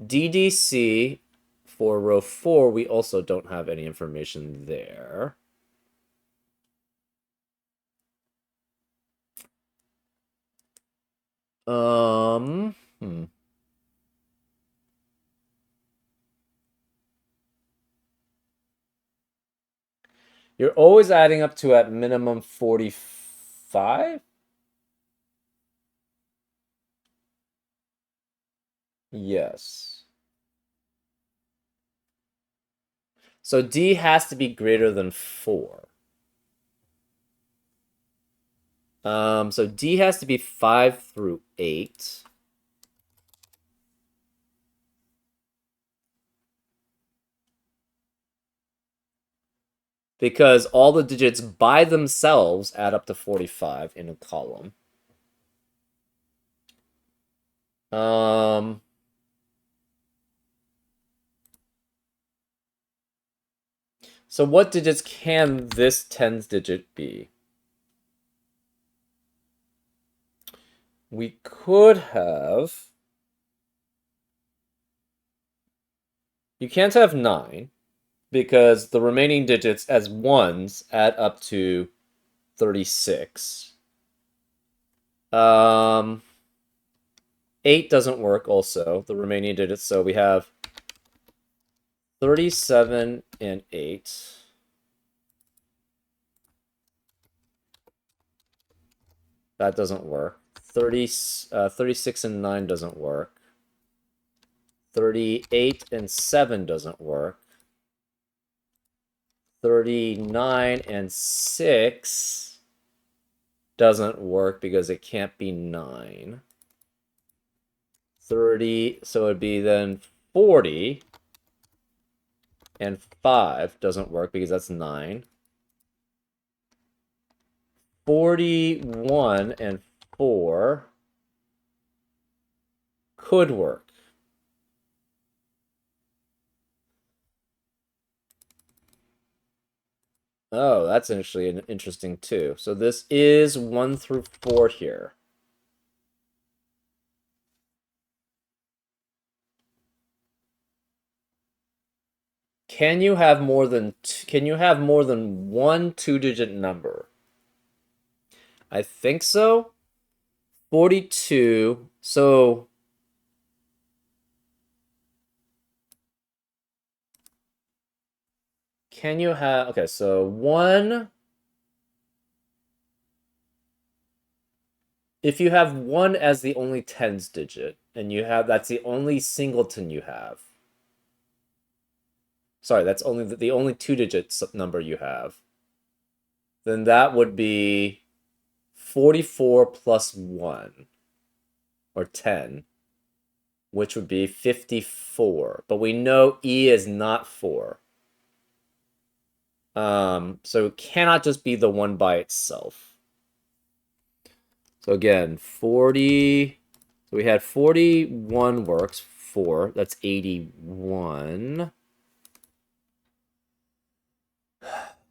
DDC, for row 4, we also don't have any information there. Hmm. You're always adding up to at minimum 45? Yes. So D has to be greater than 4. So D has to be 5 through 8. Because all the digits by themselves add up to 45 in a column. Um, so what digits can this tens digit be? We could have... You can't have 9, because the remaining digits as ones add up to 36. 8 doesn't work also, the remaining digits, so we have 37 and 8. That doesn't work. 36 and 9 doesn't work. 38 and 7 doesn't work. 39 and 6 doesn't work because it can't be 9. 30, so it'd be then 40 and 5 doesn't work because that's 9. 41 and 4 could work. Oh, that's actually interesting too. So this is 1 through 4 here. Can you have more than one two-digit number? I think so. 42. So Can you have... Okay, so 1... If you have 1 as the only tens digit, and you have... That's the only singleton you have. Sorry, that's only the only 2-digit number you have. Then that would be 44 plus 1, or 10, which would be 54. But we know E is not 4. So it cannot just be the 1 by itself. So again, 40... So we had 41 works, 4. That's 81.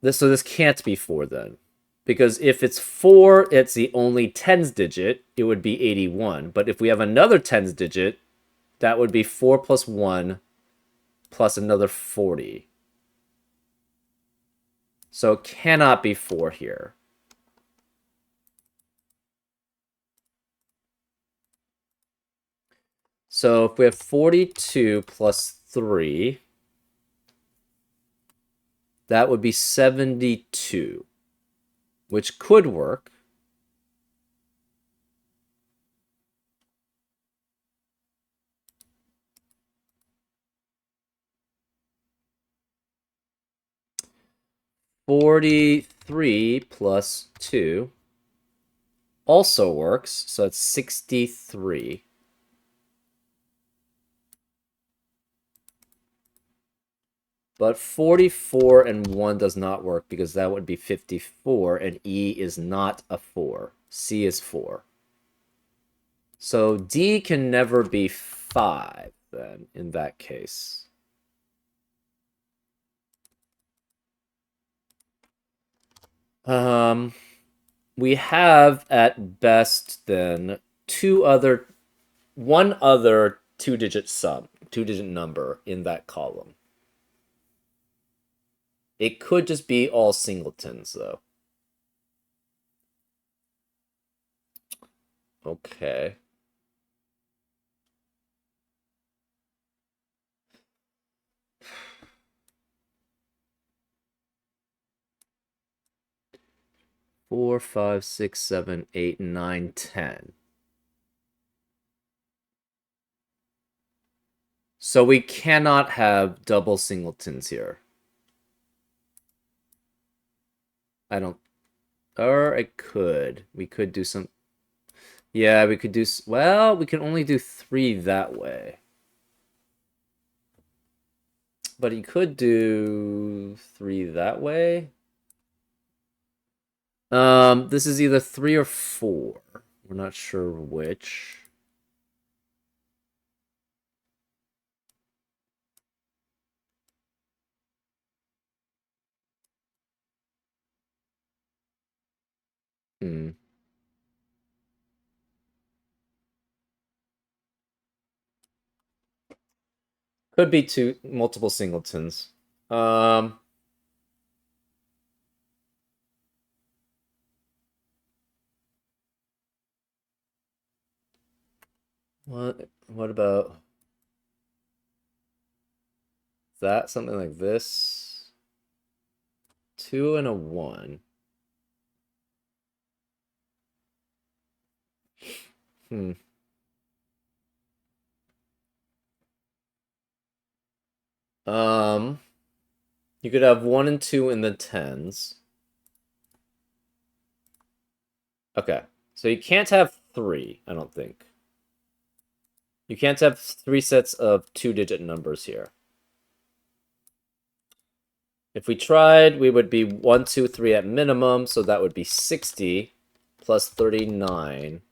So this can't be 4 then. Because if it's 4, it's the only tens digit, it would be 81. But if we have another tens digit, that would be 4 plus 1 plus another 40. So it cannot be 4 here. So if we have 42 plus 3, that would be 72, which could work. $43 plus 2 also works, so it's 63. But 44 and 1 does not work because that would be 54, and E is not a 4. C is 4. So D can never be 5, then, in that case. We have, at best, then, one other two-digit number in that column. It could just be all singletons, though. Okay. Four, 5, 6, 7, 8, 9, 10. So we cannot have double singletons here. I don't... Or it could. We could do some... Yeah, we could do... Well, we can only do 3 that way. But he could do 3 that way. This is either 3 or 4. We're not sure which. Could be multiple singletons. What about that? Something like this. 2 and a 1. You could have 1 and 2 in the tens. Okay. So you can't have 3, I don't think. You can't have 3 sets of 2-digit numbers here. If we tried, we would be 1, 2, 3 at minimum, so that would be 60 plus 39,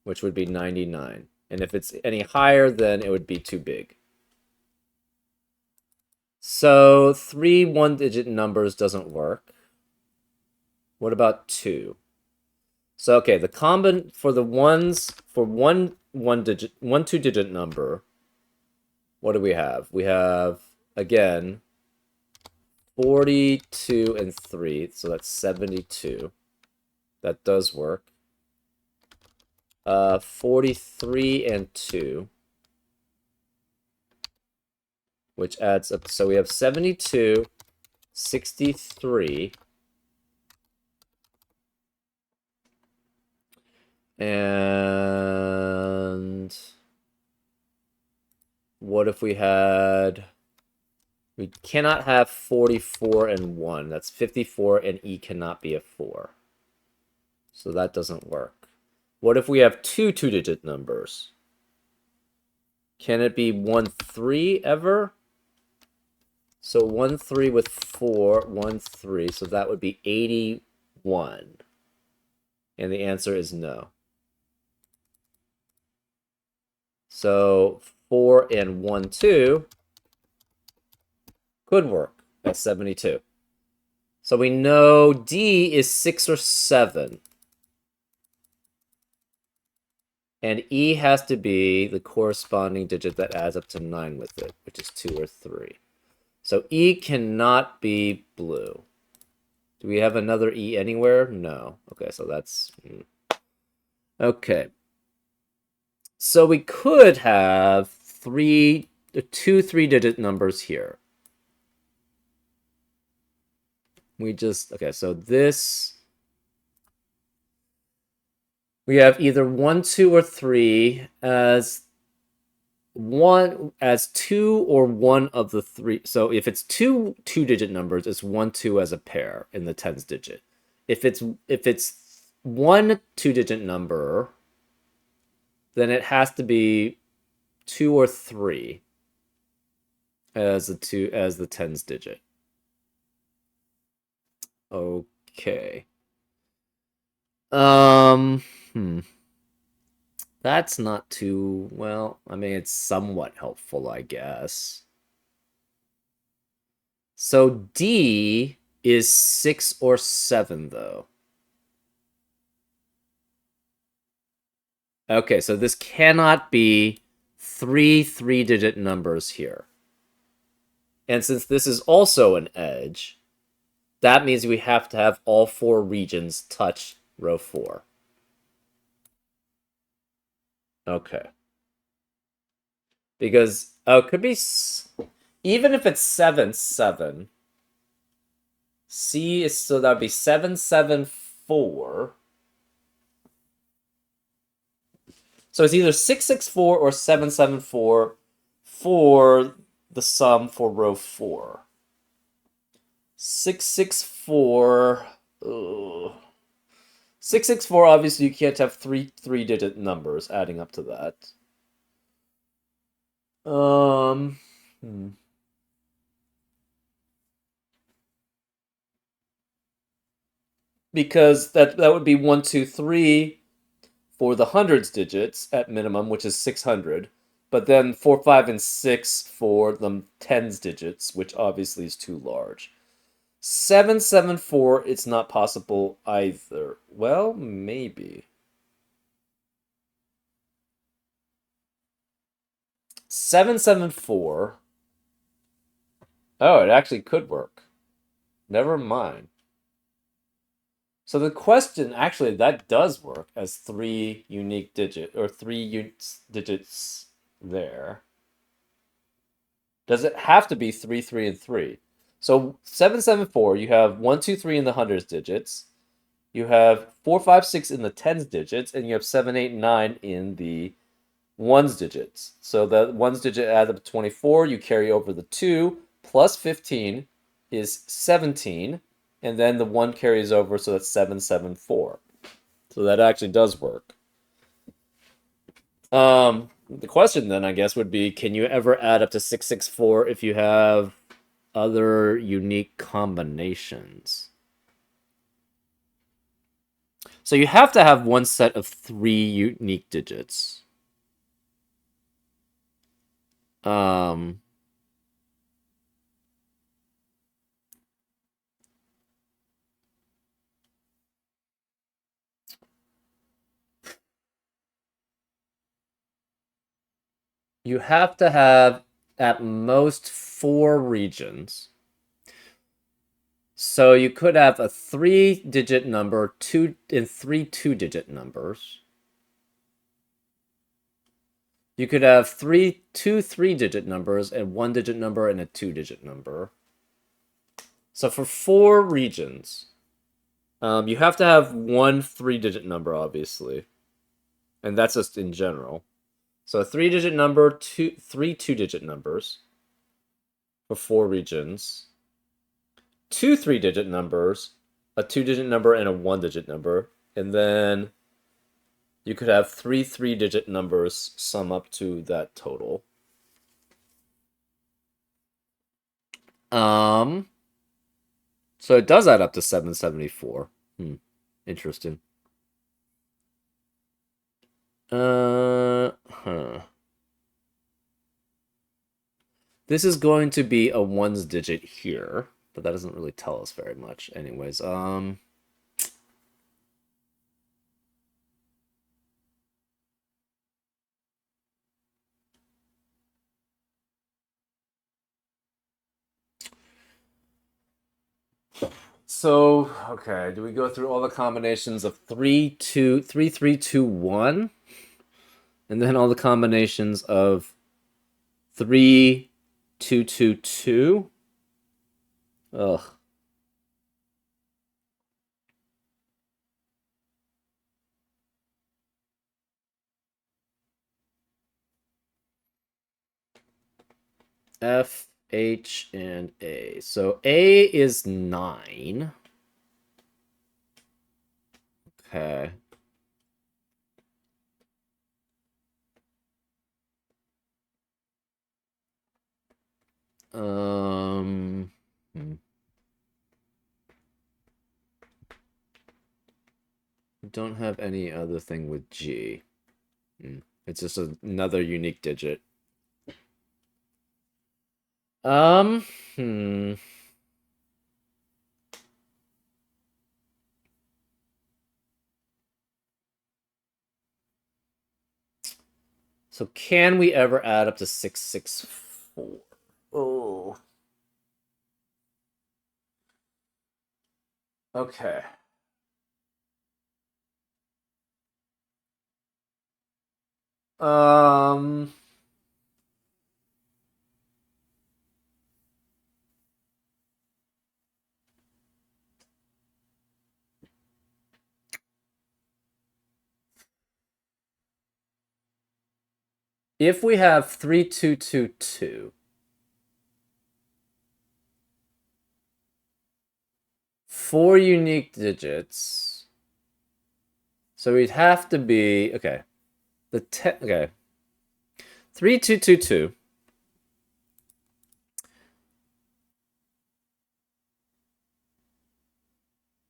which would be 99. And if it's any higher, then it would be too big. So 3 one-digit numbers doesn't work. What about 2? So okay, the for the ones for one two-digit number, what do we have? We have again 42 and 3, so that's 72. That does work. 43 and 2, which adds up. So we have 72 63. And what if we had... We cannot have 44 and 1. That's 54, and E cannot be a 4. So that doesn't work. What if we have two two-digit numbers? Can it be 1, 3 ever? So 1, 3 with 4, 1, 3. So that would be 81. And the answer is no. So 4 and 1, 2 could work at 72. So we know D is 6 or 7. And E has to be the corresponding digit that adds up to 9 with it, which is 2 or 3. So E cannot be blue. Do we have another E anywhere? No. Okay, so that's... Okay. So we could have two 3-digit numbers here. Okay, so this... We have either 1, 2, or 3 as 2 or 1 of the 3. So if it's two 2-digit numbers, it's 1, 2 as a pair in the tens digit. If it's one 2-digit number, then it has to be 2 or 3 as the tens digit. Okay. That's not too, well, I mean, it's somewhat helpful, I guess. So D is 6 or 7, though. Okay, so this cannot be 3-digit numbers here. And since this is also an edge, that means we have to have all 4 regions touch row 4. Okay. Because, it could be... Even if it's 7, 7, C is... So that would be 7, 7, 4. So it's either 664 or 774 for the sum for row 4. 664... 664, obviously you can't have three-digit numbers adding up to that. Because that would be 1, 2, 3 for the hundreds digits at minimum, which is 600. But then 4, 5, and 6 for the tens digits, which obviously is too large. 774, it's not possible either. Well, maybe. 774. Oh, it actually could work. Never mind. So the question, actually, that does work as 3 unique digit, or 3 digits there. Does it have to be 3, 3, and 3? So 774, you have 1, 2, 3 in the hundreds digits. You have 4, 5, 6 in the tens digits, and you have 7, 8, 9 in the ones digits. So the ones digit add up to 24. You carry over the 2 plus 15 is 17. And then the 1 carries over, so that's 774. So that actually does work. The question then, I guess, would be, can you ever add up to 664 if you have other unique combinations? So you have to have one set of 3 unique digits. You have to have at most 4 regions. So you could have a 3-digit number, 2 and 3 2-digit numbers. You could have 2 3-digit numbers and 1-digit number and a 2-digit number. So for 4 regions, you have to have one 3-digit number, obviously, and that's just in general. So a 3-digit number, three 2-digit numbers for 4 regions, two 3-digit numbers, a 2-digit number, and a 1-digit number, and then you could have three 3-digit numbers sum up to that total. So it does add up to 774. Interesting. Huh. This is going to be a ones digit here, but that doesn't really tell us very much. Anyways, so okay, do we go through all the combinations of 3, 2, 3, 3, 2, 1, and then all the combinations of 3, 2, 2, 2? Ugh. F, H, and A. So A is 9. Okay. Hmm. Don't have any other thing with G. It's just another unique digit. Hmm. So can we ever add up to 664? Oh. Okay. Um. If we have 3222, 4 unique digits, so we'd have to be okay. Okay. 3222.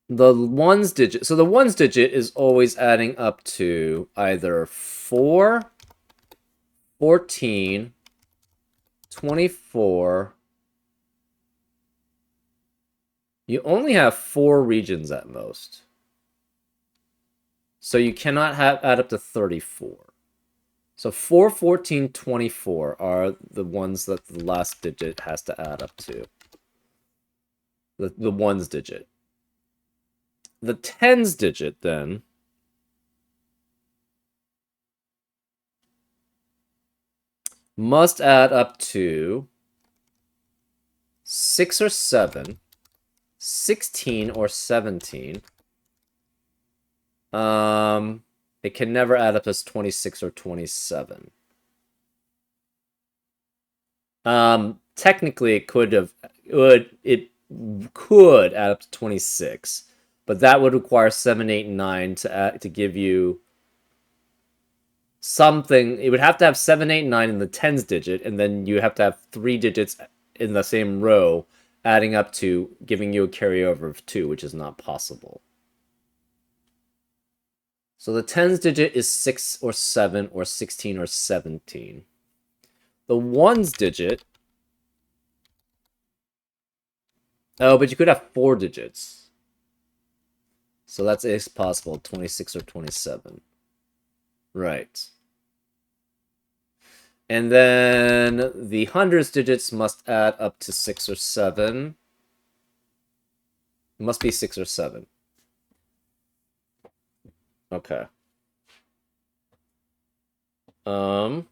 The ones digit. So the ones digit is always adding up to either 4, 14, 24. You only have 4 regions at most. So you cannot add up to 34. So 4, 14, 24 are the ones that the last digit has to add up to. The ones digit. The tens digit, then, must add up to 6 or 7, 16 or 17. It can never add up as 26 or 27. Technically, it could add up to 26, but that would require 7, 8, and 9 to give you something. It would have to have 7, 8, and 9 in the tens digit, and then you have to have 3 digits in the same row, adding up to giving you a carryover of 2, which is not possible. So the tens digit is 6 or 7 or 16 or 17. The ones digit. Oh, but you could have 4 digits. So that's possible, 26 or 27. Right. And then the hundreds digits must add up to 6 or 7. It must be 6 or 7. Okay. Um.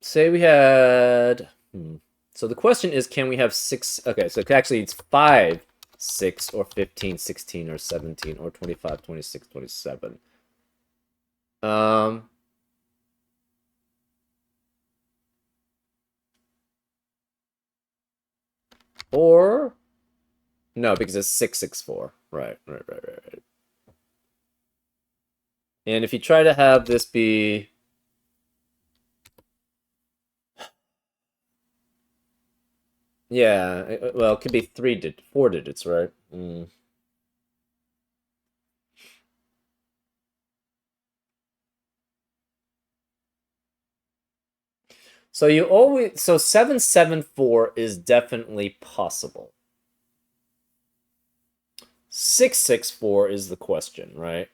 say we had... So the question is, can we have 6... Okay, so actually it's 5, 6, or 15, 16, or 17, or 25, 26, 27. Or... No, because it's 664. Right. And if you try to have this be... Yeah, well, it could be 4 digits, right? So 774 is definitely possible. 664 is the question, right?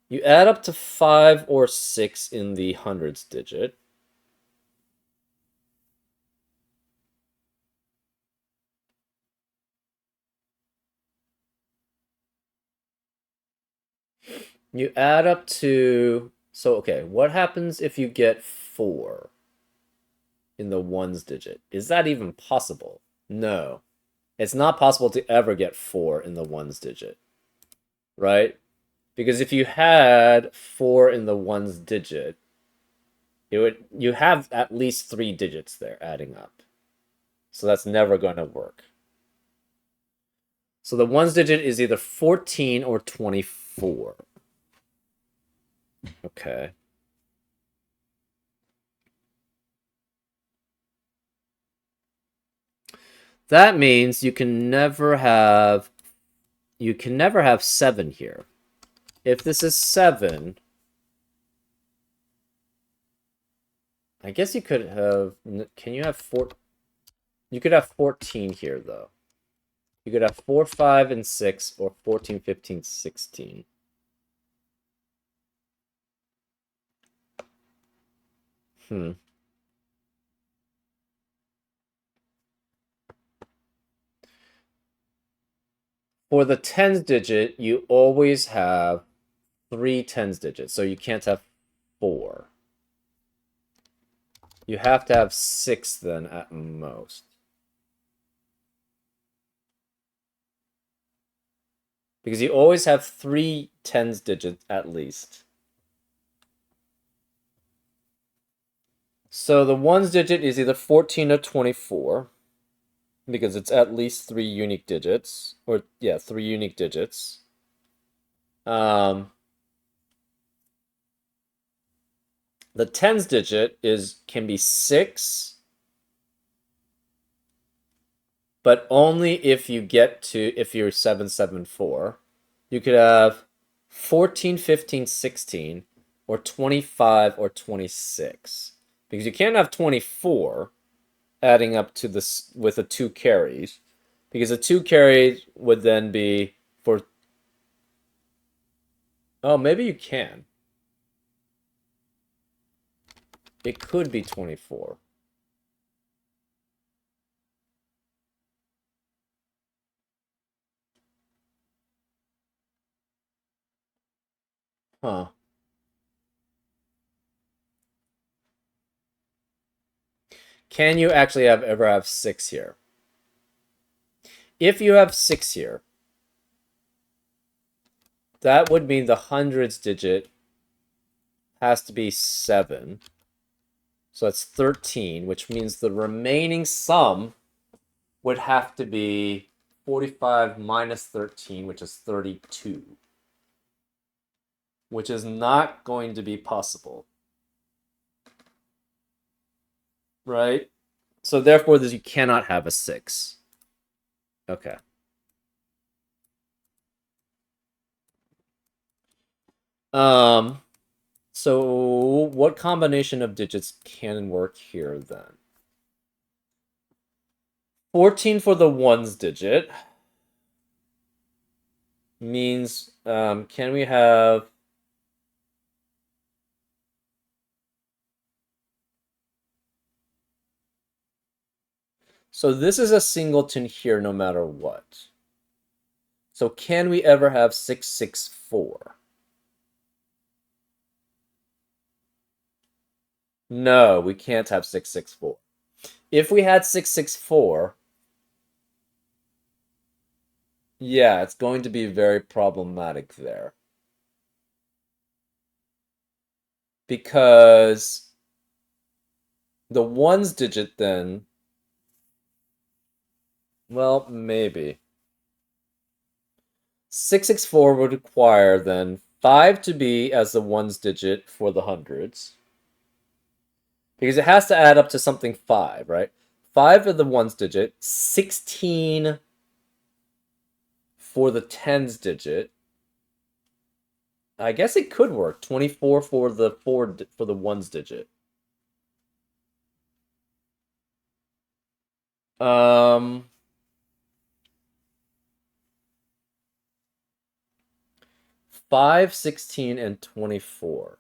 You add up to 5 or 6 in the hundreds digit. You add up to... So, okay, what happens if you get 4 in the ones digit? Is that even possible? No. It's not possible to ever get 4 in the ones digit, right? Because if you had 4 in the ones digit, you have at least 3 digits there adding up. So that's never going to work. So the ones digit is either 14 or 24. Okay. That means you can never have 7 here. If this is 7, I guess you could have... Can you have 4? You could have 14 here, though. You could have 4, 5, and 6, or 14, 15, 16. For the tens digit, you always have 3 tens digits, so you can't have 4. You have to have 6 then at most. Because you always have 3 tens digits at least. So the ones digit is either 14 or 24. Because it's at least 3 unique digits. Or, yeah, 3 unique digits. The tens digit can be 6, but only if you're 774. You could have 14, 15, 16, or 25 or 26. Because you can't have 24 adding up to this with the 2 carries. Because the 2 carries would then be for... Oh, maybe you can. It could be 24. Huh. Can you actually ever have 6 here? If you have 6 here, that would mean the hundreds digit has to be 7. So that's 13, which means the remaining sum would have to be 45 minus 13, which is 32. Which is not going to be possible. Right? So therefore, you cannot have a 6. Okay. So what combination of digits can work here then? 14 for the ones digit means, can we have... So this is a singleton here no matter what. So can we ever have 664? No, we can't have 664. If we had 664, yeah, it's going to be very problematic there. Because the ones digit then, well, maybe. 664 would require then 5 to be as the ones digit for the hundreds. Because it has to add up to something 5, right? 5 of the ones digit, 16 for the tens digit. I guess it could work. 24 for the ones digit. Um 5, 16, and 24.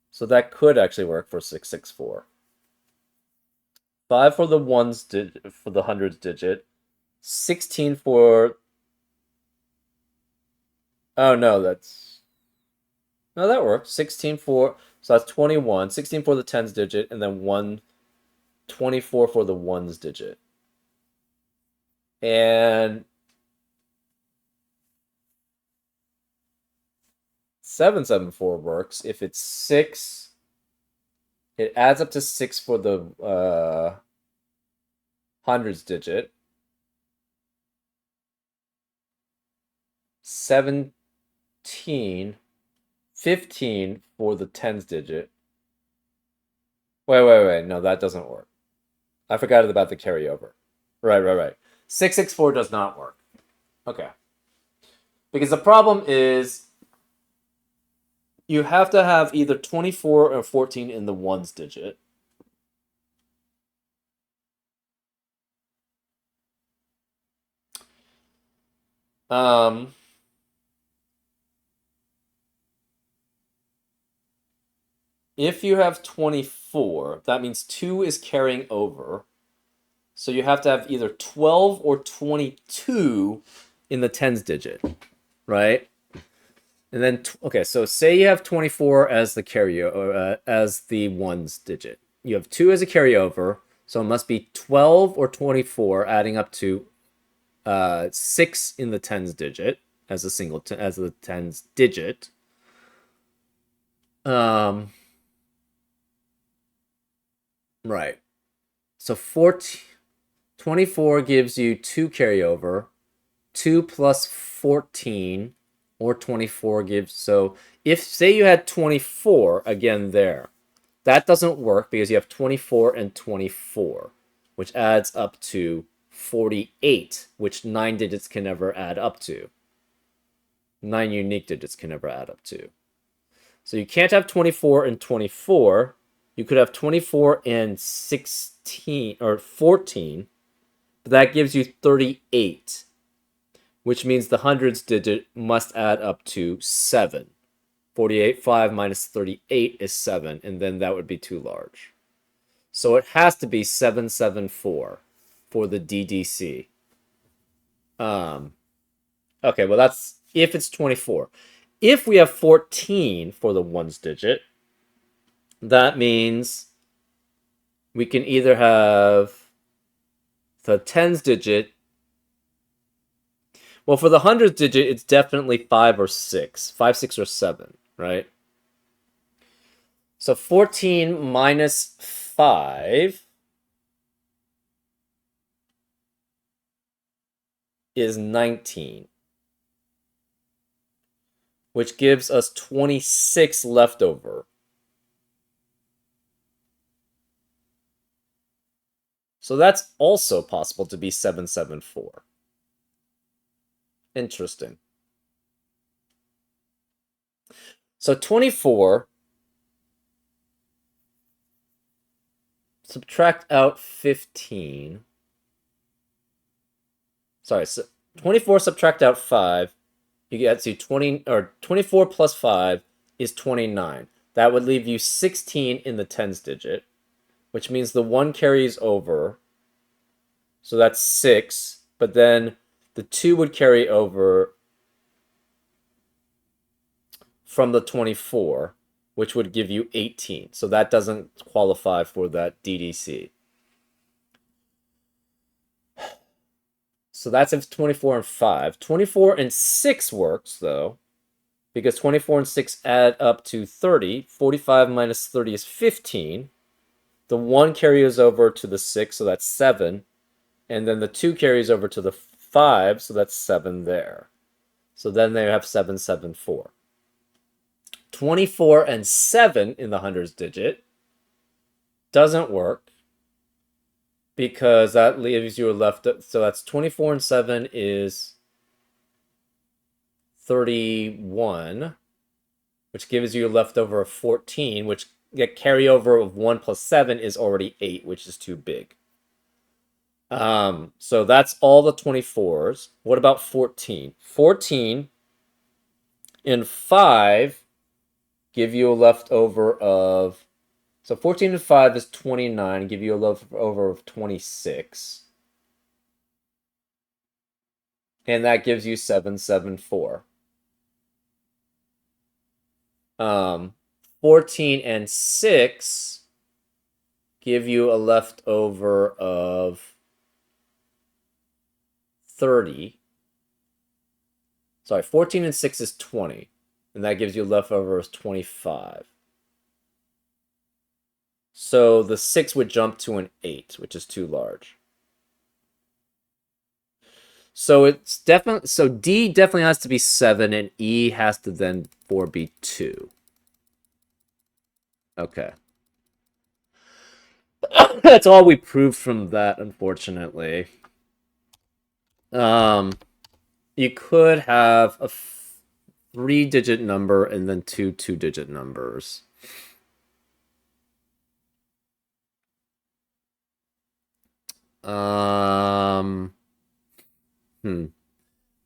So that could actually work for 664. 5 for the ones for the hundreds digit. 16 for oh no, that works. 16 for so that's 21. 16 for the tens digit, and then 24 for the ones digit. And 774 works if it's 6. It adds up to 6 for the hundreds digit. 17, 15 for the tens digit. Wait. No, that doesn't work. I forgot about the carryover. Right. 664 does not work. Okay. Because the problem is you have to have either 24 or 14 in the ones digit. If you have 24, that means 2 is carrying over. So you have to have either 12 or 22 in the tens digit, right? And then, okay, so say you have 24 as the carryover, as the ones digit. You have 2 as a carryover, so it must be 12 or 24, adding up to 6 in the tens digit as as the tens digit. Right. So 24 gives you 2 carryover. 2 plus 14 or 24 gives, so if say you had 24 again there, that doesn't work because you have 24 and 24, which adds up to 48, which 9 digits can never add up to. 9 unique digits can never add up to. So you can't have 24 and 24. You could have 24 and 16 or 14, but that gives you 38, which means the hundreds digit must add up to 7. 48, 5 minus 38 is 7, and then that would be too large. So it has to be 774 for the DDC. Okay, well that's if it's 24. If we have 14 for the ones digit, that means we can either have the tens digit. Well, for the hundreds digit, it's definitely 5 or 6. 5, 6, or 7, right? So 14 minus 5 is 19, which gives us 26 left over. So that's also possible to be 774. Interesting. So 24, subtract out 15. Sorry, so 24 subtract out 5, you get to 20, or 24 plus 5 is 29. That would leave you 16 in the tens digit, which means the 1 carries over. So that's 6, but then the 2 would carry over from the 24, which would give you 18. So that doesn't qualify for that DDC. So that's if 24 and 5. 24 and 6 works, though, because 24 and 6 add up to 30. 45 minus 30 is 15. The 1 carries over to the 6, so that's 7. And then the 2 carries over to the 5, so that's 7 there. So then they have 7, 7, 4. 24 and 7 in the hundreds digit doesn't work because that leaves you left. So that's 24 and 7 is 31, which gives you a leftover of 14, which get carryover of 1 plus 7 is already 8, which is too big. So that's all the 24s. What about 14? 14 and 5 give you a leftover of... So 14 and 5 is 29, give you a leftover of 26. And that gives you 7, 7, 4. 14 and 6 give you a leftover of 30. Sorry, 14 and 6 is 20. And that gives you a leftover of 25. So the 6 would jump to an 8, which is too large. So it's definitely... So D definitely has to be 7, and E has to then 4 be 2. Okay. That's all we proved from that, unfortunately. You could have a 3-digit number and then 2 2-digit numbers.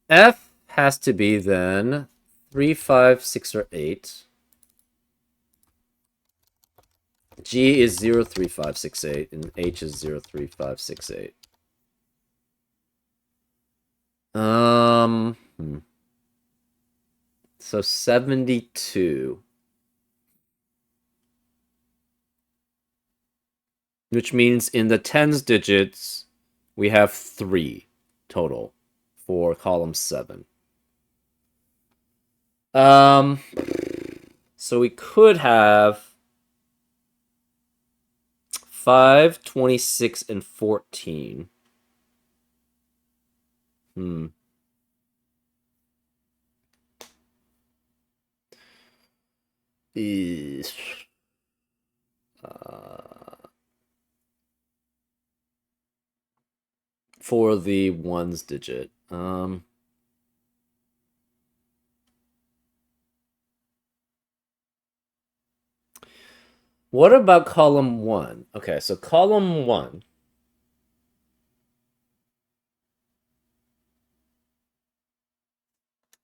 F has to be then 3, 5, 6, or 8. G is 0, 3, 5, 6, 8, and H is 0, 3, 5, 6, 8. So 72. Which means in the tens digits, we have 3 total for column 7. So we could have 5, 26, and 14. For the ones digit. What about column 1? Okay, so column 1.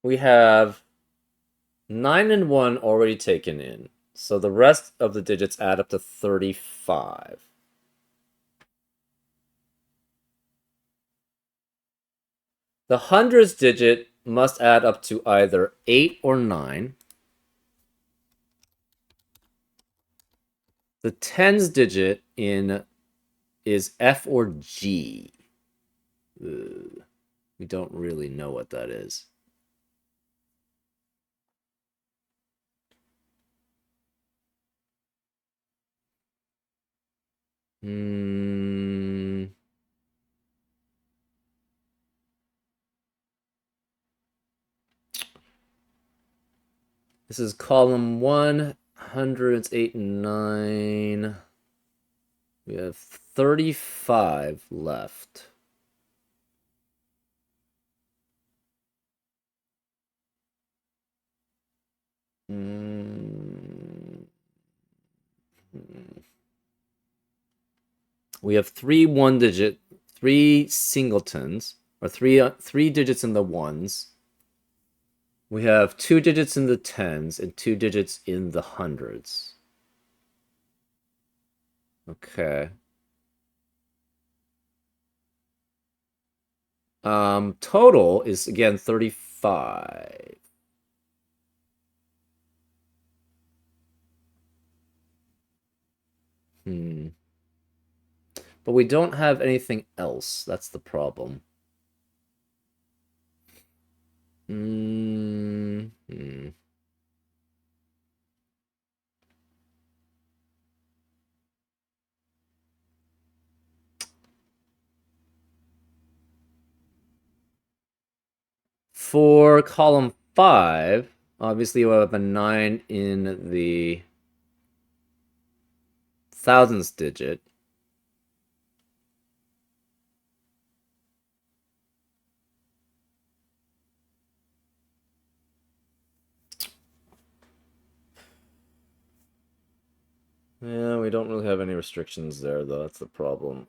We have 9 and 1 already taken in. So the rest of the digits add up to 35. The hundreds digit must add up to either 8 or 9. The tens digit is F or G. Ugh. We don't really know what that is. This is column 1, hundreds, 8, and 9. We have 35 left. We have 3 1-digit, 3 singletons, or three digits in the ones. We have 2 digits in the tens and 2 digits in the hundreds. Okay. Total is again 35. But we don't have anything else. That's the problem. For column 5, obviously you have a 9 in the thousands digit. Yeah, we don't really have any restrictions there, though. That's the problem.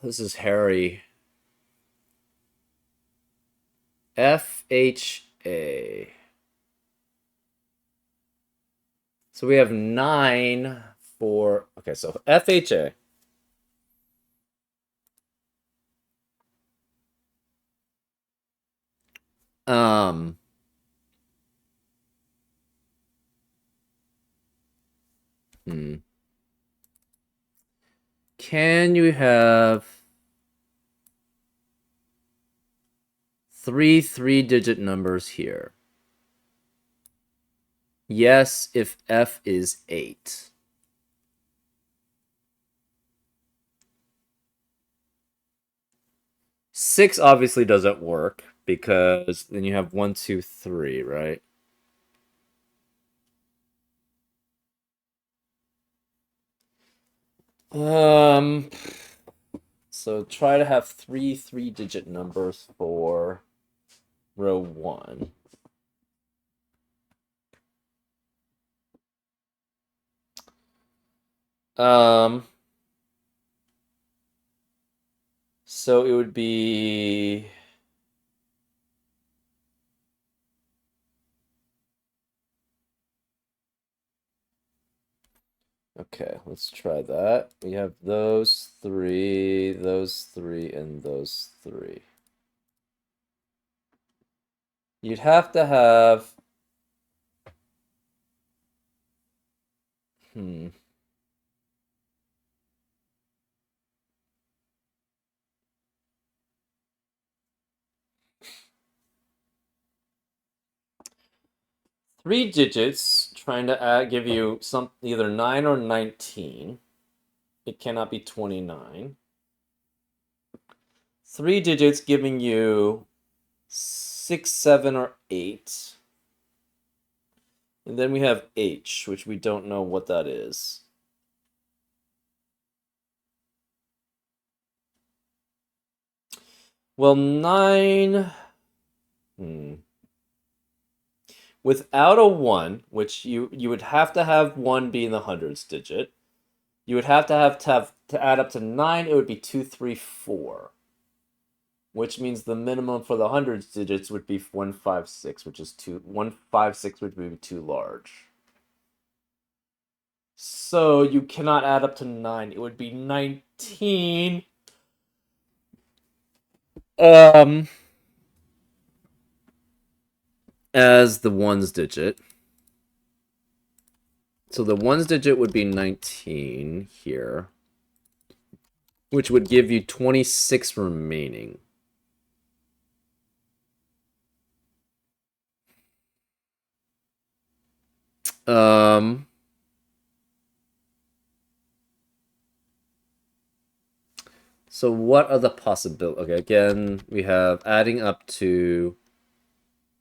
This is Harry. FHA. So we have 9 for... Okay, so FHA. Can you have 3 3-digit numbers here? Yes, if F is 8. Six obviously doesn't work because then you have 1, 2, 3, right? So try to have 3 3-digit numbers for row 1. So it would be... Okay, let's try that. We have those 3, and those 3. You'd have to have... 3 digits trying to give you either 9 or 19. It cannot be 29. 3 digits giving you 6, 7, or 8. And then we have H, which we don't know what that is. Well, 9... Without a 1, which you would have to have 1 being the hundreds digit, you would have to add up to 9, it would be 2, 3, 4. Which means the minimum for the hundreds digits would be 156, which is 156 would be too large. So you cannot add up to 9. It would be 19. As the ones digit. So the ones digit would be 19 here, which would give you 26 remaining. So what are the possibilities? Okay, again, we have adding up to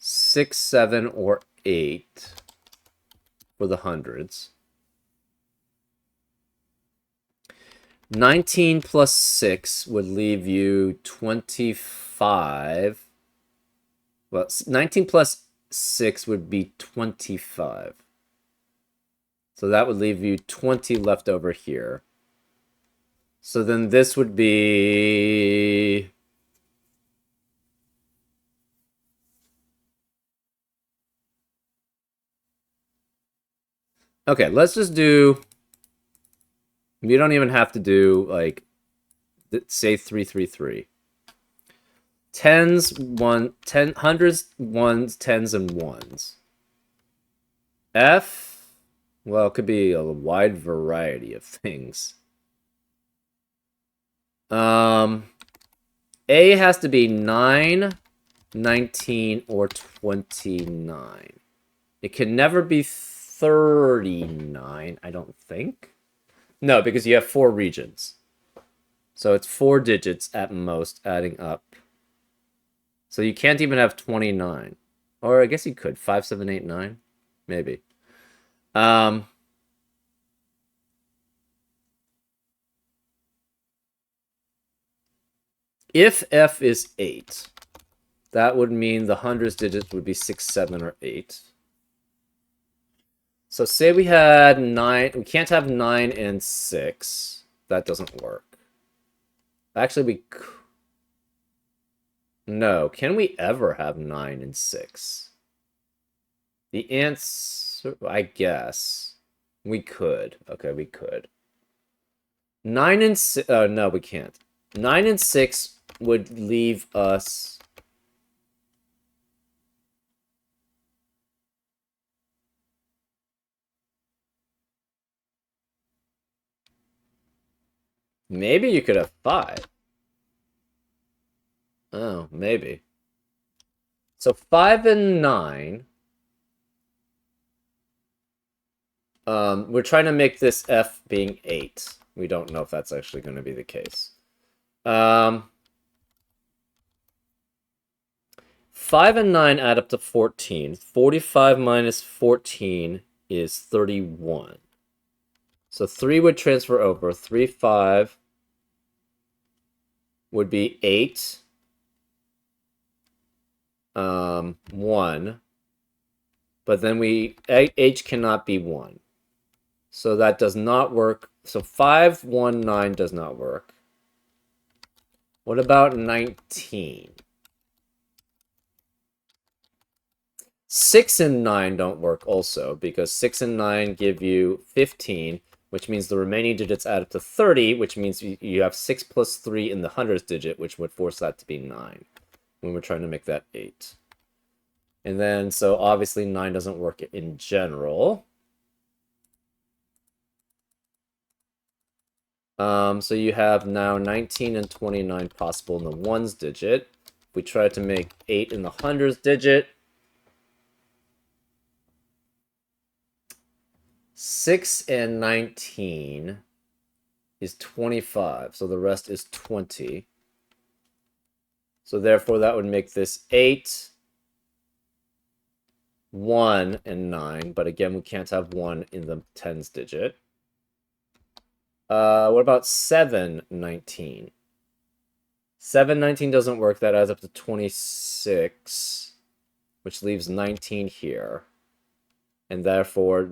6, 7, or 8 for the hundreds. 19 plus 6 would leave you 25. Well, 19 plus 6 would be 25. So that would leave you 20 left over here. So then this would be... Okay, let's just do... You don't even have to do, like, say 333. Tens, hundreds, ones, tens, and ones. F, well, it could be a wide variety of things. A has to be 9, 19, or 29. It can never be 39, I don't think. No, because you have 4 regions. So it's 4 digits at most, adding up. So you can't even have 29. Or I guess you could. 5, 7, 8, 9? Maybe. If F is 8, that would mean the hundreds digits would be 6, 7, or 8. So say we had 9. We can't have 9 and 6. That doesn't work. Actually, we could. No. Can we ever have 9 and 6? The answer, I guess. We could. Okay, we could. 9 and 6. No, we can't. 9 and 6 would leave us. Maybe you could have 5. Oh, maybe. So 5 and 9. We're trying to make this F being 8. We don't know if that's actually going to be the case. 5 and 9 add up to 14. 45 minus 14 is 31. So 3 would transfer over. 3, 5 would be 8. 1. But then H cannot be 1. So that does not work. So 5, 1, 9 does not work. What about 19? 6 and 9 don't work also, because 6 and 9 give you 15, which means the remaining digits add up to 30, which means you have 6 plus 3 in the hundredths digit, which would force that to be 9 when we're trying to make that 8. And then, so obviously 9 doesn't work in general. So you have now 19 and 29 possible in the ones digit. If we try to make 8 in the hundredths digit, 6 and 19 is 25, so the rest is 20. So therefore that would make this 8, 1, and 9, but again we can't have 1 in the tens digit. What about 7, 19? 7, 19 doesn't work. That adds up to 26, which leaves 19 here. And therefore,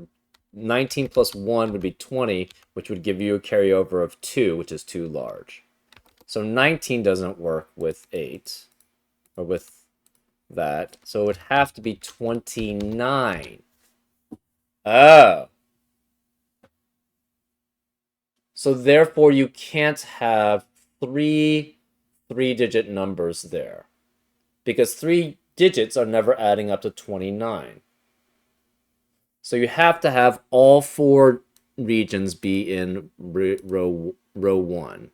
19 plus 1 would be 20, which would give you a carryover of 2, which is too large. So 19 doesn't work with 8, or with that. So it would have to be 29. Oh. So therefore, you can't have 3 three-digit numbers there, because 3 digits are never adding up to 29. So you have to have all 4 regions be in row 1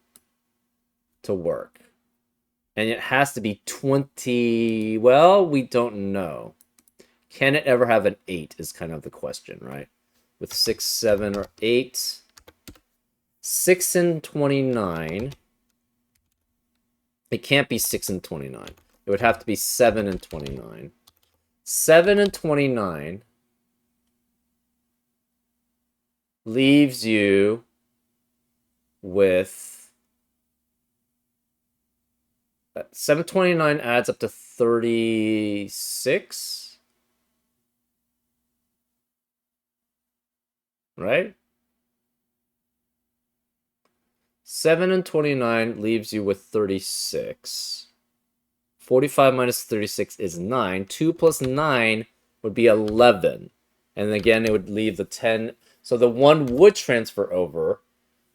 to work. And it has to be 20. Well, we don't know. Can it ever have an 8 is kind of the question, right? With 6, 7, or 8. 6 and 29. It can't be 6 and 29. It would have to be 7 and 29. 7 and 29 leaves you with 729 adds up to 36, right? 7 and 29 leaves you with 36. 45 minus 36 is 9. 2 plus 9 would be 11. And again, it would leave the 10. So the 1 would transfer over,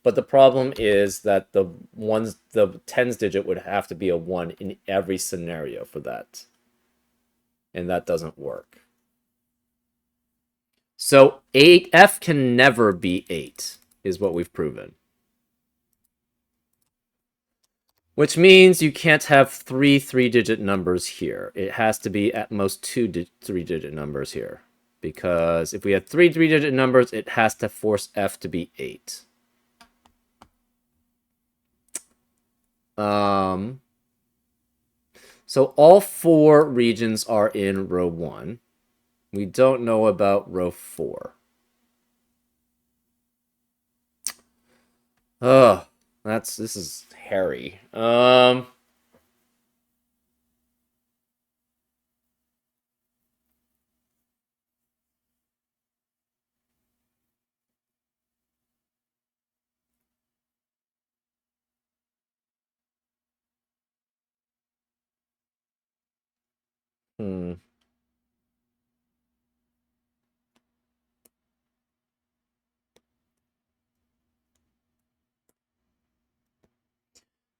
But the problem is that the tens digit would have to be a 1 in every scenario for that. And that doesn't work. So 8f can never be 8, is what we've proven. Which means you can't have three three-digit numbers here. It has to be at most two three-digit numbers here. Because if we had three three-digit numbers, it has to force f to be 8. So all 4 regions are in row 1. We don't know about row 4. Ugh, this is hairy. Hmm.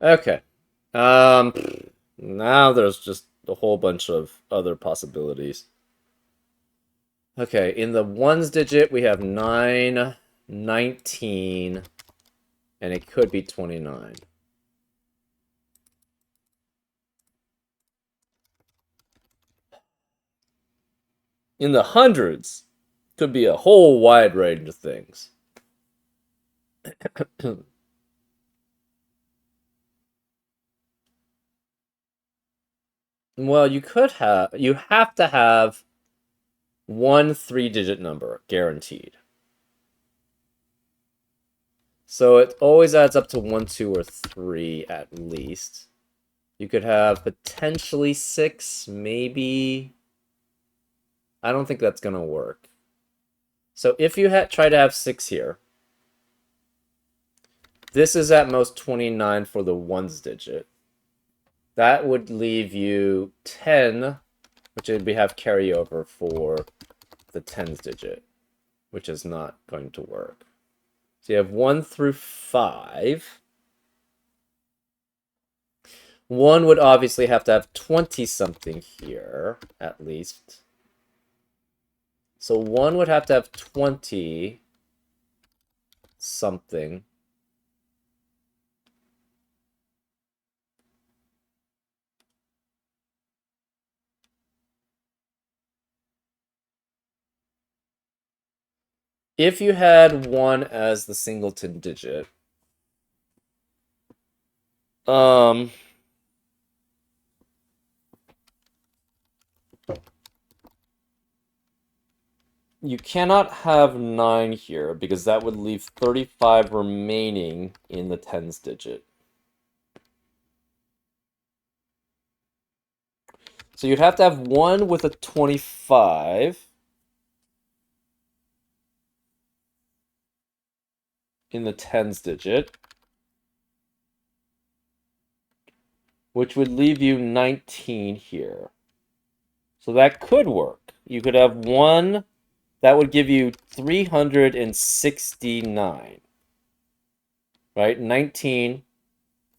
Okay. Now there's just a whole bunch of other possibilities. Okay, in the ones digit, we have 9, 19, and it could be 29. In the hundreds, could be a whole wide range of things. Well, you have to have one three-digit number, guaranteed. So it always adds up to 1, 2, or 3 at least. You could have potentially 6, maybe. I don't think that's going to work. So if you try to have 6 here, this is at most 29 for the ones digit. That would leave you 10, which would have carryover for the tens digit, which is not going to work. So you have 1 through 5. 1 would obviously have to have 20-something here, at least. So 1 would have to have 20-something. If you had 1 as the singleton digit, you cannot have 9 here because that would leave 35 remaining in the tens digit. So you'd have to have 1 with a 25 in the tens digit, which would leave you 19 here. So that could work. You could have 1 that would give you 369. Right? 19,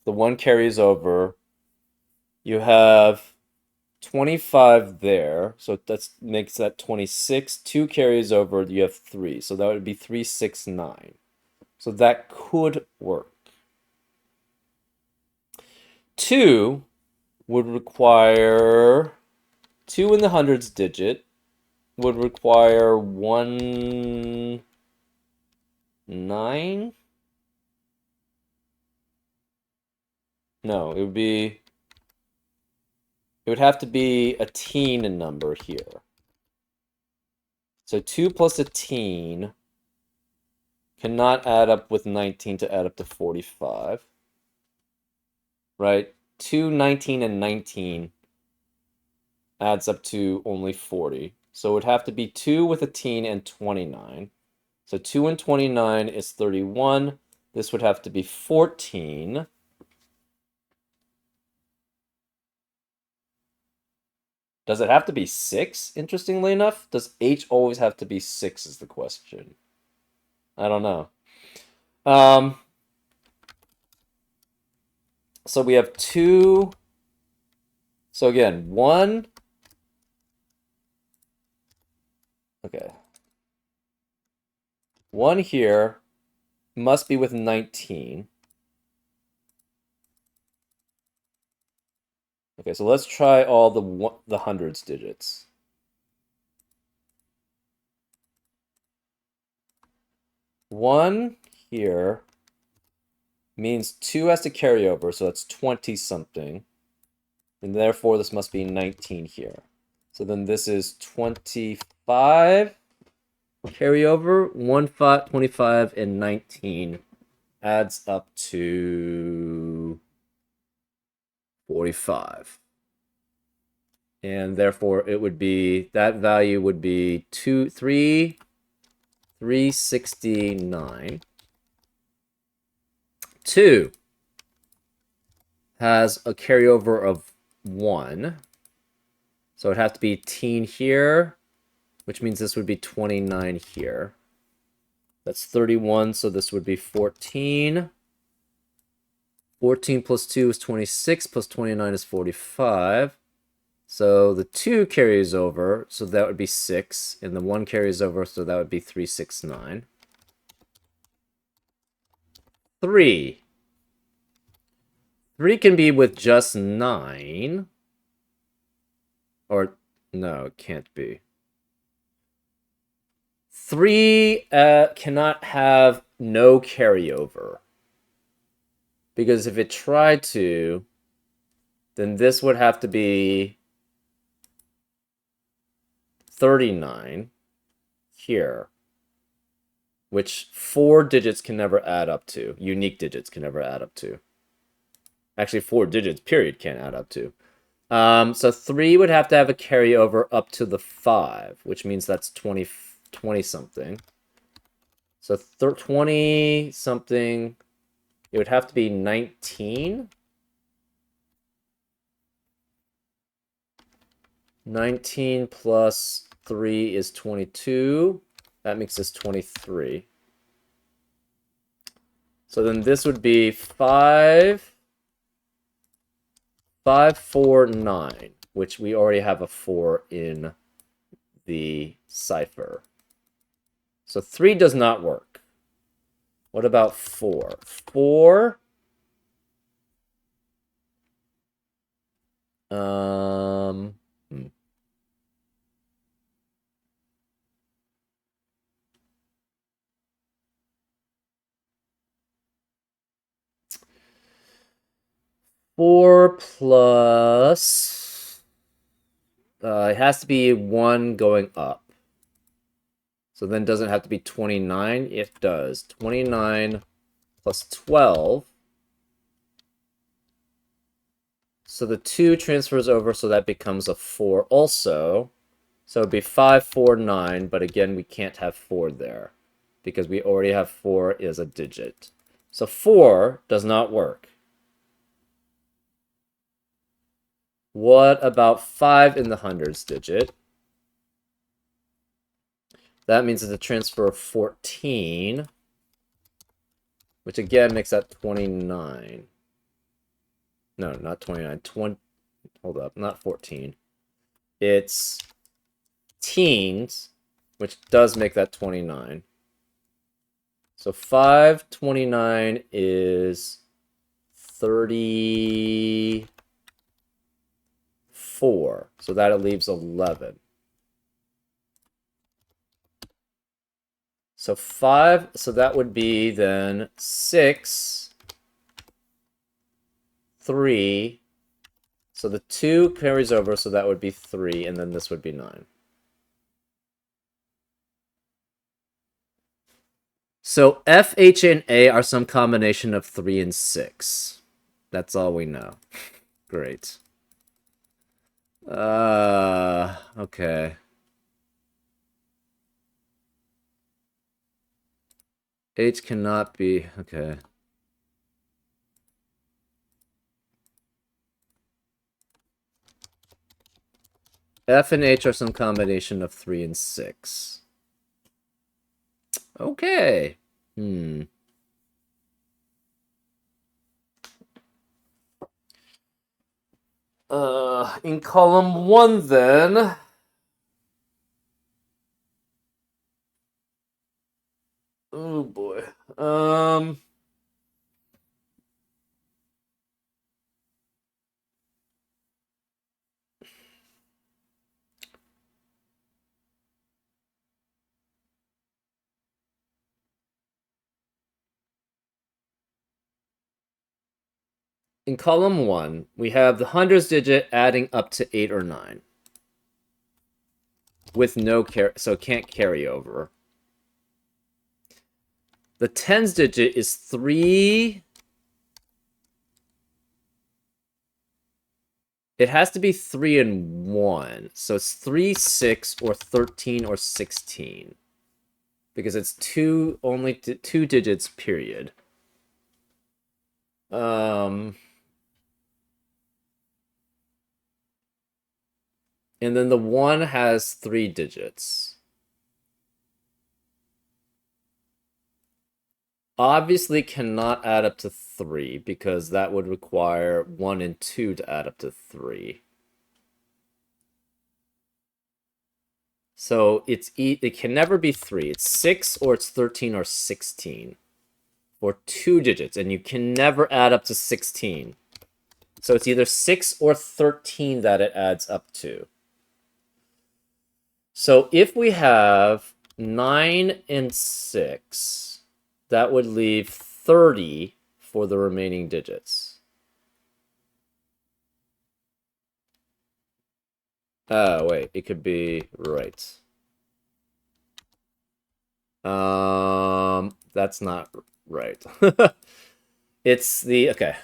the 1 carries over. You have 25 there, so that makes that 26. 2 carries over, you have 3. So that would be 369. So that could work. 2 would require 2 in the hundreds digit, would require 1 9. No, it would have to be a teen number here. So 2 plus a teen cannot add up with 19 to add up to 45. Right? 2, 19, and 19 adds up to only 40. So it would have to be 2 with a teen and 29. So 2 and 29 is 31. This would have to be 14. Does it have to be 6, interestingly enough? Does H always have to be 6 is the question. I don't know. So we have 2. So again, 1. Okay. 1 here must be with 19. Okay, so let's try all the hundreds digits. 1 here means 2 has to carry over, so that's 20 something. And therefore this must be 19 here. So then this is 25 carry over, 25, and 19 adds up to 45. And therefore it would be, that value would be 369. 2 has a carryover of 1. So it'd have to be teen here, which means this would be 29 here. That's 31, so this would be 14. 14 plus 2 is 26, plus 29 is 45. So the 2 carries over, so that would be 6. And the 1 carries over, so that would be 369. 3. 3 can be with just 9. Or, no, it can't be. 3 cannot have no carryover. Because if it tried to, then this would have to be 39 here, which 4 digits can never add up to. Unique digits can never add up to. Actually, 4 digits, period, can't add up to. So 3 would have to have a carryover up to the 5, which means that's 20 something. So 20 something, it would have to be 19. 19 plus 3 is 22. That makes this 23. So then this would be 549, which we already have a 4 in the cipher. So 3 does not work. What about 4? 4... 4 plus... it has to be 1 going up. So then doesn't have to be 29? It does. 29 plus 12. So the 2 transfers over, so that becomes a 4 also. So it'd be 549, but again, we can't have 4 there because we already have 4 as a digit. So 4 does not work. What about 5 in the hundreds digit? That means it's a transfer of 14, which again makes that 29. No, not 29. 20. Hold up, not 14. It's teens, which does make that 29. So 529 is 34. So that leaves 11. So 5, so that would be then 6, 3. So the 2 carries over, so that would be 3, and then this would be 9. So F, H, and A are some combination of 3 and 6. That's all we know. Great. Okay. H cannot be, okay. F and H are some combination of 3 and 6. Okay. In column 1 then, oh boy. In column 1, we have the hundreds digit adding up to 8 or 9. With no so it can't carry over. The tens digit is 3. It has to be 3 and 1. So it's 3, 6, or 13 or 16. Because it's only 2 digits, period. And then the 1 has 3 digits. Obviously cannot add up to 3 because that would require 1 and 2 to add up to 3. So it can never be 3. It's 6 or it's 13 or 16. Or 2 digits, and you can never add up to 16. So it's either 6 or 13 that it adds up to. So if we have 9 and 6, that would leave 30 for the remaining digits. Oh, wait, it could be right. That's not right. It's okay.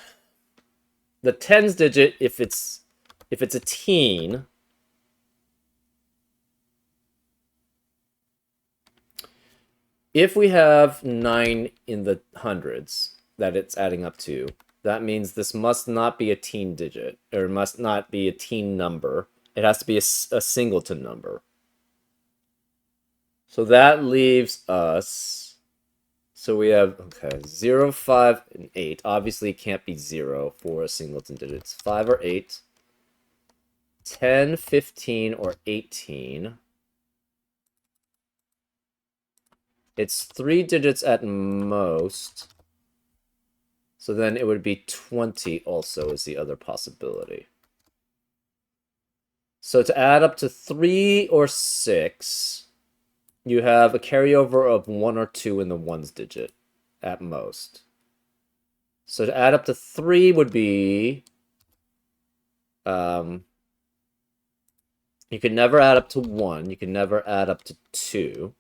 The tens digit, if it's a teen, if we have 9 in the hundreds that it's adding up to, that means this must not be a teen digit, or must not be a teen number. It has to be a singleton number. So that leaves us, so we have, okay, 0, 5, and 8. Obviously, it can't be 0 for a singleton digit. It's 5 or 8, 10, 15, or 18. It's 3 digits at most. So then it would be 20 also is the other possibility. So to add up to 3 or 6, you have a carryover of 1 or 2 in the ones digit at most. So to add up to 3 would be... you can never add up to 1. You can never add up to 2.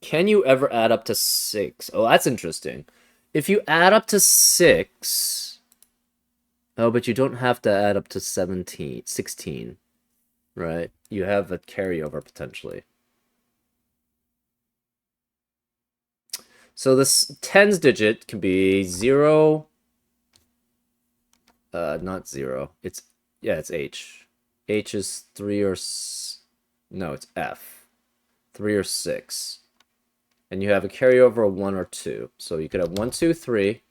Can you ever add up to 6? Oh, that's interesting. If you add up to 6... Oh, but you don't have to add up to 16, right? You have a carryover, potentially. So this tens digit can be 0... not 0. It's H. H is 3 or... No, it's F. 3 or 6. And you have a carryover of 1 or 2. So you could have 1, 2, 3,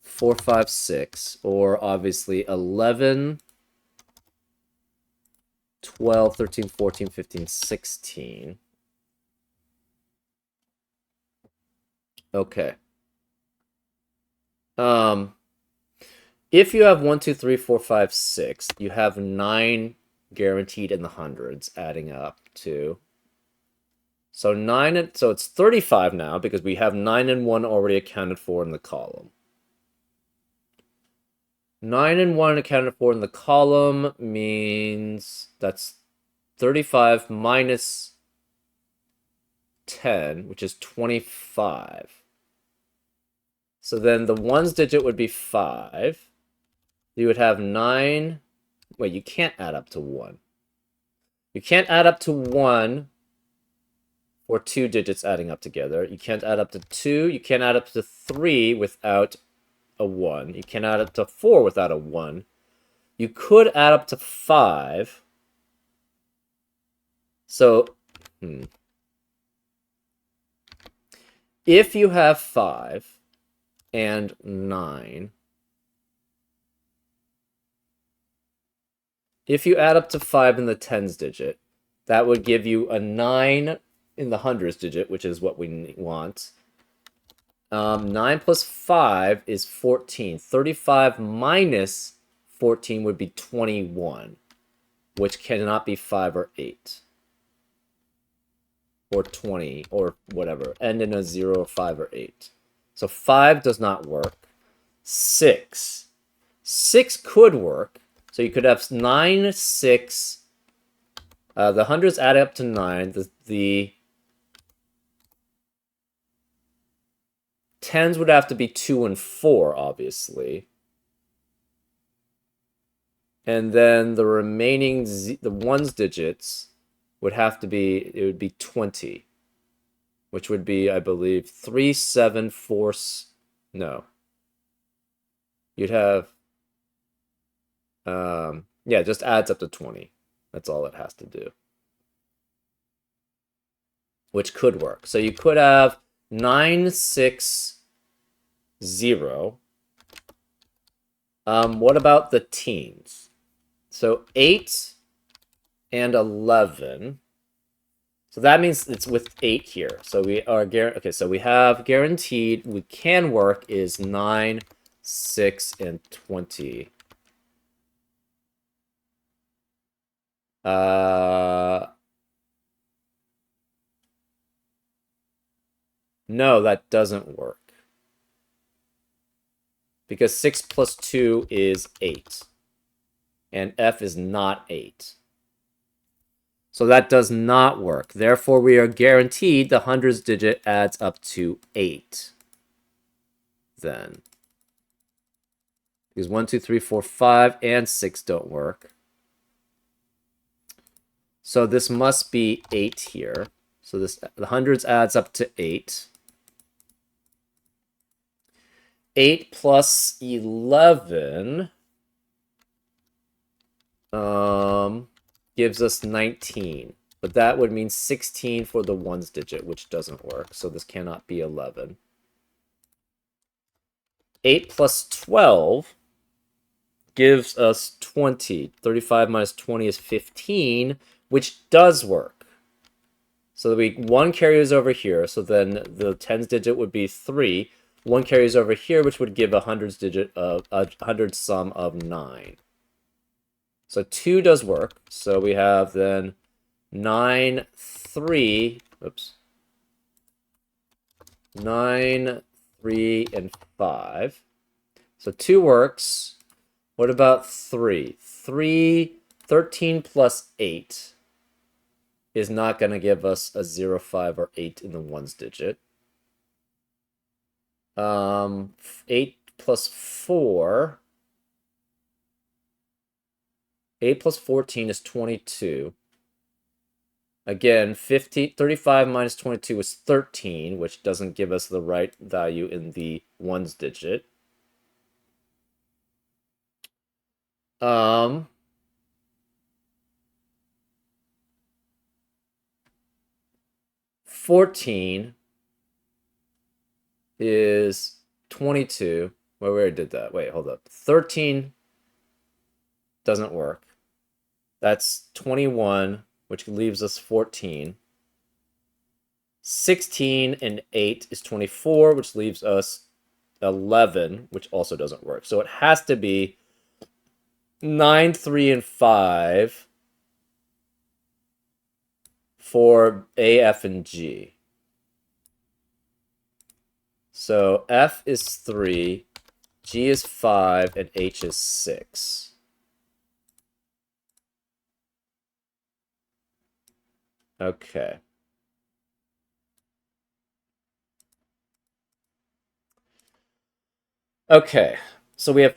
4, 5, 6, or obviously 11, 12, 13, 14, 15, 16. Okay. If you have 1, 2, 3, 4, 5, 6, you have 9 guaranteed in the hundreds, adding up to... So so it's 35 now, because we have 9 and 1 already accounted for in the column. 9 and 1 accounted for in the column means that's 35 minus 10, which is 25. So then the ones digit would be 5. You would have 9. Wait, you can't add up to 1. You can't add up to 1 or 2 digits adding up together. You can't add up to 2. You can't add up to 3 without a 1. You can't add up to 4 without a 1. You could add up to 5. So, if you have 5 and 9, if you add up to 5 in the tens digit, that would give you a 9 in the hundreds digit, which is what we want. 9 plus 5 is 14. 35 minus 14 would be 21, which cannot be 5 or 8. Or 20, or whatever. End in a 0, or 5, or 8. So 5 does not work. 6. 6 could work. So you could have 9, 6. The hundreds add up to 9. The tens would have to be 2 and 4, obviously. And then the remaining, the ones digits would have to be, it would be 20. Which would be, I believe, 3, 7, 4, no. You'd have, yeah, just adds up to 20. That's all it has to do. Which could work. So you could have 9, 6, 0. What about the teens? So 8 and 11. So that means it's with 8 here. So we are okay, so we have guaranteed we can work is 9, 6, and 20. No, that doesn't work. Because 6 plus 2 is 8. And F is not 8. So that does not work. Therefore, we are guaranteed the hundreds digit adds up to 8. Then. Because 1, 2, 3, 4, 5, and 6 don't work. So this must be 8 here. So the hundreds adds up to 8. 8 plus 11 gives us 19. But that would mean 16 for the ones digit, which doesn't work. So this cannot be 11. 8 plus 12 gives us 20. 35 minus 20 is 15, which does work. So one carries over here. So then the tens digit would be 3. One carries over here, which would give a hundreds digit of a hundred sum of 9. So 2 does work. So we have then 9, 3. Oops. 9, 3, and 5. So 2 works. What about 3? 13 plus 8 is not going to give us a 0, 5, or 8 in the ones digit. 8 plus 4. 8 plus 14 is 22. Again, 35 minus 22 is 13, which doesn't give us the right value in the ones digit. 14 is 22. Well, we already did that. Wait, hold up. 13 doesn't work. That's 21, which leaves us 14. 16 and 8 is 24, which leaves us 11, which also doesn't work. So it has to be 9, 3, and 5 for A, F, and G. So F is 3, G is 5, and H is 6. Okay. Okay, so we have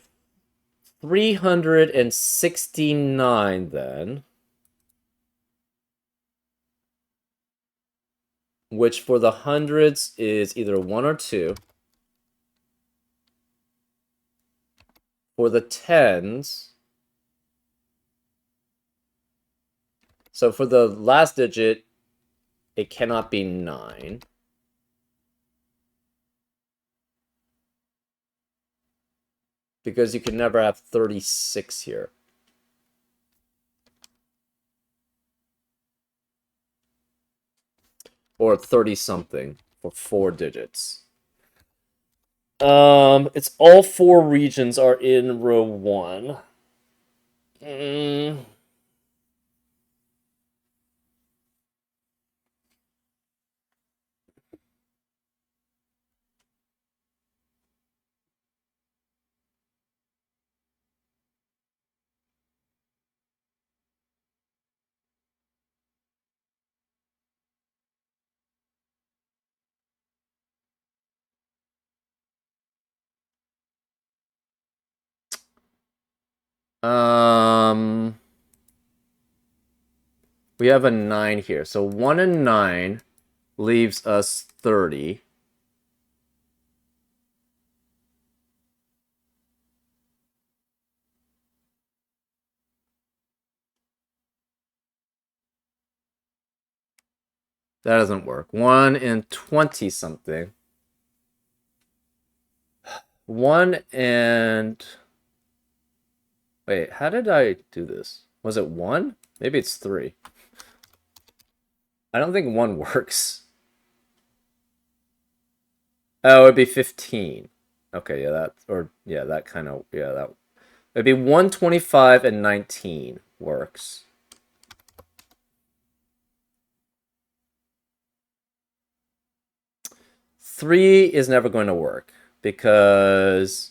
369 then, which for the hundreds is either 1 or 2. For the tens, so for the last digit, it cannot be 9. because you can never have 36 here. Or 30-something for 4 digits. It's all 4 regions are in row 1. We have a 9 here. So 1 and 9 leaves us 30. That doesn't work. 1 and 20-something. 1 and... Wait, how did I do this? Was it 1? Maybe it's 3. I don't think 1 works. Oh, it'd be 15. Okay, yeah, that kind of, yeah, that... It'd be 125 and 19 works. Three is never going to work because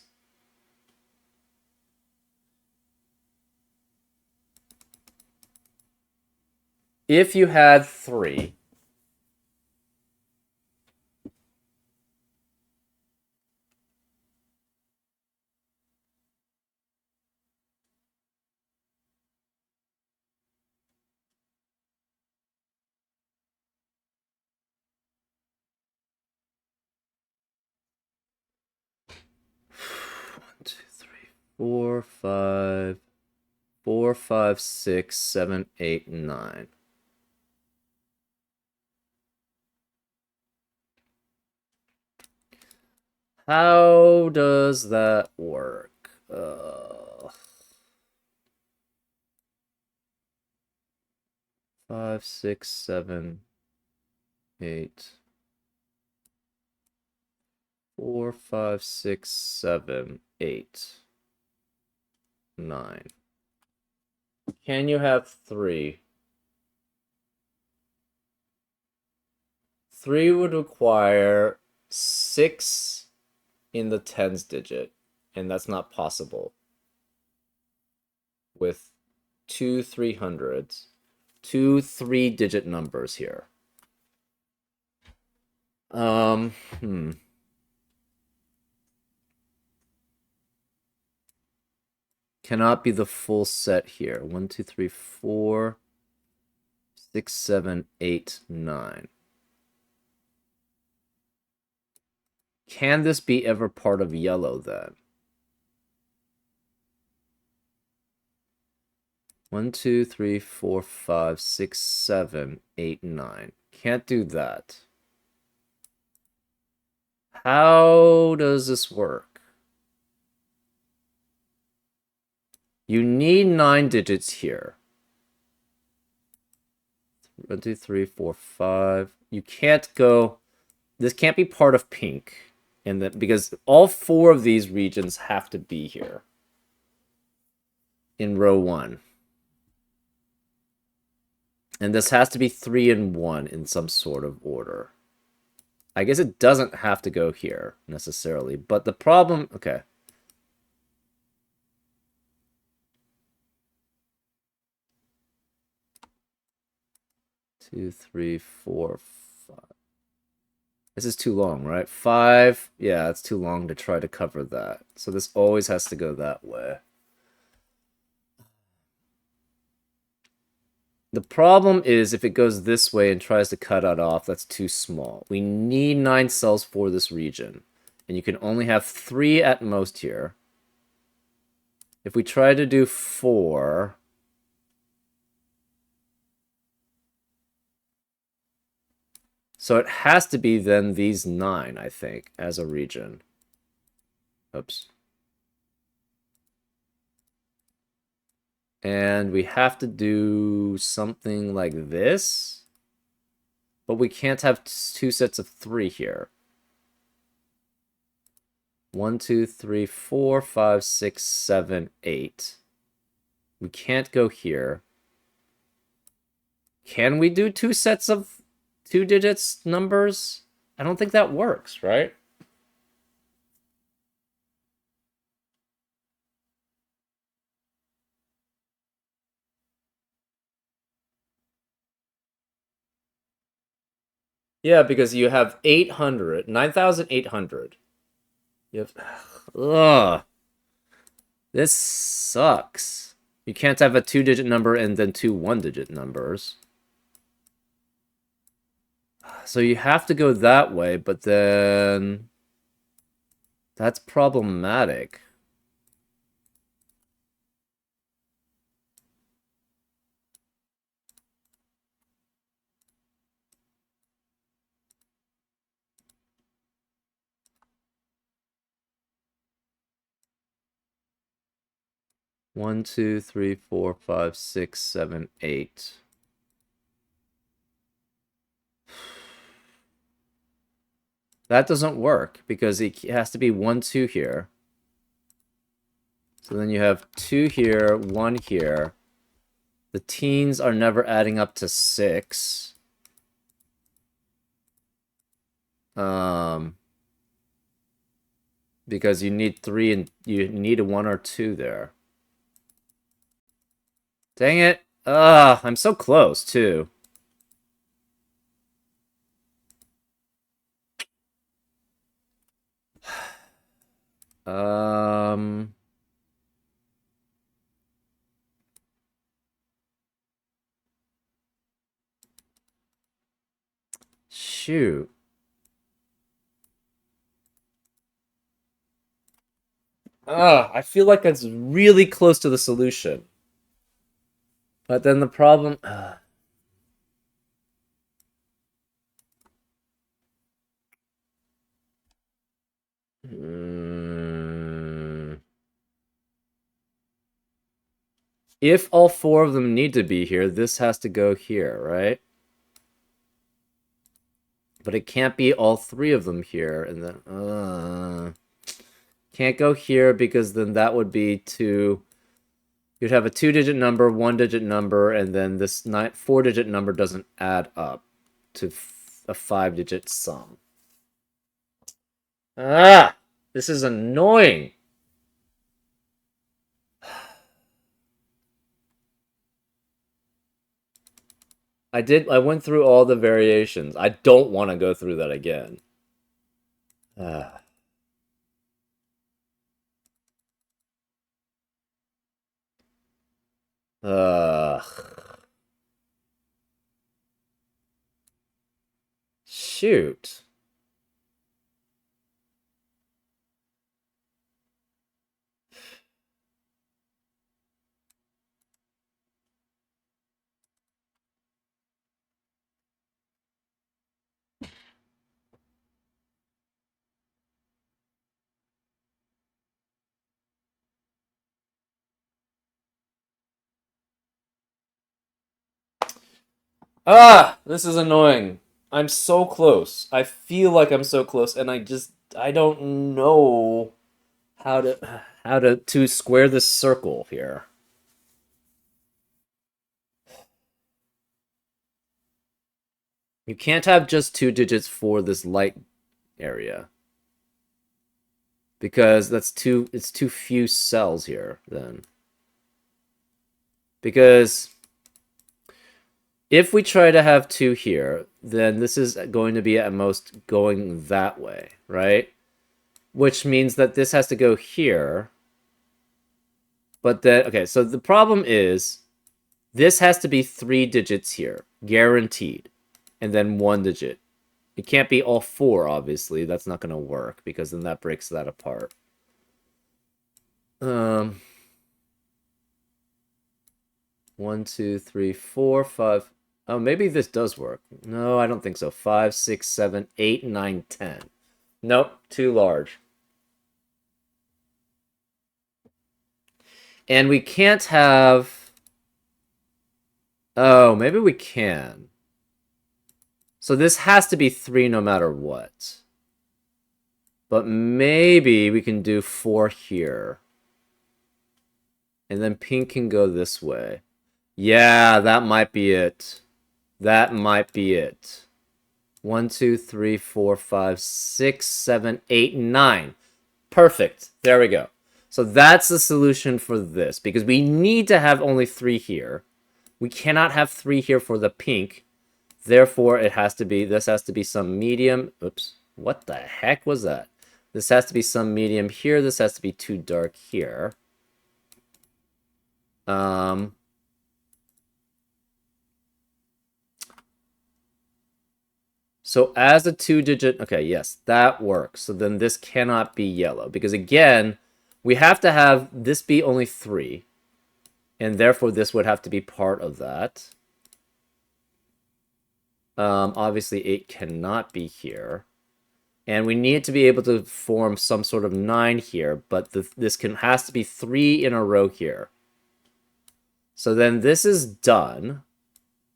if you had 3, one, 2, 3, 4, 5, 4, 5, 6, 7, 8, 9. How does that work? 5, 6, 7, 8. 4, 5, 6, 7, 8, 9. Can you have 3? 3 would require 6 in the tens digit, and that's not possible with 2 300s, 2 3-digit numbers here. Cannot be the full set here. 1, 2, 3, 4, 6, 7, 8, 9. Can this be ever part of yellow then? 1, 2, 3, 4, 5, 6, 7, 8, 9. Can't do that. How does this work? You need 9 digits here. 1, 2, 3, 4, 5. You can't go... This can't be part of pink. And that because all 4 of these regions have to be here. In row 1. And this has to be 3 and 1 in some sort of order. I guess it doesn't have to go here, necessarily. But the problem... Okay. Two, three, four, 5. This is too long, right? 5. Yeah, it's too long to try to cover that. So this always has to go that way. The problem is if it goes this way and tries to cut it off, that's too small. We need 9 cells for this region. And you can only have 3 at most here. If we try to do 4... So it has to be then these 9, I think, as a region. Oops. And we have to do something like this. But we can't have two sets of 3 here. 1, 2, 3, 4, 5, 6, 7, 8. We can't go here. Can we do 2 sets of 2 digits numbers? I don't think that works, right? Yeah, because you have 800, 9,800. You have... Ugh. This sucks. You can't have a 2-digit number and then 2 1-digit numbers. So you have to go that way, but then... That's problematic. One, two, three, four, five, six, seven, 8. That doesn't work because it has to be 1, 2 here. So then you have 2 here, 1 here. The teens are never adding up to 6. Because you need 3 and you need a 1 or 2 there. Dang it. I'm so close, too. Shoot. I feel like it's really close to the solution. But then the problem... If all 4 of them need to be here, this has to go here, right? But it can't be all 3 of them here, and then... Can't go here because then that would be 2... You'd have a 2-digit number, 1-digit number, and then this 4-digit number doesn't add up to a 5-digit sum. This is annoying. I went through all the variations. I don't want to go through that again. Shoot. This is annoying. I'm so close. I feel like I'm so close, and I don't know how to square this circle here. You can't have just 2 digits for this light area. Because it's too few cells here, then. Because if we try to have 2 here, then this is going to be at most going that way, right? Which means that this has to go here. But then, okay, so the problem is this has to be 3 digits here, guaranteed, and then 1 digit. It can't be all 4, obviously. That's not going to work, because then that breaks that apart. 1, 2, 3, 4, 5. Oh, maybe this does work. No, I don't think so. 5, 6, 7, 8, 9, 10. Nope, too large. And we can't have Oh, maybe we can. So this has to be 3 no matter what. But maybe we can do 4 here. And then pink can go this way. Yeah, that might be it. That might be it. 1, 2, 3, 4, 5, 6, 7, 8, 9. Perfect. There we go. So that's the solution for this, because we need to have only 3 here. We cannot have 3 here for the pink. Therefore, it has to be, this has to be some medium. Oops. What the heck was that? This has to be some medium here. This has to be too dark here. So as a 2-digit, okay, yes, that works. So then this cannot be yellow, because again, we have to have this be only 3. And therefore, this would have to be part of that. Obviously, 8 cannot be here. And we need to be able to form some sort of 9 here, but this has to be 3 in a row here. So then this is done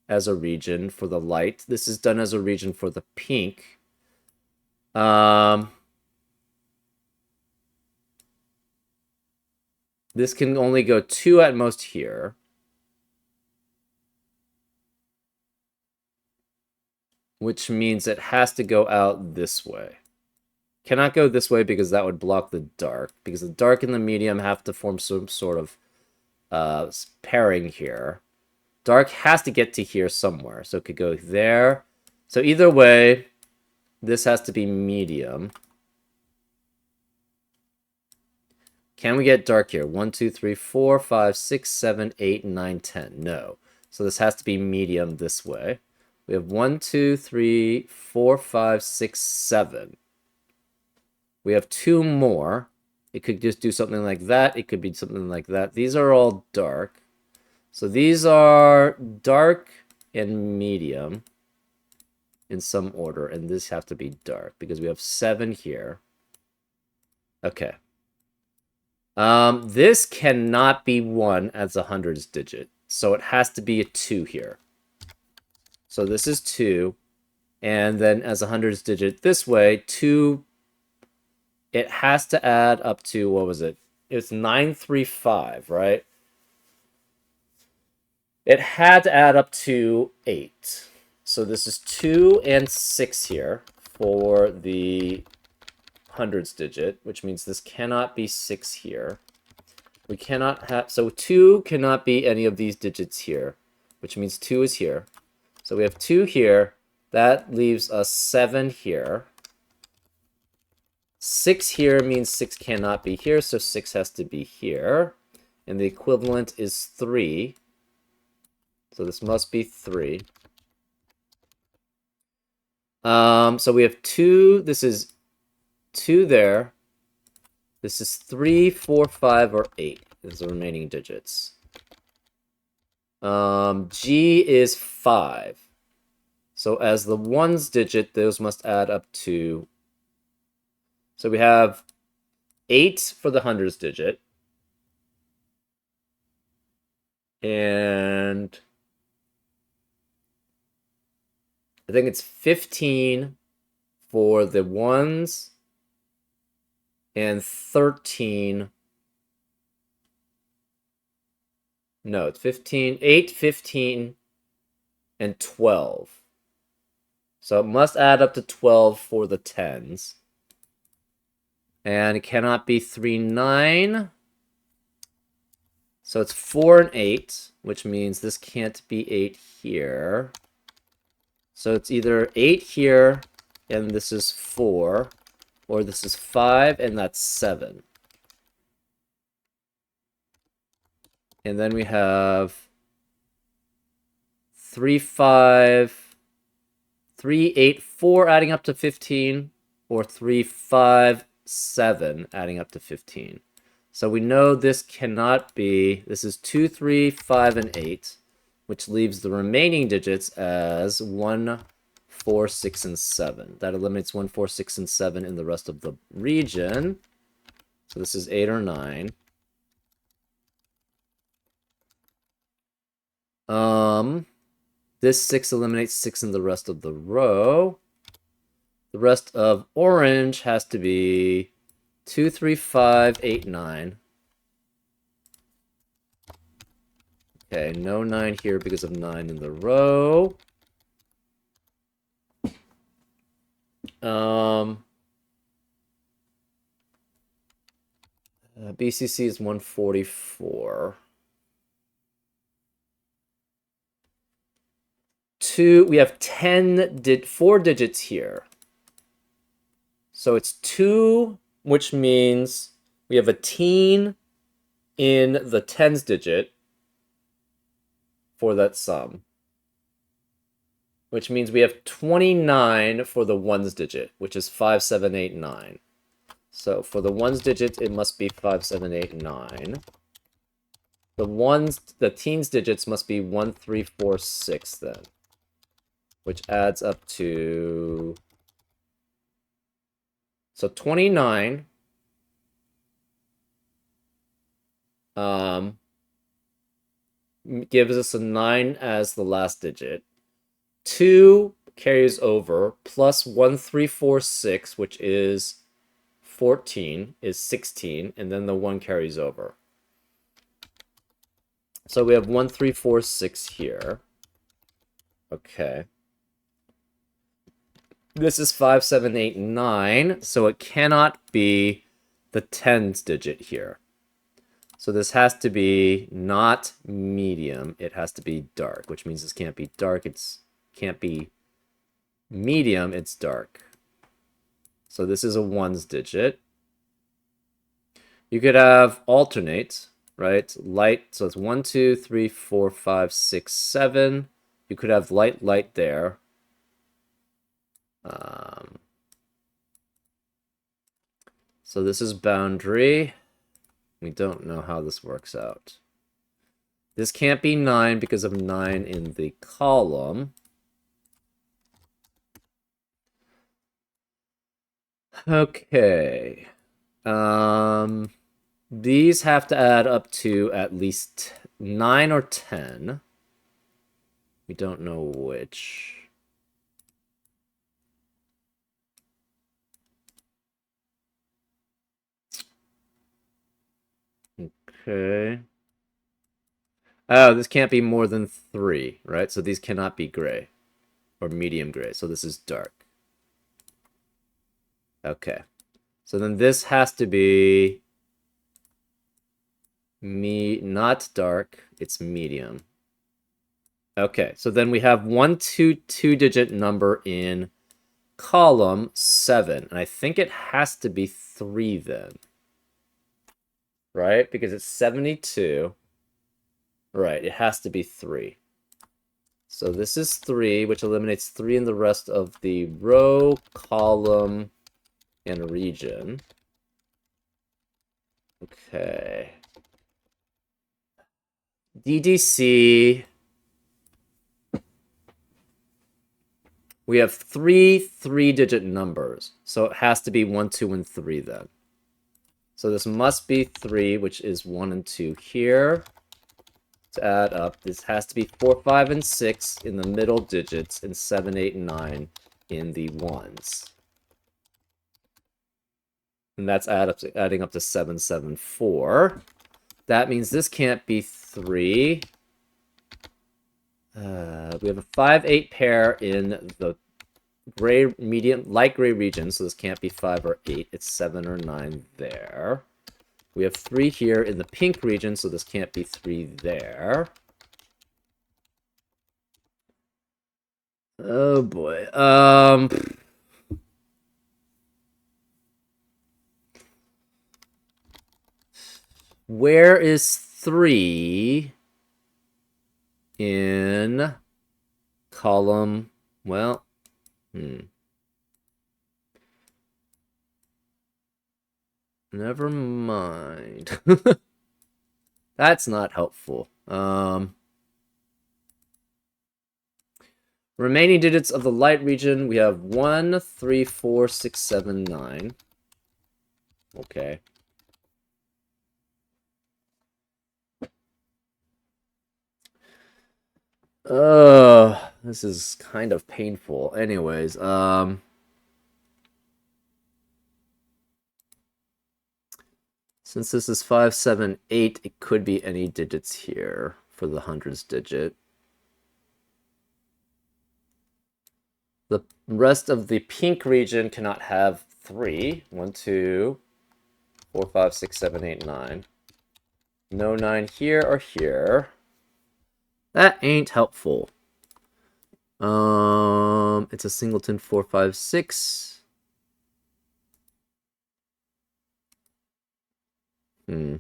as a region for the light. This is done as a region for the pink. This can only go 2 at most here. Which means it has to go out this way. Cannot go this way because that would block the dark. Because the dark and the medium have to form some sort of pairing here. Dark has to get to here somewhere. So it could go there. So either way, this has to be medium. Can we get dark here? 1, 2, 3, 4, 5, 6, 7, 8, 9, 10. No. So this has to be medium this way. We have 1, 2, 3, 4, 5, 6, 7. We have 2 more. It could just do something like that. It could be something like that. These are all dark. So these are dark and medium in some order. And this have to be dark because we have 7 here. Okay. This cannot be 1 as a hundreds digit. So it has to be a 2 here. So this is 2. And then as a hundreds digit this way, 2, it has to add up to, what was it? It's 935, right? It had to add up to 8. So this is 2 and 6 here for the hundreds digit, which means this cannot be 6 here. We cannot have, so 2 cannot be any of these digits here, which means 2 is here. So we have 2 here. That leaves us 7 here. 6 here means 6 cannot be here, so 6 has to be here. And the equivalent is 3. So this must be 3. So we have 2. This is 2 there. This is 3, 4, 5, or 8 is the remaining digits. G is 5. So as the ones digit, those must add up to... So we have 8 for the hundreds digit. And I think it's 15 for the ones and 13. No, it's 15, 8, 15, and 12. So it must add up to 12 for the tens. And it cannot be 3, 9. So it's 4 and 8, which means this can't be 8 here. So it's either 8 here, and this is 4, or this is 5, and that's 7. And then we have 3, 5, 3, 8, 4 adding up to 15, or 3, 5, 7 adding up to 15. So we know this cannot be, this is 2, 3, 5, and 8, which leaves the remaining digits as 1, 4, 6, and 7. That eliminates 1, 4, 6, and 7 in the rest of the region. So this is 8 or 9. This 6 eliminates 6 in the rest of the row. The rest of orange has to be 2, 3, 5, 8, 9. Okay, no 9 here because of 9 in the row. BCC is 144. We have 4 digits here. So it's 2, which means we have a teen in the tens digit for that sum. Which means we have 29 for the ones digit, which is 5, 7, 8, 9. So for the ones digit, it must be 5, 7, 8, 9. The teens digits must be 1, 3, 4, 6 then. Which adds up to... So 29 gives us a 9 as the last digit. 2 carries over, plus 1, 3, 4, 6, which is 14, is 16, and then the 1 carries over. So we have 1, 3, 4, 6 here. Okay. This is 5, 7, 8, 9, so it cannot be the tens digit here. So this has to be not medium, it has to be dark, which means this can't be dark, it can't be medium, it's dark. So this is a ones digit. You could have alternate, right? Light, so it's 1, 2, 3, 4, 5, 6, 7. You could have light, light there. So this is boundary. We don't know how this works out. This can't be 9 because of 9 in the column. Okay. These have to add up to at least 9 or 10. We don't know which. Okay. Oh, this can't be more than 3, right? So these cannot be gray or medium gray. So this is dark. Okay. So then this has to be not dark, it's medium. Okay, so then we have 1, 2, 2-digit number in column 7. And I think it has to be 3 then. Right? Because it's 72. Right, it has to be 3. So this is 3, which eliminates 3 in the rest of the row, column, and region. Okay. DDC. We have 3 3-digit numbers. So it has to be 1, 2, and 3 then. So this must be 3, which is 1 and 2 here. To add up, this has to be 4, 5, and 6 in the middle digits, and 7, 8, and 9 in the ones. And that's adding up to 7, 7, 4. That means this can't be 3. We have a 5, 8 pair in the gray, medium, light gray region, so this can't be 5 or 8. It's 7 or 9 there. We have 3 here in the pink region, so this can't be 3 there. Oh boy. Where is 3 in column? Well, never mind. That's not helpful. Remaining digits of the light region, we have 1, 3, 4, 6, 7, 9. Okay. This is kind of painful. Anyways, since this is 5, 7, 8, it could be any digits here for the hundreds digit. The rest of the pink region cannot have 3. 1, 2, 4, 5, 6, 7, 8, 9. No 9 here or here. That ain't helpful. It's a singleton 4, 5, 6. Hmm.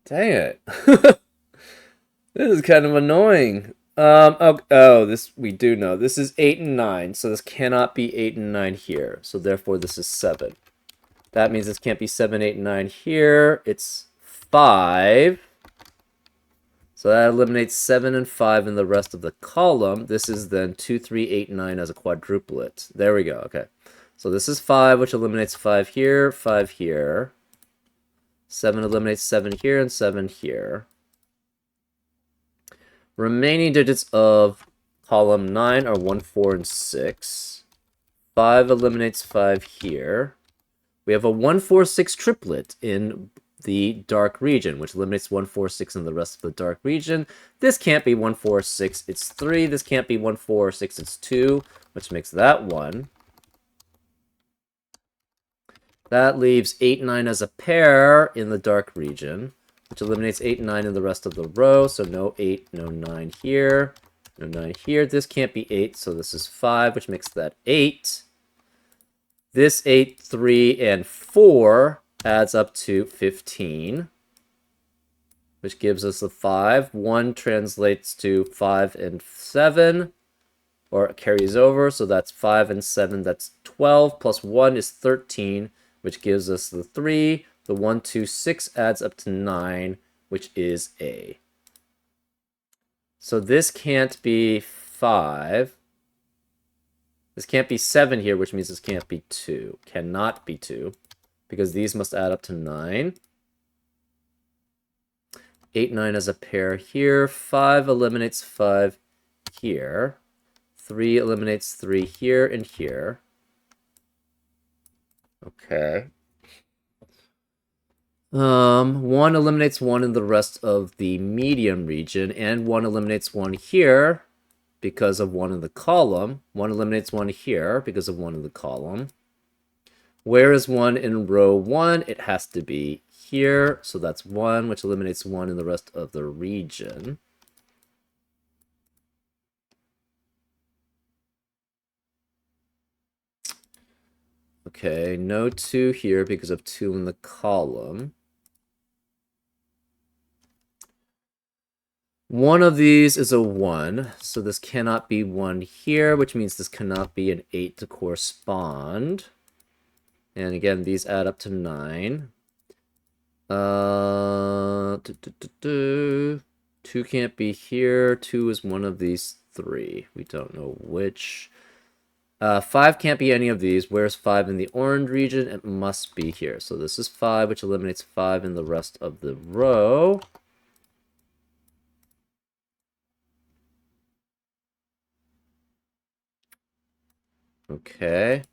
Dang it. This is kind of annoying. This we do know. This is 8 and 9, so this cannot be 8 and 9 here. So therefore this is 7. That means this can't be 7, 8, and 9 here. It's 5. So that eliminates 7 and 5 in the rest of the column. This is then 2, 3, 8, 9 as a quadruplet. There we go. Okay. So this is 5, which eliminates 5 here, 5 here. 7 eliminates 7 here, and 7 here. Remaining digits of column 9 are 1, 4, and 6. 5 eliminates 5 here. We have a 1, 4, 6 triplet in the dark region, which eliminates 1, 4, 6 in the rest of the dark region. This can't be 1, 4, 6, it's 3. This can't be 1, 4, 6, it's 2, which makes that 1. That leaves 8, 9 as a pair in the dark region, which eliminates 8 and 9 in the rest of the row. So no 8, no 9 here, no 9 here. This can't be 8, so this is 5, which makes that 8. This 8, 3, and 4 adds up to 15, which gives us the 5. 1 translates to 5 and 7, or it carries over, so that's 5 and 7, that's 12, plus 1 is 13, which gives us the 3. The 1, 2, 6 adds up to 9, which is A. So this can't be 5. This can't be 7 here, which means this can't be 2. Cannot be 2, because these must add up to 9. 8, 9 as a pair here. 5 eliminates 5 here. 3 eliminates 3 here and here. Okay. 1 eliminates 1 in the rest of the medium region, and 1 eliminates 1 here because of 1 in the column. 1 eliminates 1 here because of 1 in the column. Where is 1 in row 1? It has to be here, so that's 1, which eliminates 1 in the rest of the region. Okay, no 2 here because of 2 in the column. One of these is a 1, so this cannot be 1 here, which means this cannot be an 8 to correspond. And again, these add up to 9. 2 can't be here. 2 is one of these 3. We don't know which. 5 can't be any of these. Where's 5 in the orange region? It must be here. So this is 5, which eliminates 5 in the rest of the row. Okay.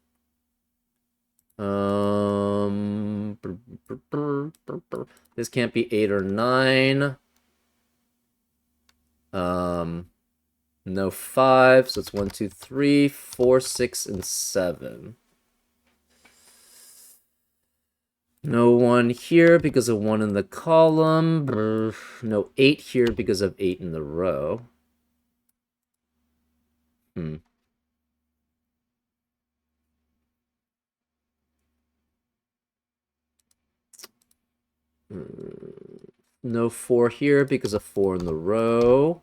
This can't be 8 or 9. No 5, so it's 1, 2, 3, 4, 6, and 7. No 1 here because of 1 in the column. No 8 here because of 8 in the row. No 4 here because of 4 in the row.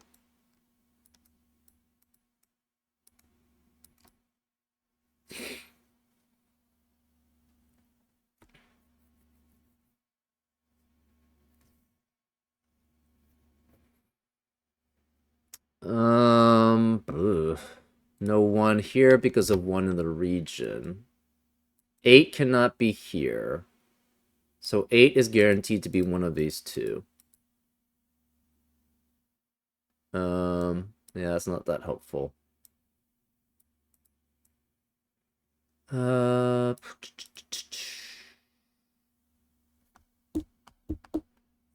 Ugh. No 1 here because of 1 in the region. 8 cannot be here. So 8 is guaranteed to be one of these two. Yeah, that's not that helpful.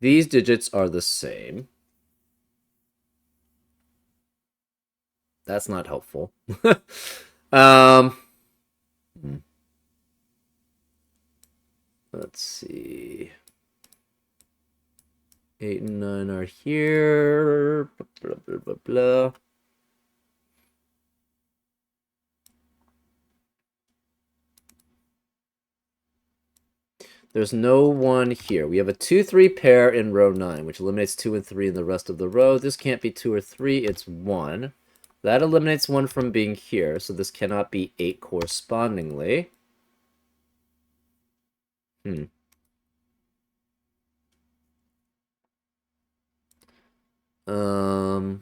These digits are the same. That's not helpful. Let's see. 8 and 9 are here. Blah, blah, blah, blah. There's no 1 here. We have a 2-3 pair in row 9, which eliminates 2 and 3 in the rest of the row. This can't be 2 or 3, it's 1. That eliminates 1 from being here, so this cannot be 8 correspondingly. Hmm. Hmm.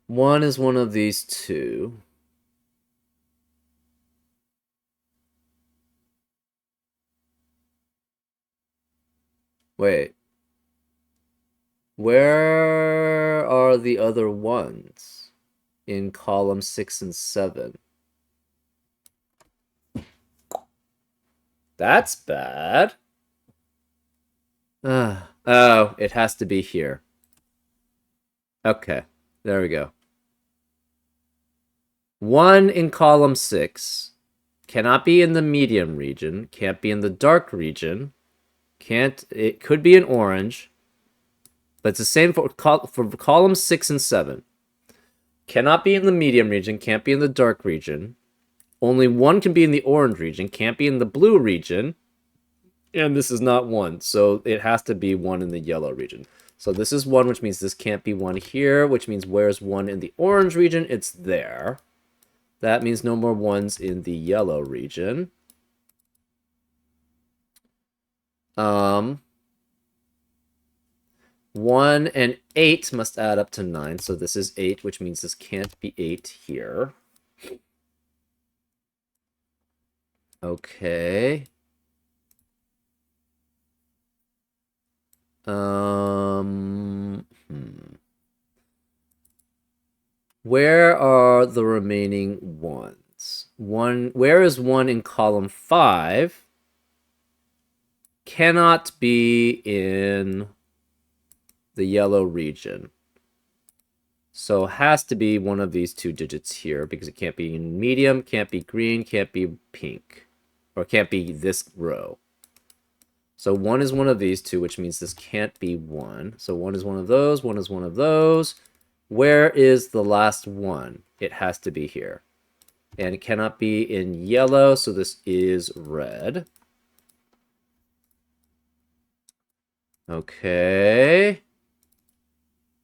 One is one of these two. Wait. Where are the other ones in column 6 and 7? That's bad. Oh, it has to be here. Okay, there we go. 1 in column 6 cannot be in the medium region, can't be in the dark region, it could be in orange, but it's the same for columns 6 and 7. Cannot be in the medium region, can't be in the dark region. Only 1 can be in the orange region, can't be in the blue region. And this is not 1, so it has to be 1 in the yellow region. So this is 1, which means this can't be 1 here, which means where's 1 in the orange region? It's there. That means no more 1s in the yellow region. 1 and 8 must add up to 9, so this is 8, which means this can't be 8 here. Okay. Where are the remaining 1s? Where is 1 in column 5? Cannot be in the yellow region. So has to be one of these two digits here because it can't be in medium, can't be green, can't be pink, or can't be this row. So 1 is one of these two, which means this can't be 1. So 1 is one of those, 1 is one of those. Where is the last 1? It has to be here. And it cannot be in yellow, so this is red. Okay.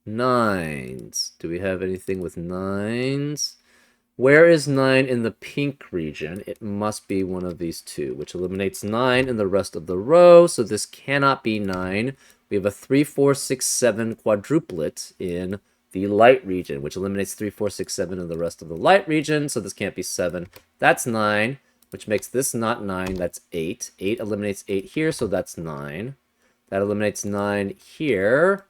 9s. Do we have anything with 9s? Where is 9 in the pink region? It must be one of these two, which eliminates 9 in the rest of the row, so this cannot be 9. We have a 3, 4, 6, 7 quadruplet in the light region, which eliminates 3, 4, 6, 7 in the rest of the light region, so this can't be 7. That's 9, which makes this not 9, that's 8. 8 eliminates 8 here, so that's 9. That eliminates 9 here.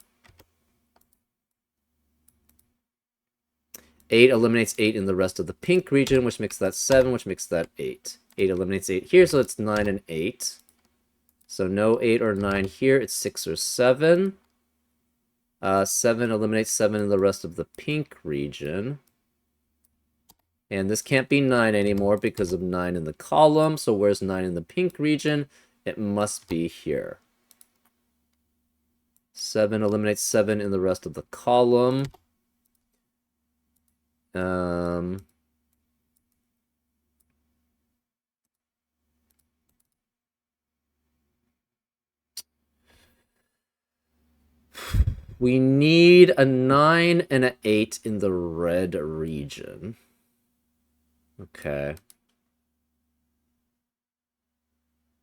8 eliminates 8 in the rest of the pink region, which makes that 7, which makes that 8. 8 eliminates 8 here, so it's 9 and 8. So no 8 or 9 here, it's 6 or 7. 7 eliminates 7 in the rest of the pink region. And this can't be 9 anymore because of 9 in the column, so where's 9 in the pink region? It must be here. 7 eliminates 7 in the rest of the column. We need a 9 and an 8 in the red region. Okay.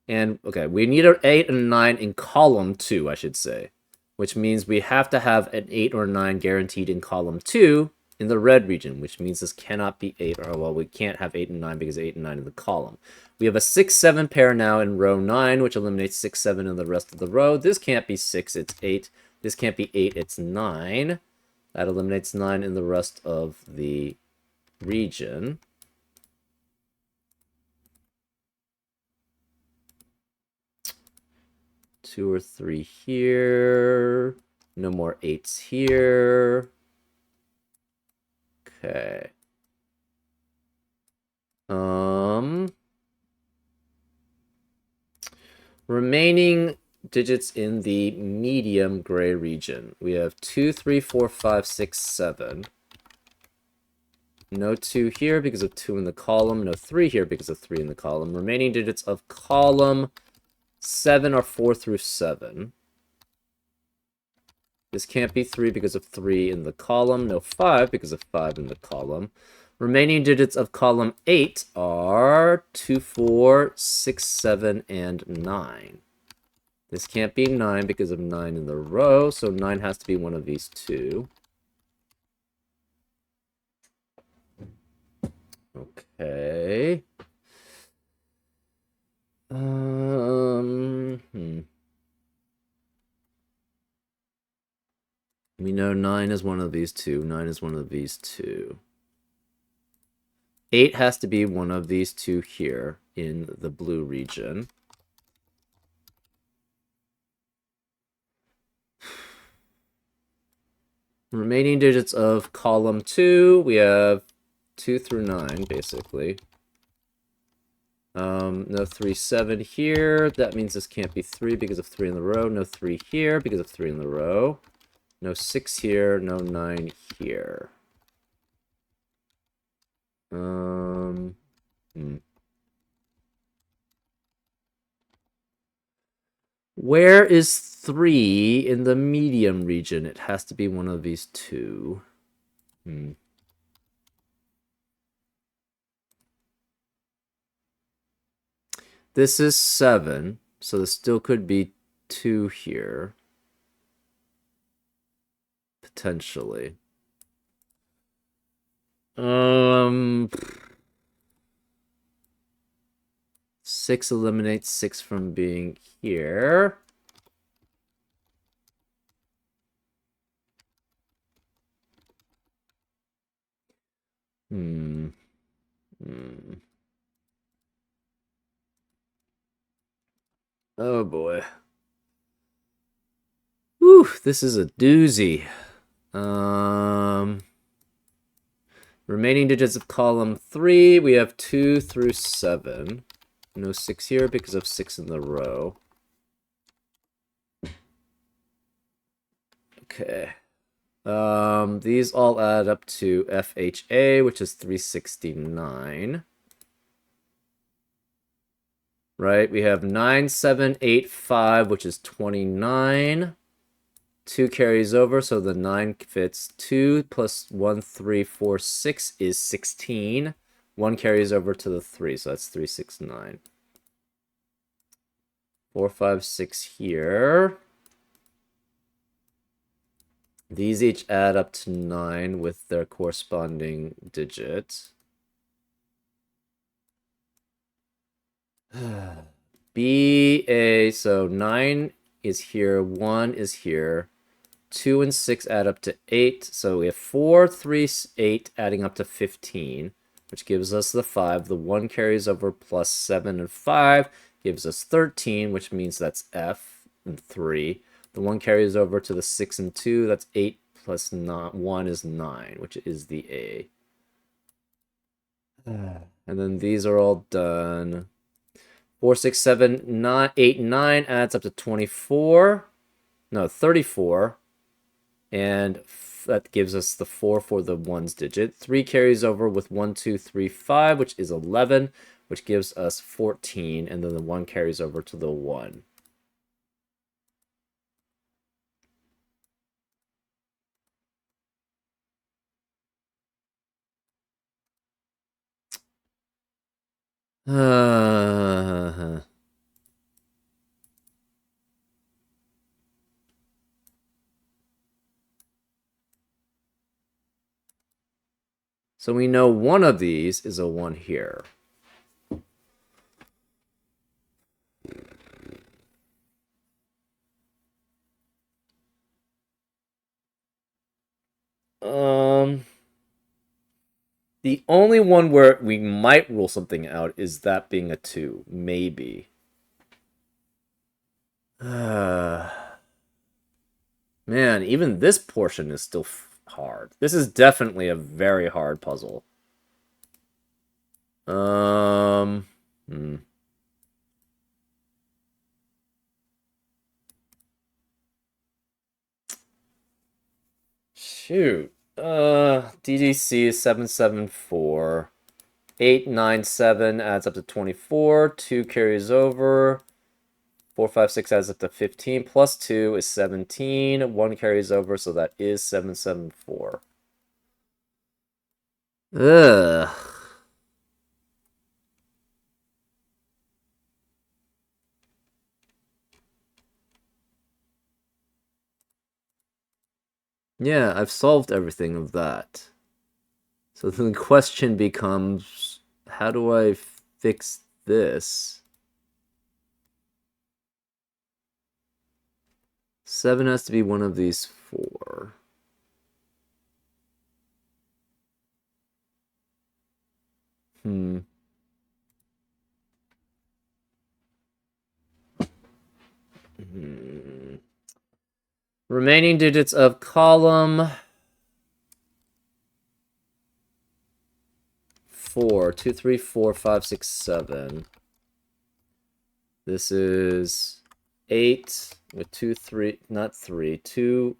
And, okay, we need an 8 and a 9 in column 2, I should say. Which means we have to have an 8 or 9 guaranteed in column 2 in the red region, which means this cannot be 8, or, well, we can't have 8 and 9 because 8 and 9 in the column. We have a 6-7 pair now in row 9, which eliminates 6-7 in the rest of the row. This can't be 6, it's 8. This can't be 8, it's 9. That eliminates 9 in the rest of the region. Two or three here. No more 8s here. Okay. Remaining digits in the medium gray region. We have 2, 3, 4, 5, 6, 7. No 2 here because of 2 in the column. No 3 here because of 3 in the column. Remaining digits of column 7 are 4 through 7. This can't be 3 because of 3 in the column. No 5 because of 5 in the column. Remaining digits of column 8 are 2, 4, 6, 7, and 9. This can't be 9 because of 9 in the row, so 9 has to be one of these two. Okay. We know 9 is one of these two. 9 is one of these two. 8 has to be one of these two here in the blue region. Remaining digits of column 2, we have 2 through 9, basically. No 3, 7 here. That means this can't be 3 because of 3 in the row. No 3 here because of 3 in the row. No 6 here. No 9 here. Where is 3 in the medium region? It has to be one of these two. This is 7, so there still could be 2 here. Potentially. 6 eliminates 6 from being here. Oh boy. Whew, this is a doozy. Remaining digits of column 3, we have 2 through 7. No 6 here because of 6 in the row. Okay. These all add up to FHA, which is 369. Right? We have 9, 7, 8, 5, which is 29. 2 carries over, so the 9 fits. 2 plus 1, 3, 4, 6 is 16. 1 carries over to the 3, so that's 369. 4, 5, 6 here. These each add up to 9 with their corresponding digit. BA, so 9 is here, 1 is here. 2 and 6 add up to 8, so we have 4, 3, 8 adding up to 15, which gives us the 5. The 1 carries over plus 7 and 5 gives us 13, which means that's F and 3. The 1 carries over to the 6 and 2, that's 8 plus 1 is 9, which is the A. And then these are all done. 4, 6, 7, 9, 8, 9 adds up to 24. No, 34. And that gives us the 4 for the 1's digit. 3 carries over with 1, 2, 3, 5, which is 11, which gives us 14. And then the 1 carries over to the 1. Uh, so we know one of these is a 1 here. The only one where we might rule something out is that being a 2. Maybe. Man, even this portion is still hard. This is definitely a very hard puzzle. Hmm. Shoot. DDC is 774. 897 adds up to 24. 2 carries over. 456 adds up to 15. Plus 2 is 17. 1 carries over, so that is 774. Ugh. Yeah, I've solved everything of that. So the question becomes, how do I fix this? 7 has to be one of these 4. Hmm. Remaining digits of column 4. 2, 3, 4, 5, 6, 7. This is 8 with 2, 3, not 3, 2,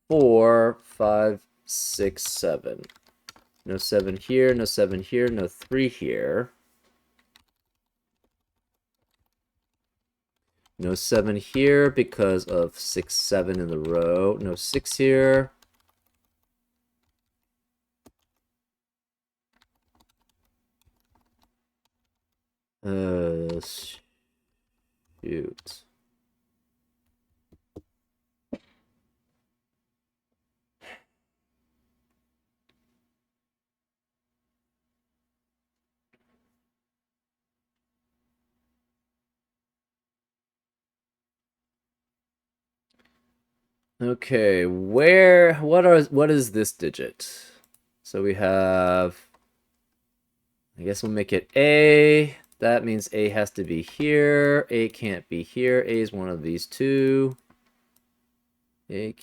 4, 5, 6, 7. No 7 here, no 7 here, no 3 here. No 7 here because of 6, 7 in the row. No 6 here. Shoot. Okay, what is this digit? So we have, I guess we'll make it A. That means A has to be here. A can't be here. A is one of these two. Do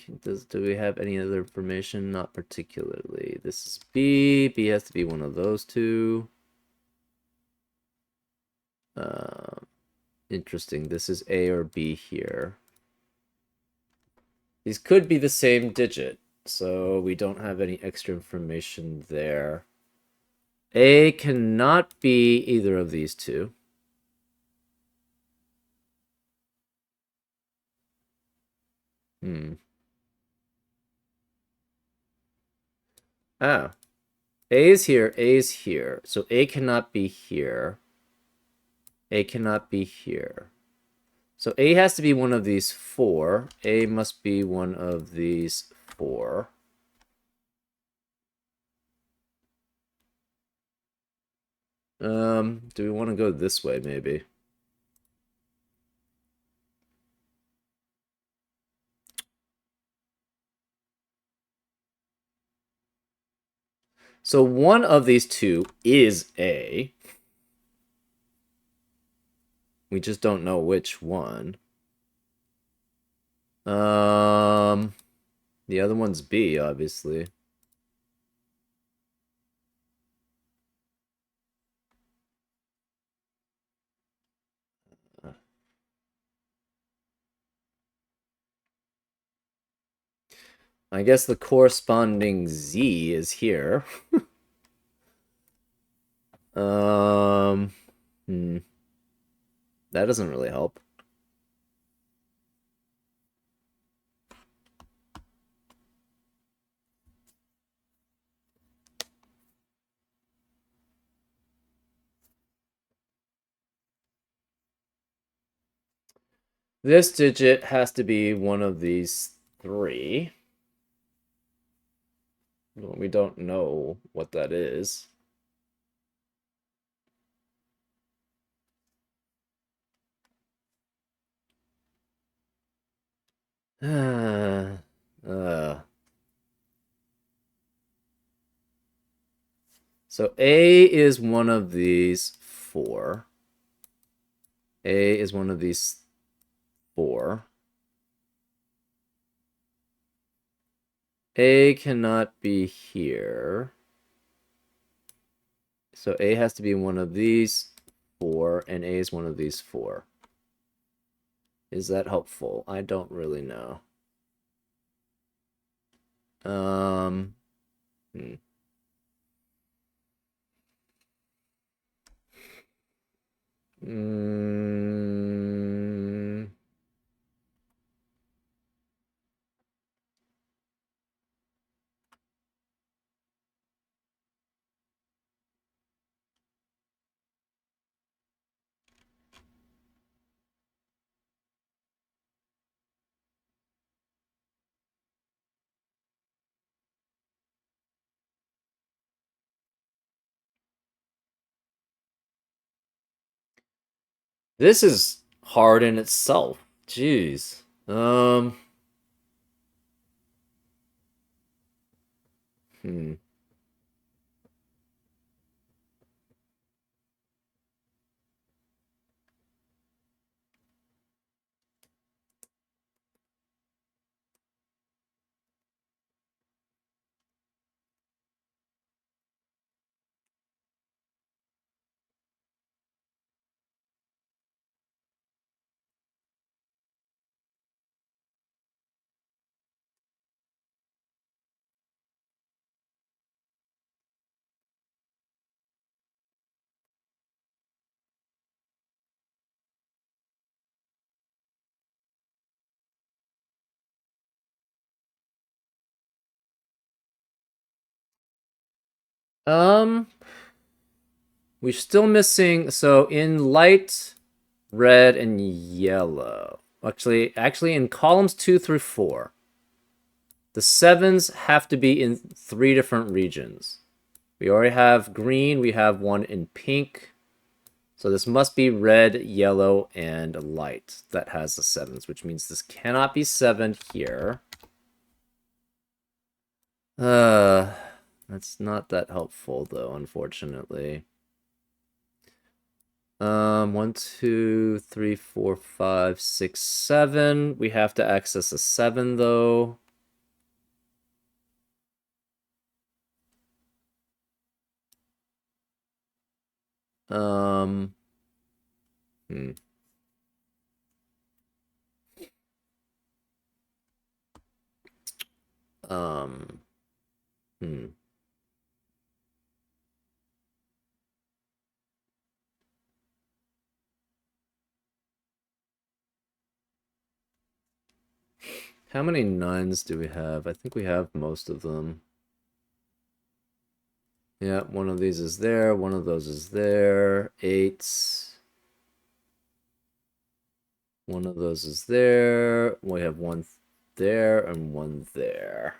we have any other information? Not particularly. This is B. B has to be one of those two. Interesting. This is A or B here. These could be the same digit, so we don't have any extra information there. A cannot be either of these two. Ah. A is here, A is here. So A cannot be here. A cannot be here. So A has to be one of these 4. A must be one of these 4. Do we want to go this way, maybe? So one of these two is A. We just don't know which one. The other one's B, obviously. I guess the corresponding Z is here. That doesn't really help. This digit has to be one of these three. Well, we don't know what that is. uh, so A is one of these four. A is one of these four. A cannot be here. So A has to be one of these four, and A is one of these four. Is that helpful? I don't really know. Um, hmm. Mm, this is hard in itself. Jeez. Hmm. Um, we're still missing. So in light, red, and yellow. Actually, in columns 2 through 4, the sevens have to be in 3 different regions. We already have green. We have one in pink. So this must be red, yellow, and light that has the sevens, which means this cannot be 7 here. Uh, that's not that helpful though, unfortunately. 1, 2, 3, 4, 5, 6, 7. We have to access a 7 though. Um, hmm. Um, hmm. How many 9s do we have? I think we have most of them. Yeah, one of these is there. One of those is there. 8s. One of those is there. We have one there and one there.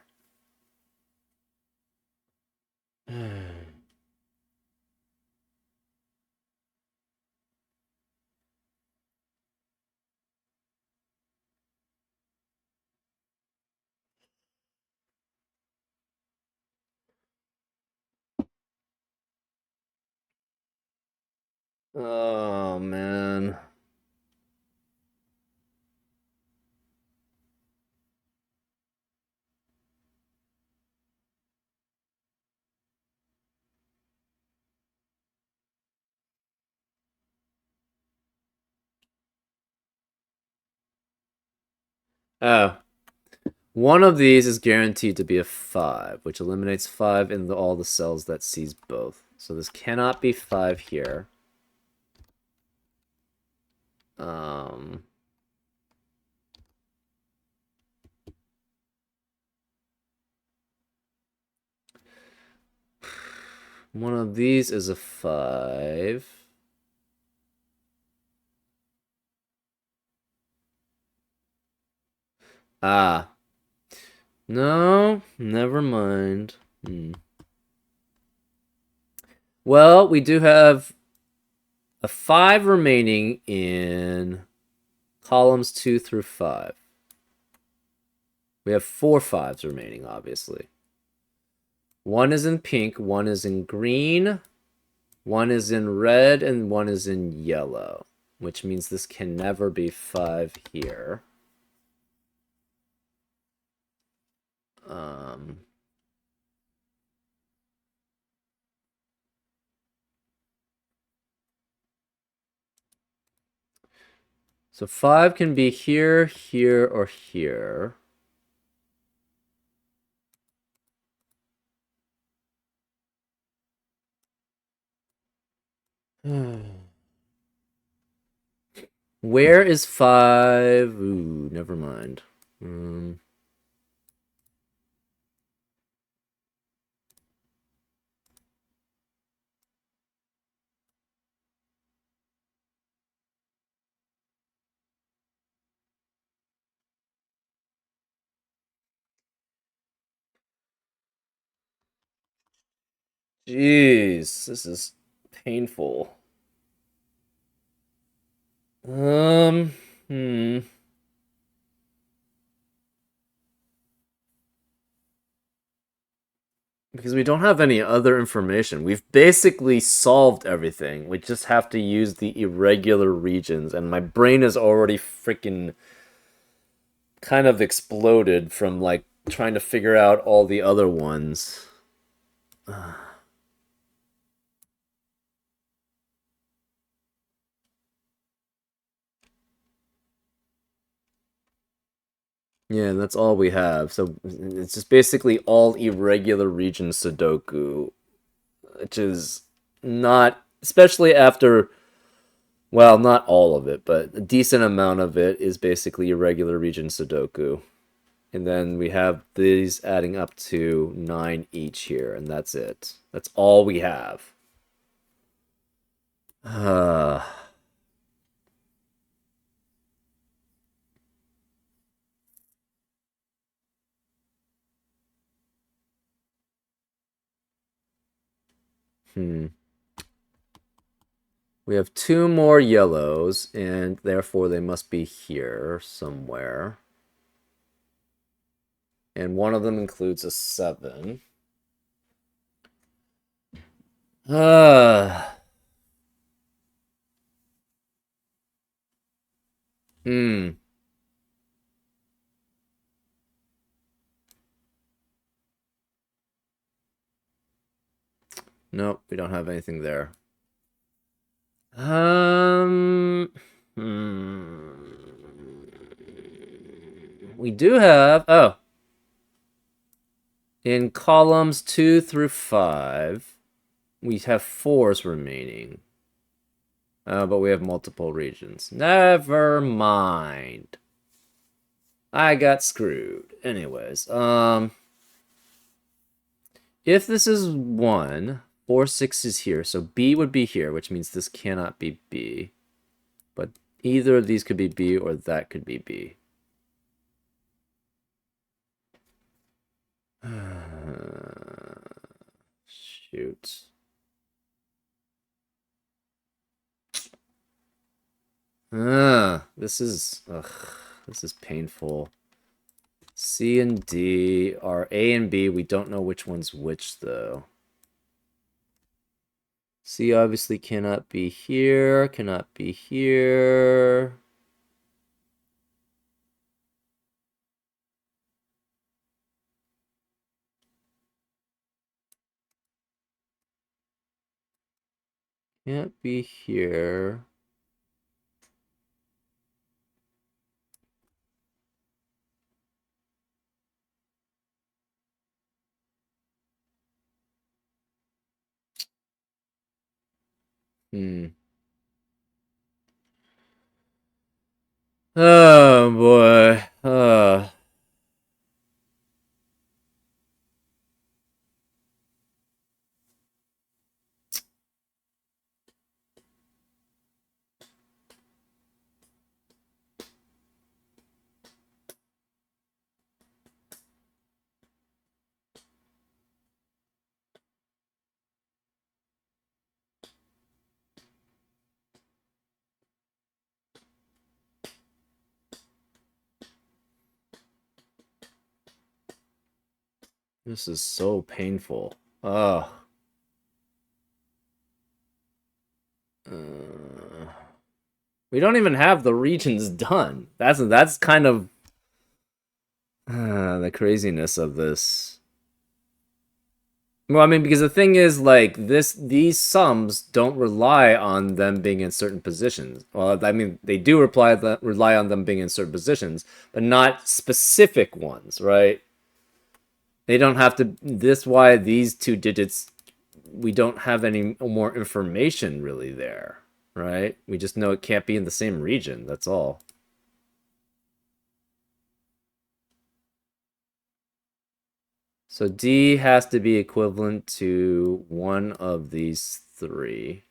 Oh, man. Oh. One of these is guaranteed to be a 5, which eliminates 5 in all the cells that sees both. So this cannot be 5 here. Um, one of these is a 5. Ah. No, never mind. Well, we do have a 5 remaining in columns 2 through 5. We have 4 fives remaining, obviously. One is in pink, one is in green, one is in red, and one is in yellow, which means this can never be 5 here. So 5 can be here, here, or here. Where is 5? Ooh, never mind. Jeez, this is painful. Hmm. Because we don't have any other information. We've basically solved everything. We just have to use the irregular regions, and my brain is already freaking kind of exploded from like trying to figure out all the other ones. Yeah, that's all we have. So it's just basically all irregular region Sudoku, which is not, especially after, well, not all of it, but a decent amount of it is basically irregular region Sudoku. And then we have these adding up to 9 each here, and that's it. That's all we have. Hmm. We have 2 more yellows, and therefore they must be here somewhere. And one of them includes a 7. Uh, hmm. Nope, we don't have anything there. Um. Hmm. We do have. Oh. In columns 2 through 5, we have 4s remaining. But we have multiple regions. Never mind. I got screwed. Anyways, if this is 1, 4, 6 is here, so B would be here, which means this cannot be B. But either of these could be B or that could be B. Shoot. This is painful. C and D are A and B. We don't know which one's which, though. C obviously cannot be here, cannot be here. Can't be here. Hmm. Oh boy. This is so painful. Ugh. We don't even have the regions done. That's kind of the craziness of this. Well, I mean, because the thing is, like these sums don't rely on them being in certain positions. Well, I mean, they do rely on them being in certain positions, but not specific ones, right? They don't have to. This why these two digits, we don't have any more information really there, right? We just know it can't be in the same region. That's all. So D has to be equivalent to one of these three.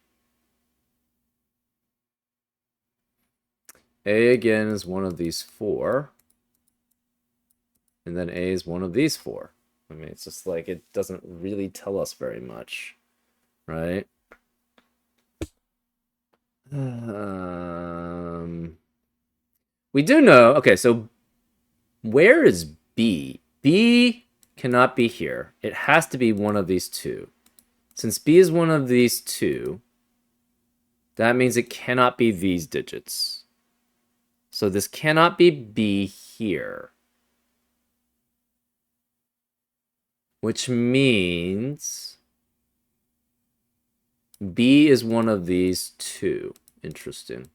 A again is one of these four. And then A is one of these four. I mean, it's just like it doesn't really tell us very much, right? We do know. Okay, so where is B? B cannot be here. It has to be one of these two. Since B is one of these two, that means it cannot be these digits. So this cannot be B here. Which means B is one of these two. Interesting.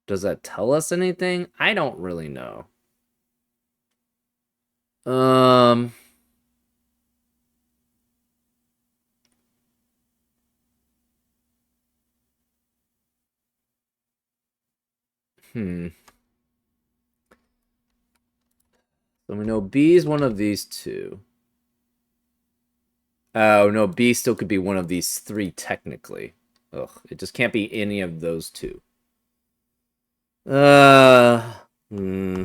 Does that tell us anything? I don't really know. Um... So we know B is one of these two. Oh, no, B still could be one of these three, technically. Ugh, it just can't be any of those two. Hmm.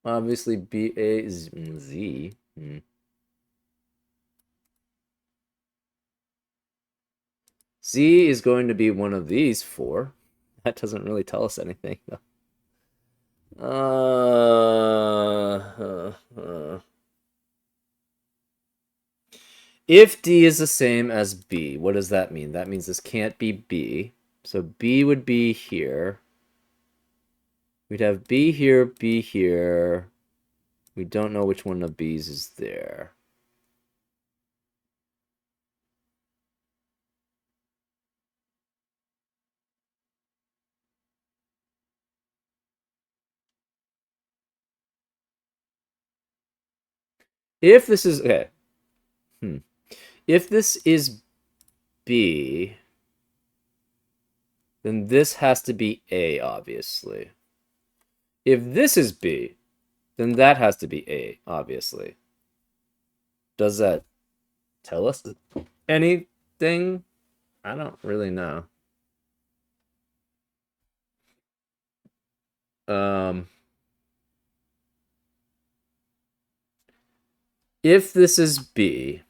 Obviously, B, A is Z. Z is going to be one of these four. That doesn't really tell us anything, though. If D is the same as B, what does that mean? That means this can't be B. So B would be here. We'd have B here, B here. We don't know which one of B's is there. If this is okay. If this is B, then this has to be A, obviously. If this is B, then that has to be A, obviously. Does that tell us anything? I don't really know. If this is B,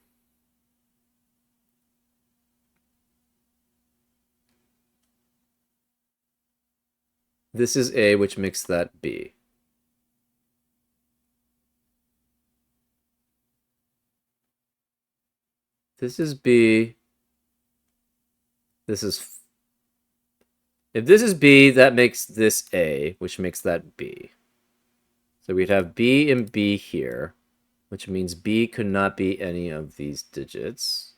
this is A, which makes that B. This is B. This is... If this is B, that makes this A, which makes that B. So we'd have B and B here, which means B could not be any of these digits.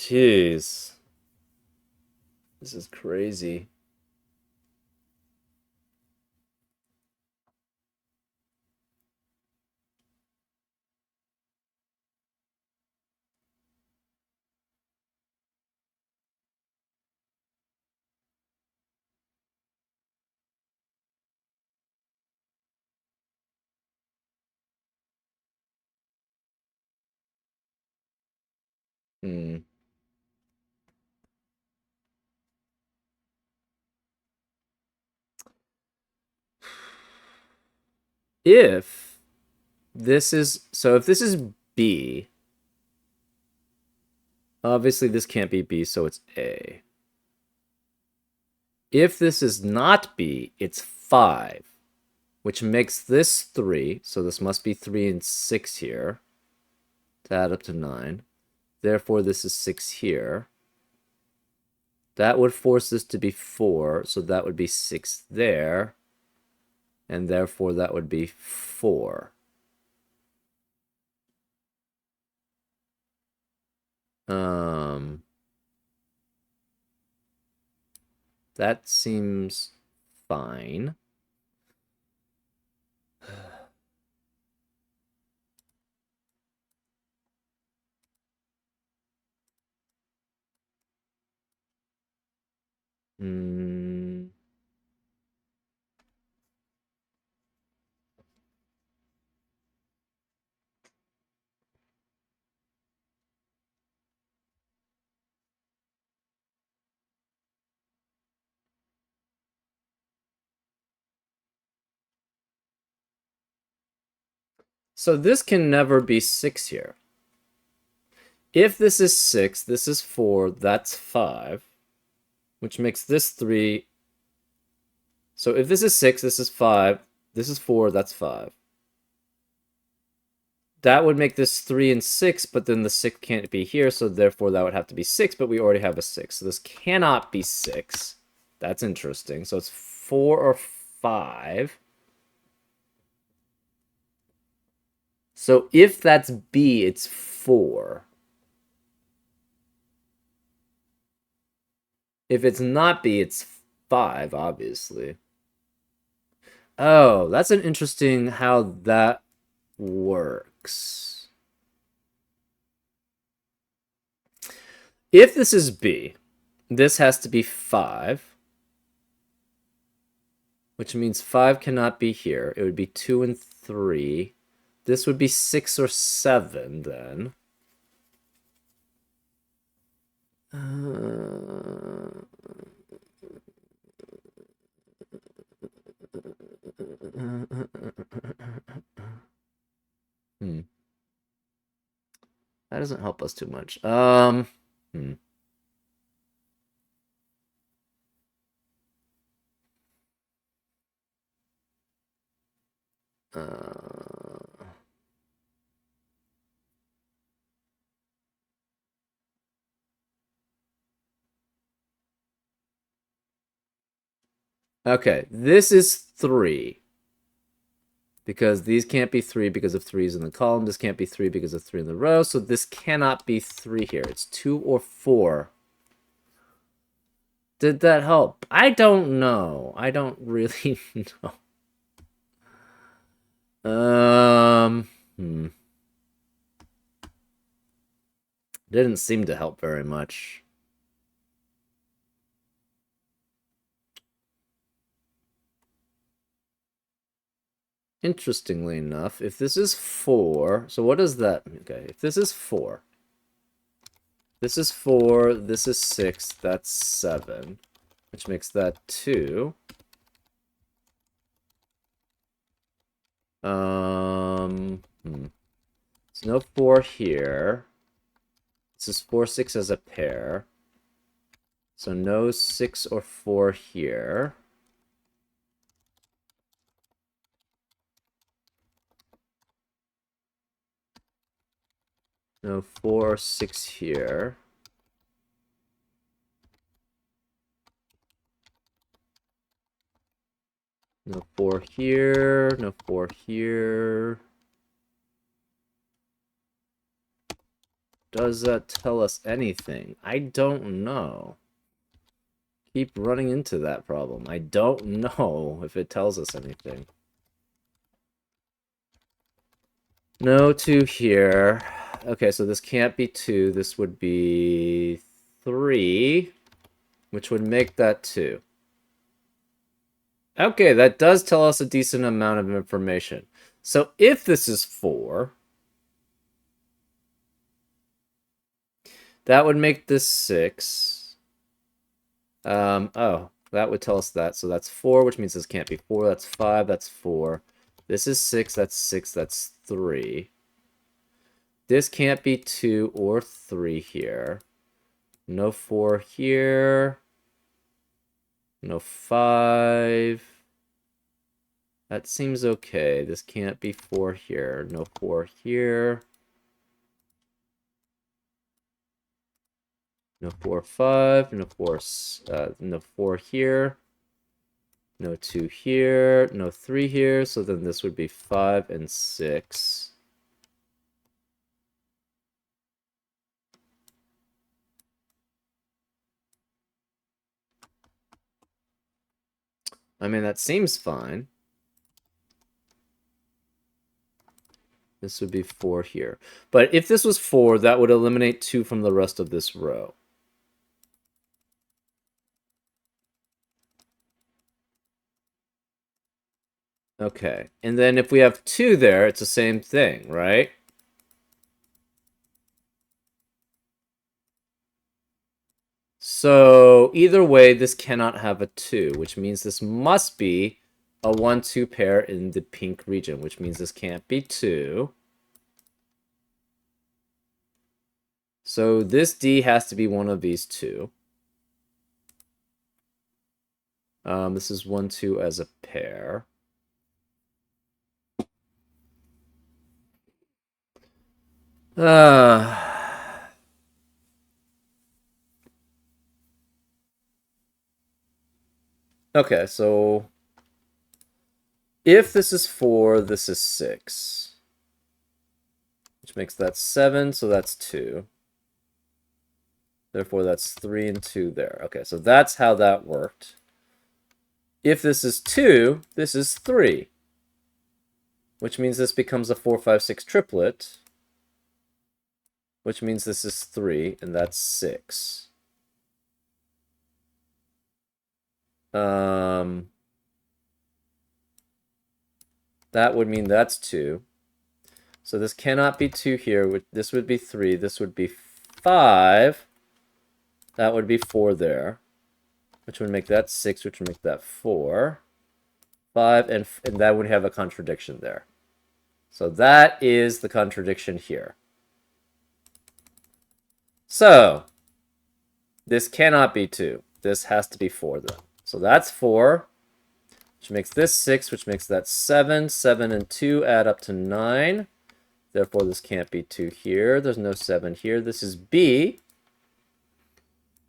Jeez. This is crazy. Hmm. If this is, so if this is B, obviously this can't be B, so it's A. If this is not B, it's 5, which makes this 3, so this must be 3 and 6 here to add up to 9. Therefore, this is 6 here. That would force this to be 4, so that would be 6 there. And therefore, that would be 4. That seems fine. Hmm. So this can never be 6 here. If this is 6, this is 4, that's 5, which makes this 3. So if this is 6, this is 5, this is 4, that's 5. That would make this 3 and 6, but then the 6 can't be here, so therefore that would have to be 6, but we already have a 6. So this cannot be 6. That's interesting. So it's 4 or 5. So if that's B, it's 4. If it's not B, it's 5, obviously. Oh, that's an interesting how that works. If this is B, this has to be 5, which means 5 cannot be here. It would be 2 and 3. This would be 6 or 7 then. That doesn't help us too much. Hmm. Okay, this is 3. Because these can't be 3 because of 3's in the column. This can't be 3 because of 3 in the row. So this cannot be 3 here. It's 2 or 4. Did that help? I don't know. I don't really know. Didn't seem to help very much. Interestingly enough, if this is 4, so what is that? Okay, if this is 4, this is 4, this is 6, that's 7, which makes that 2. There's no 4 here. This is 4, 6 as a pair. So no 6 or 4 here. No 4 or 6 here. No 4 here. No 4 here. Does that tell us anything? I don't know. Keep running into that problem. I don't know if it tells us anything. No 2 here. Okay, so this can't be 2. This would be 3, which would make that 2. Okay, that does tell us a decent amount of information. So if this is 4, That would make this 6. Oh, that would tell us that. So that's 4, which means this can't be 4. That's 5, that's 4. This is 6, that's 3. This can't be 2 or 3 here. No 4 here. No 5. That seems okay. This can't be 4 here. No 4 here. No 4, 5. No 4, no 4 here. No 2 here. No 3 here. So then this would be 5 and 6. I mean, that seems fine. This would be 4 here. But if this was 4, that would eliminate 2 from the rest of this row. Okay, and then if we have 2 there, it's the same thing, right? So either way, this cannot have a 2, which means this must be a 1-2 pair in the pink region, which means this can't be 2. So this D has to be one of these 2. This is 1-2 as a pair. Okay, so if this is 4, this is 6. Which makes that 7, so that's 2. Therefore, that's 3 and 2 there. Okay, so that's how that worked. If this is 2, this is 3. Which means this becomes a 4, 5, 6 triplet. Which means this is 3, and that's 6. That would mean that's 2. So this cannot be 2 here. This would be 3. This would be 5. That would be 4 there. Which would make that 6, which would make that 4. 5, and that would have a contradiction there. So that is the contradiction here. So this cannot be 2. This has to be 4 then. So that's 4, which makes this 6, which makes that 7. 7 and 2 add up to 9. Therefore, this can't be 2 here. There's no 7 here. This is B.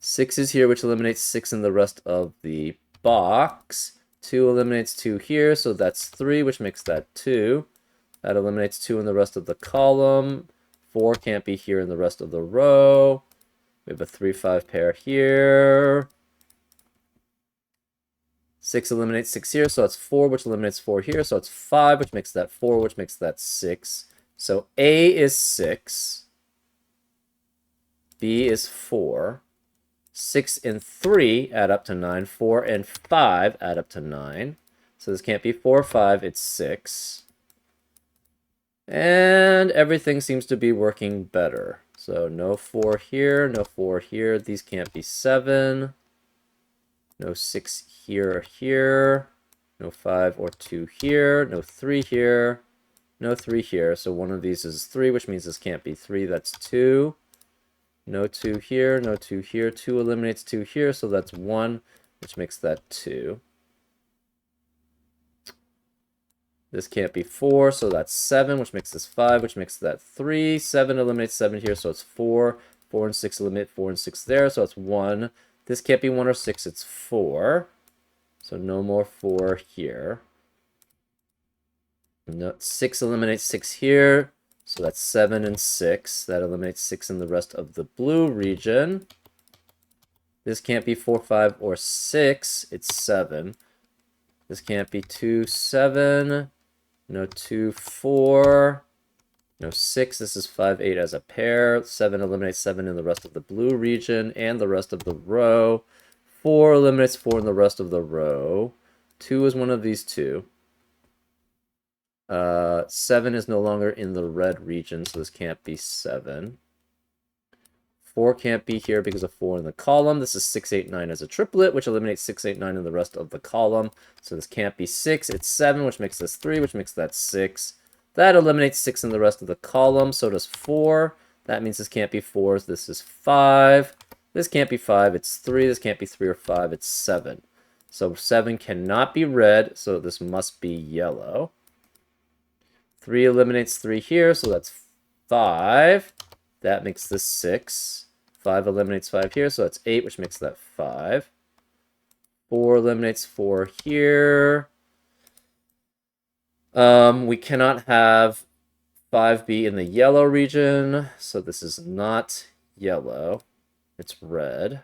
6 is here, which eliminates 6 in the rest of the box. 2 eliminates 2 here, so that's 3, which makes that 2. That eliminates 2 in the rest of the column. 4 can't be here in the rest of the row. We have a 3, 5 pair here. 6 eliminates 6 here, so that's 4, which eliminates 4 here. So it's 5, which makes that 4, which makes that 6. So A is 6. B is 4. 6 and 3 add up to 9. 4 and 5 add up to 9. So this can't be 4 or 5, it's 6. And everything seems to be working better. So no 4 here, no 4 here. These can't be 7. No 6 here or here. No 5 or 2 here. No 3 here. No 3 here. So one of these is 3, which means this can't be 3. That's 2. No 2 here. No 2 here. 2 eliminates 2 here. So that's 1, which makes that 2. This can't be 4, so that's 7, which makes this 5, which makes that 3. 7 eliminates 7 here, so it's 4. 4 and 6 eliminate 4 and 6 there, so it's 1. This can't be 1 or 6, it's 4. So no more 4 here. No, 6 eliminates 6 here, so that's 7 and 6. That eliminates 6 in the rest of the blue region. This can't be 4, 5, or 6, it's 7. This can't be 2, 7. No 2, 4. No 6. This is 5, 8 as a pair. 7 eliminates 7 in the rest of the blue region and the rest of the row. 4 eliminates 4 in the rest of the row. 2 is one of these two. 7 is no longer in the red region, so this can't be 7. 4 can't be here because of 4 in the column. This is 6, 8, 9 as a triplet, which eliminates 6, 8, 9 in the rest of the column. So this can't be 6. It's 7, which makes this 3, which makes that 6. That eliminates 6 in the rest of the column. So does 4. That means this can't be 4. This is 5. This can't be 5. It's 3. This can't be 3 or 5. It's 7. So 7 cannot be red, so this must be yellow. 3 eliminates 3 here, so that's 5. That makes this 6. 5 eliminates 5 here, so that's 8, which makes that 5. 4 eliminates 4 here. We cannot have 5 be in the yellow region, so this is not yellow. It's red.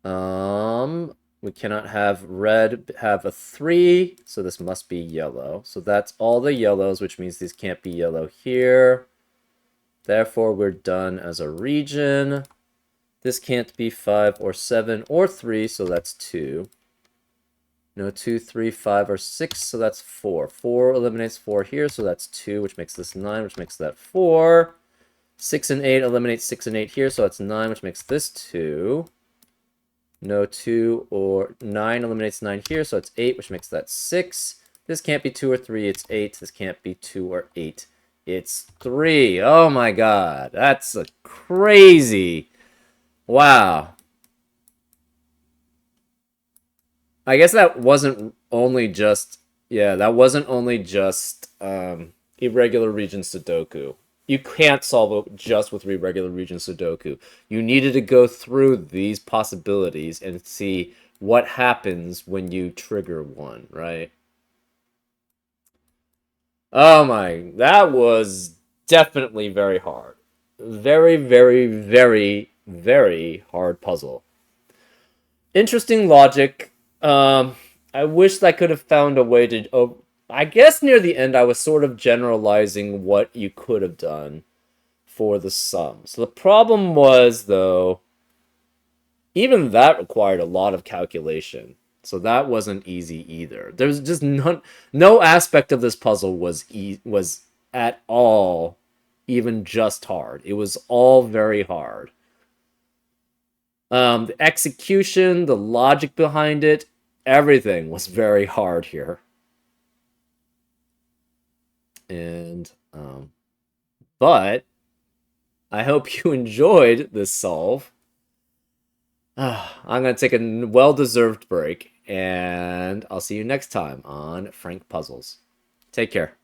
We cannot have red have a 3, so this must be yellow. So that's all the yellows, which means these can't be yellow here. Therefore, we're done as a region. This can't be 5 or 7 or 3, so that's 2. No 2, 3, 5, or 6, so that's 4. 4 eliminates 4 here, so that's 2, which makes this 9, which makes that 4. 6 and 8 eliminates 6 and 8 here, so that's 9, which makes this 2. No 2 or 9 eliminates 9 here, so it's 8, which makes that 6. This can't be 2 or 3, it's 8. This can't be 2 or 8, it's 3. Oh my god, that's a crazy. Wow. I guess that wasn't only just, that wasn't only just irregular region Sudoku. You can't solve it just with irregular region Sudoku. You needed to go through these possibilities and see what happens when you trigger one, right? Oh my, that was definitely very hard. Very, very, very, very hard puzzle. Interesting logic. I wish I could have found a way to... Oh, I guess near the end I was sort of generalizing what you could have done for the sums. The problem was, though, even that required a lot of calculation. So that wasn't easy either. There was just no aspect of this puzzle was at all even just hard. It was all very hard. The execution, the logic behind it, everything was very hard here. And, but I hope you enjoyed this solve. I'm going to take a well-deserved break, and I'll see you next time on Frank Puzzles. Take care.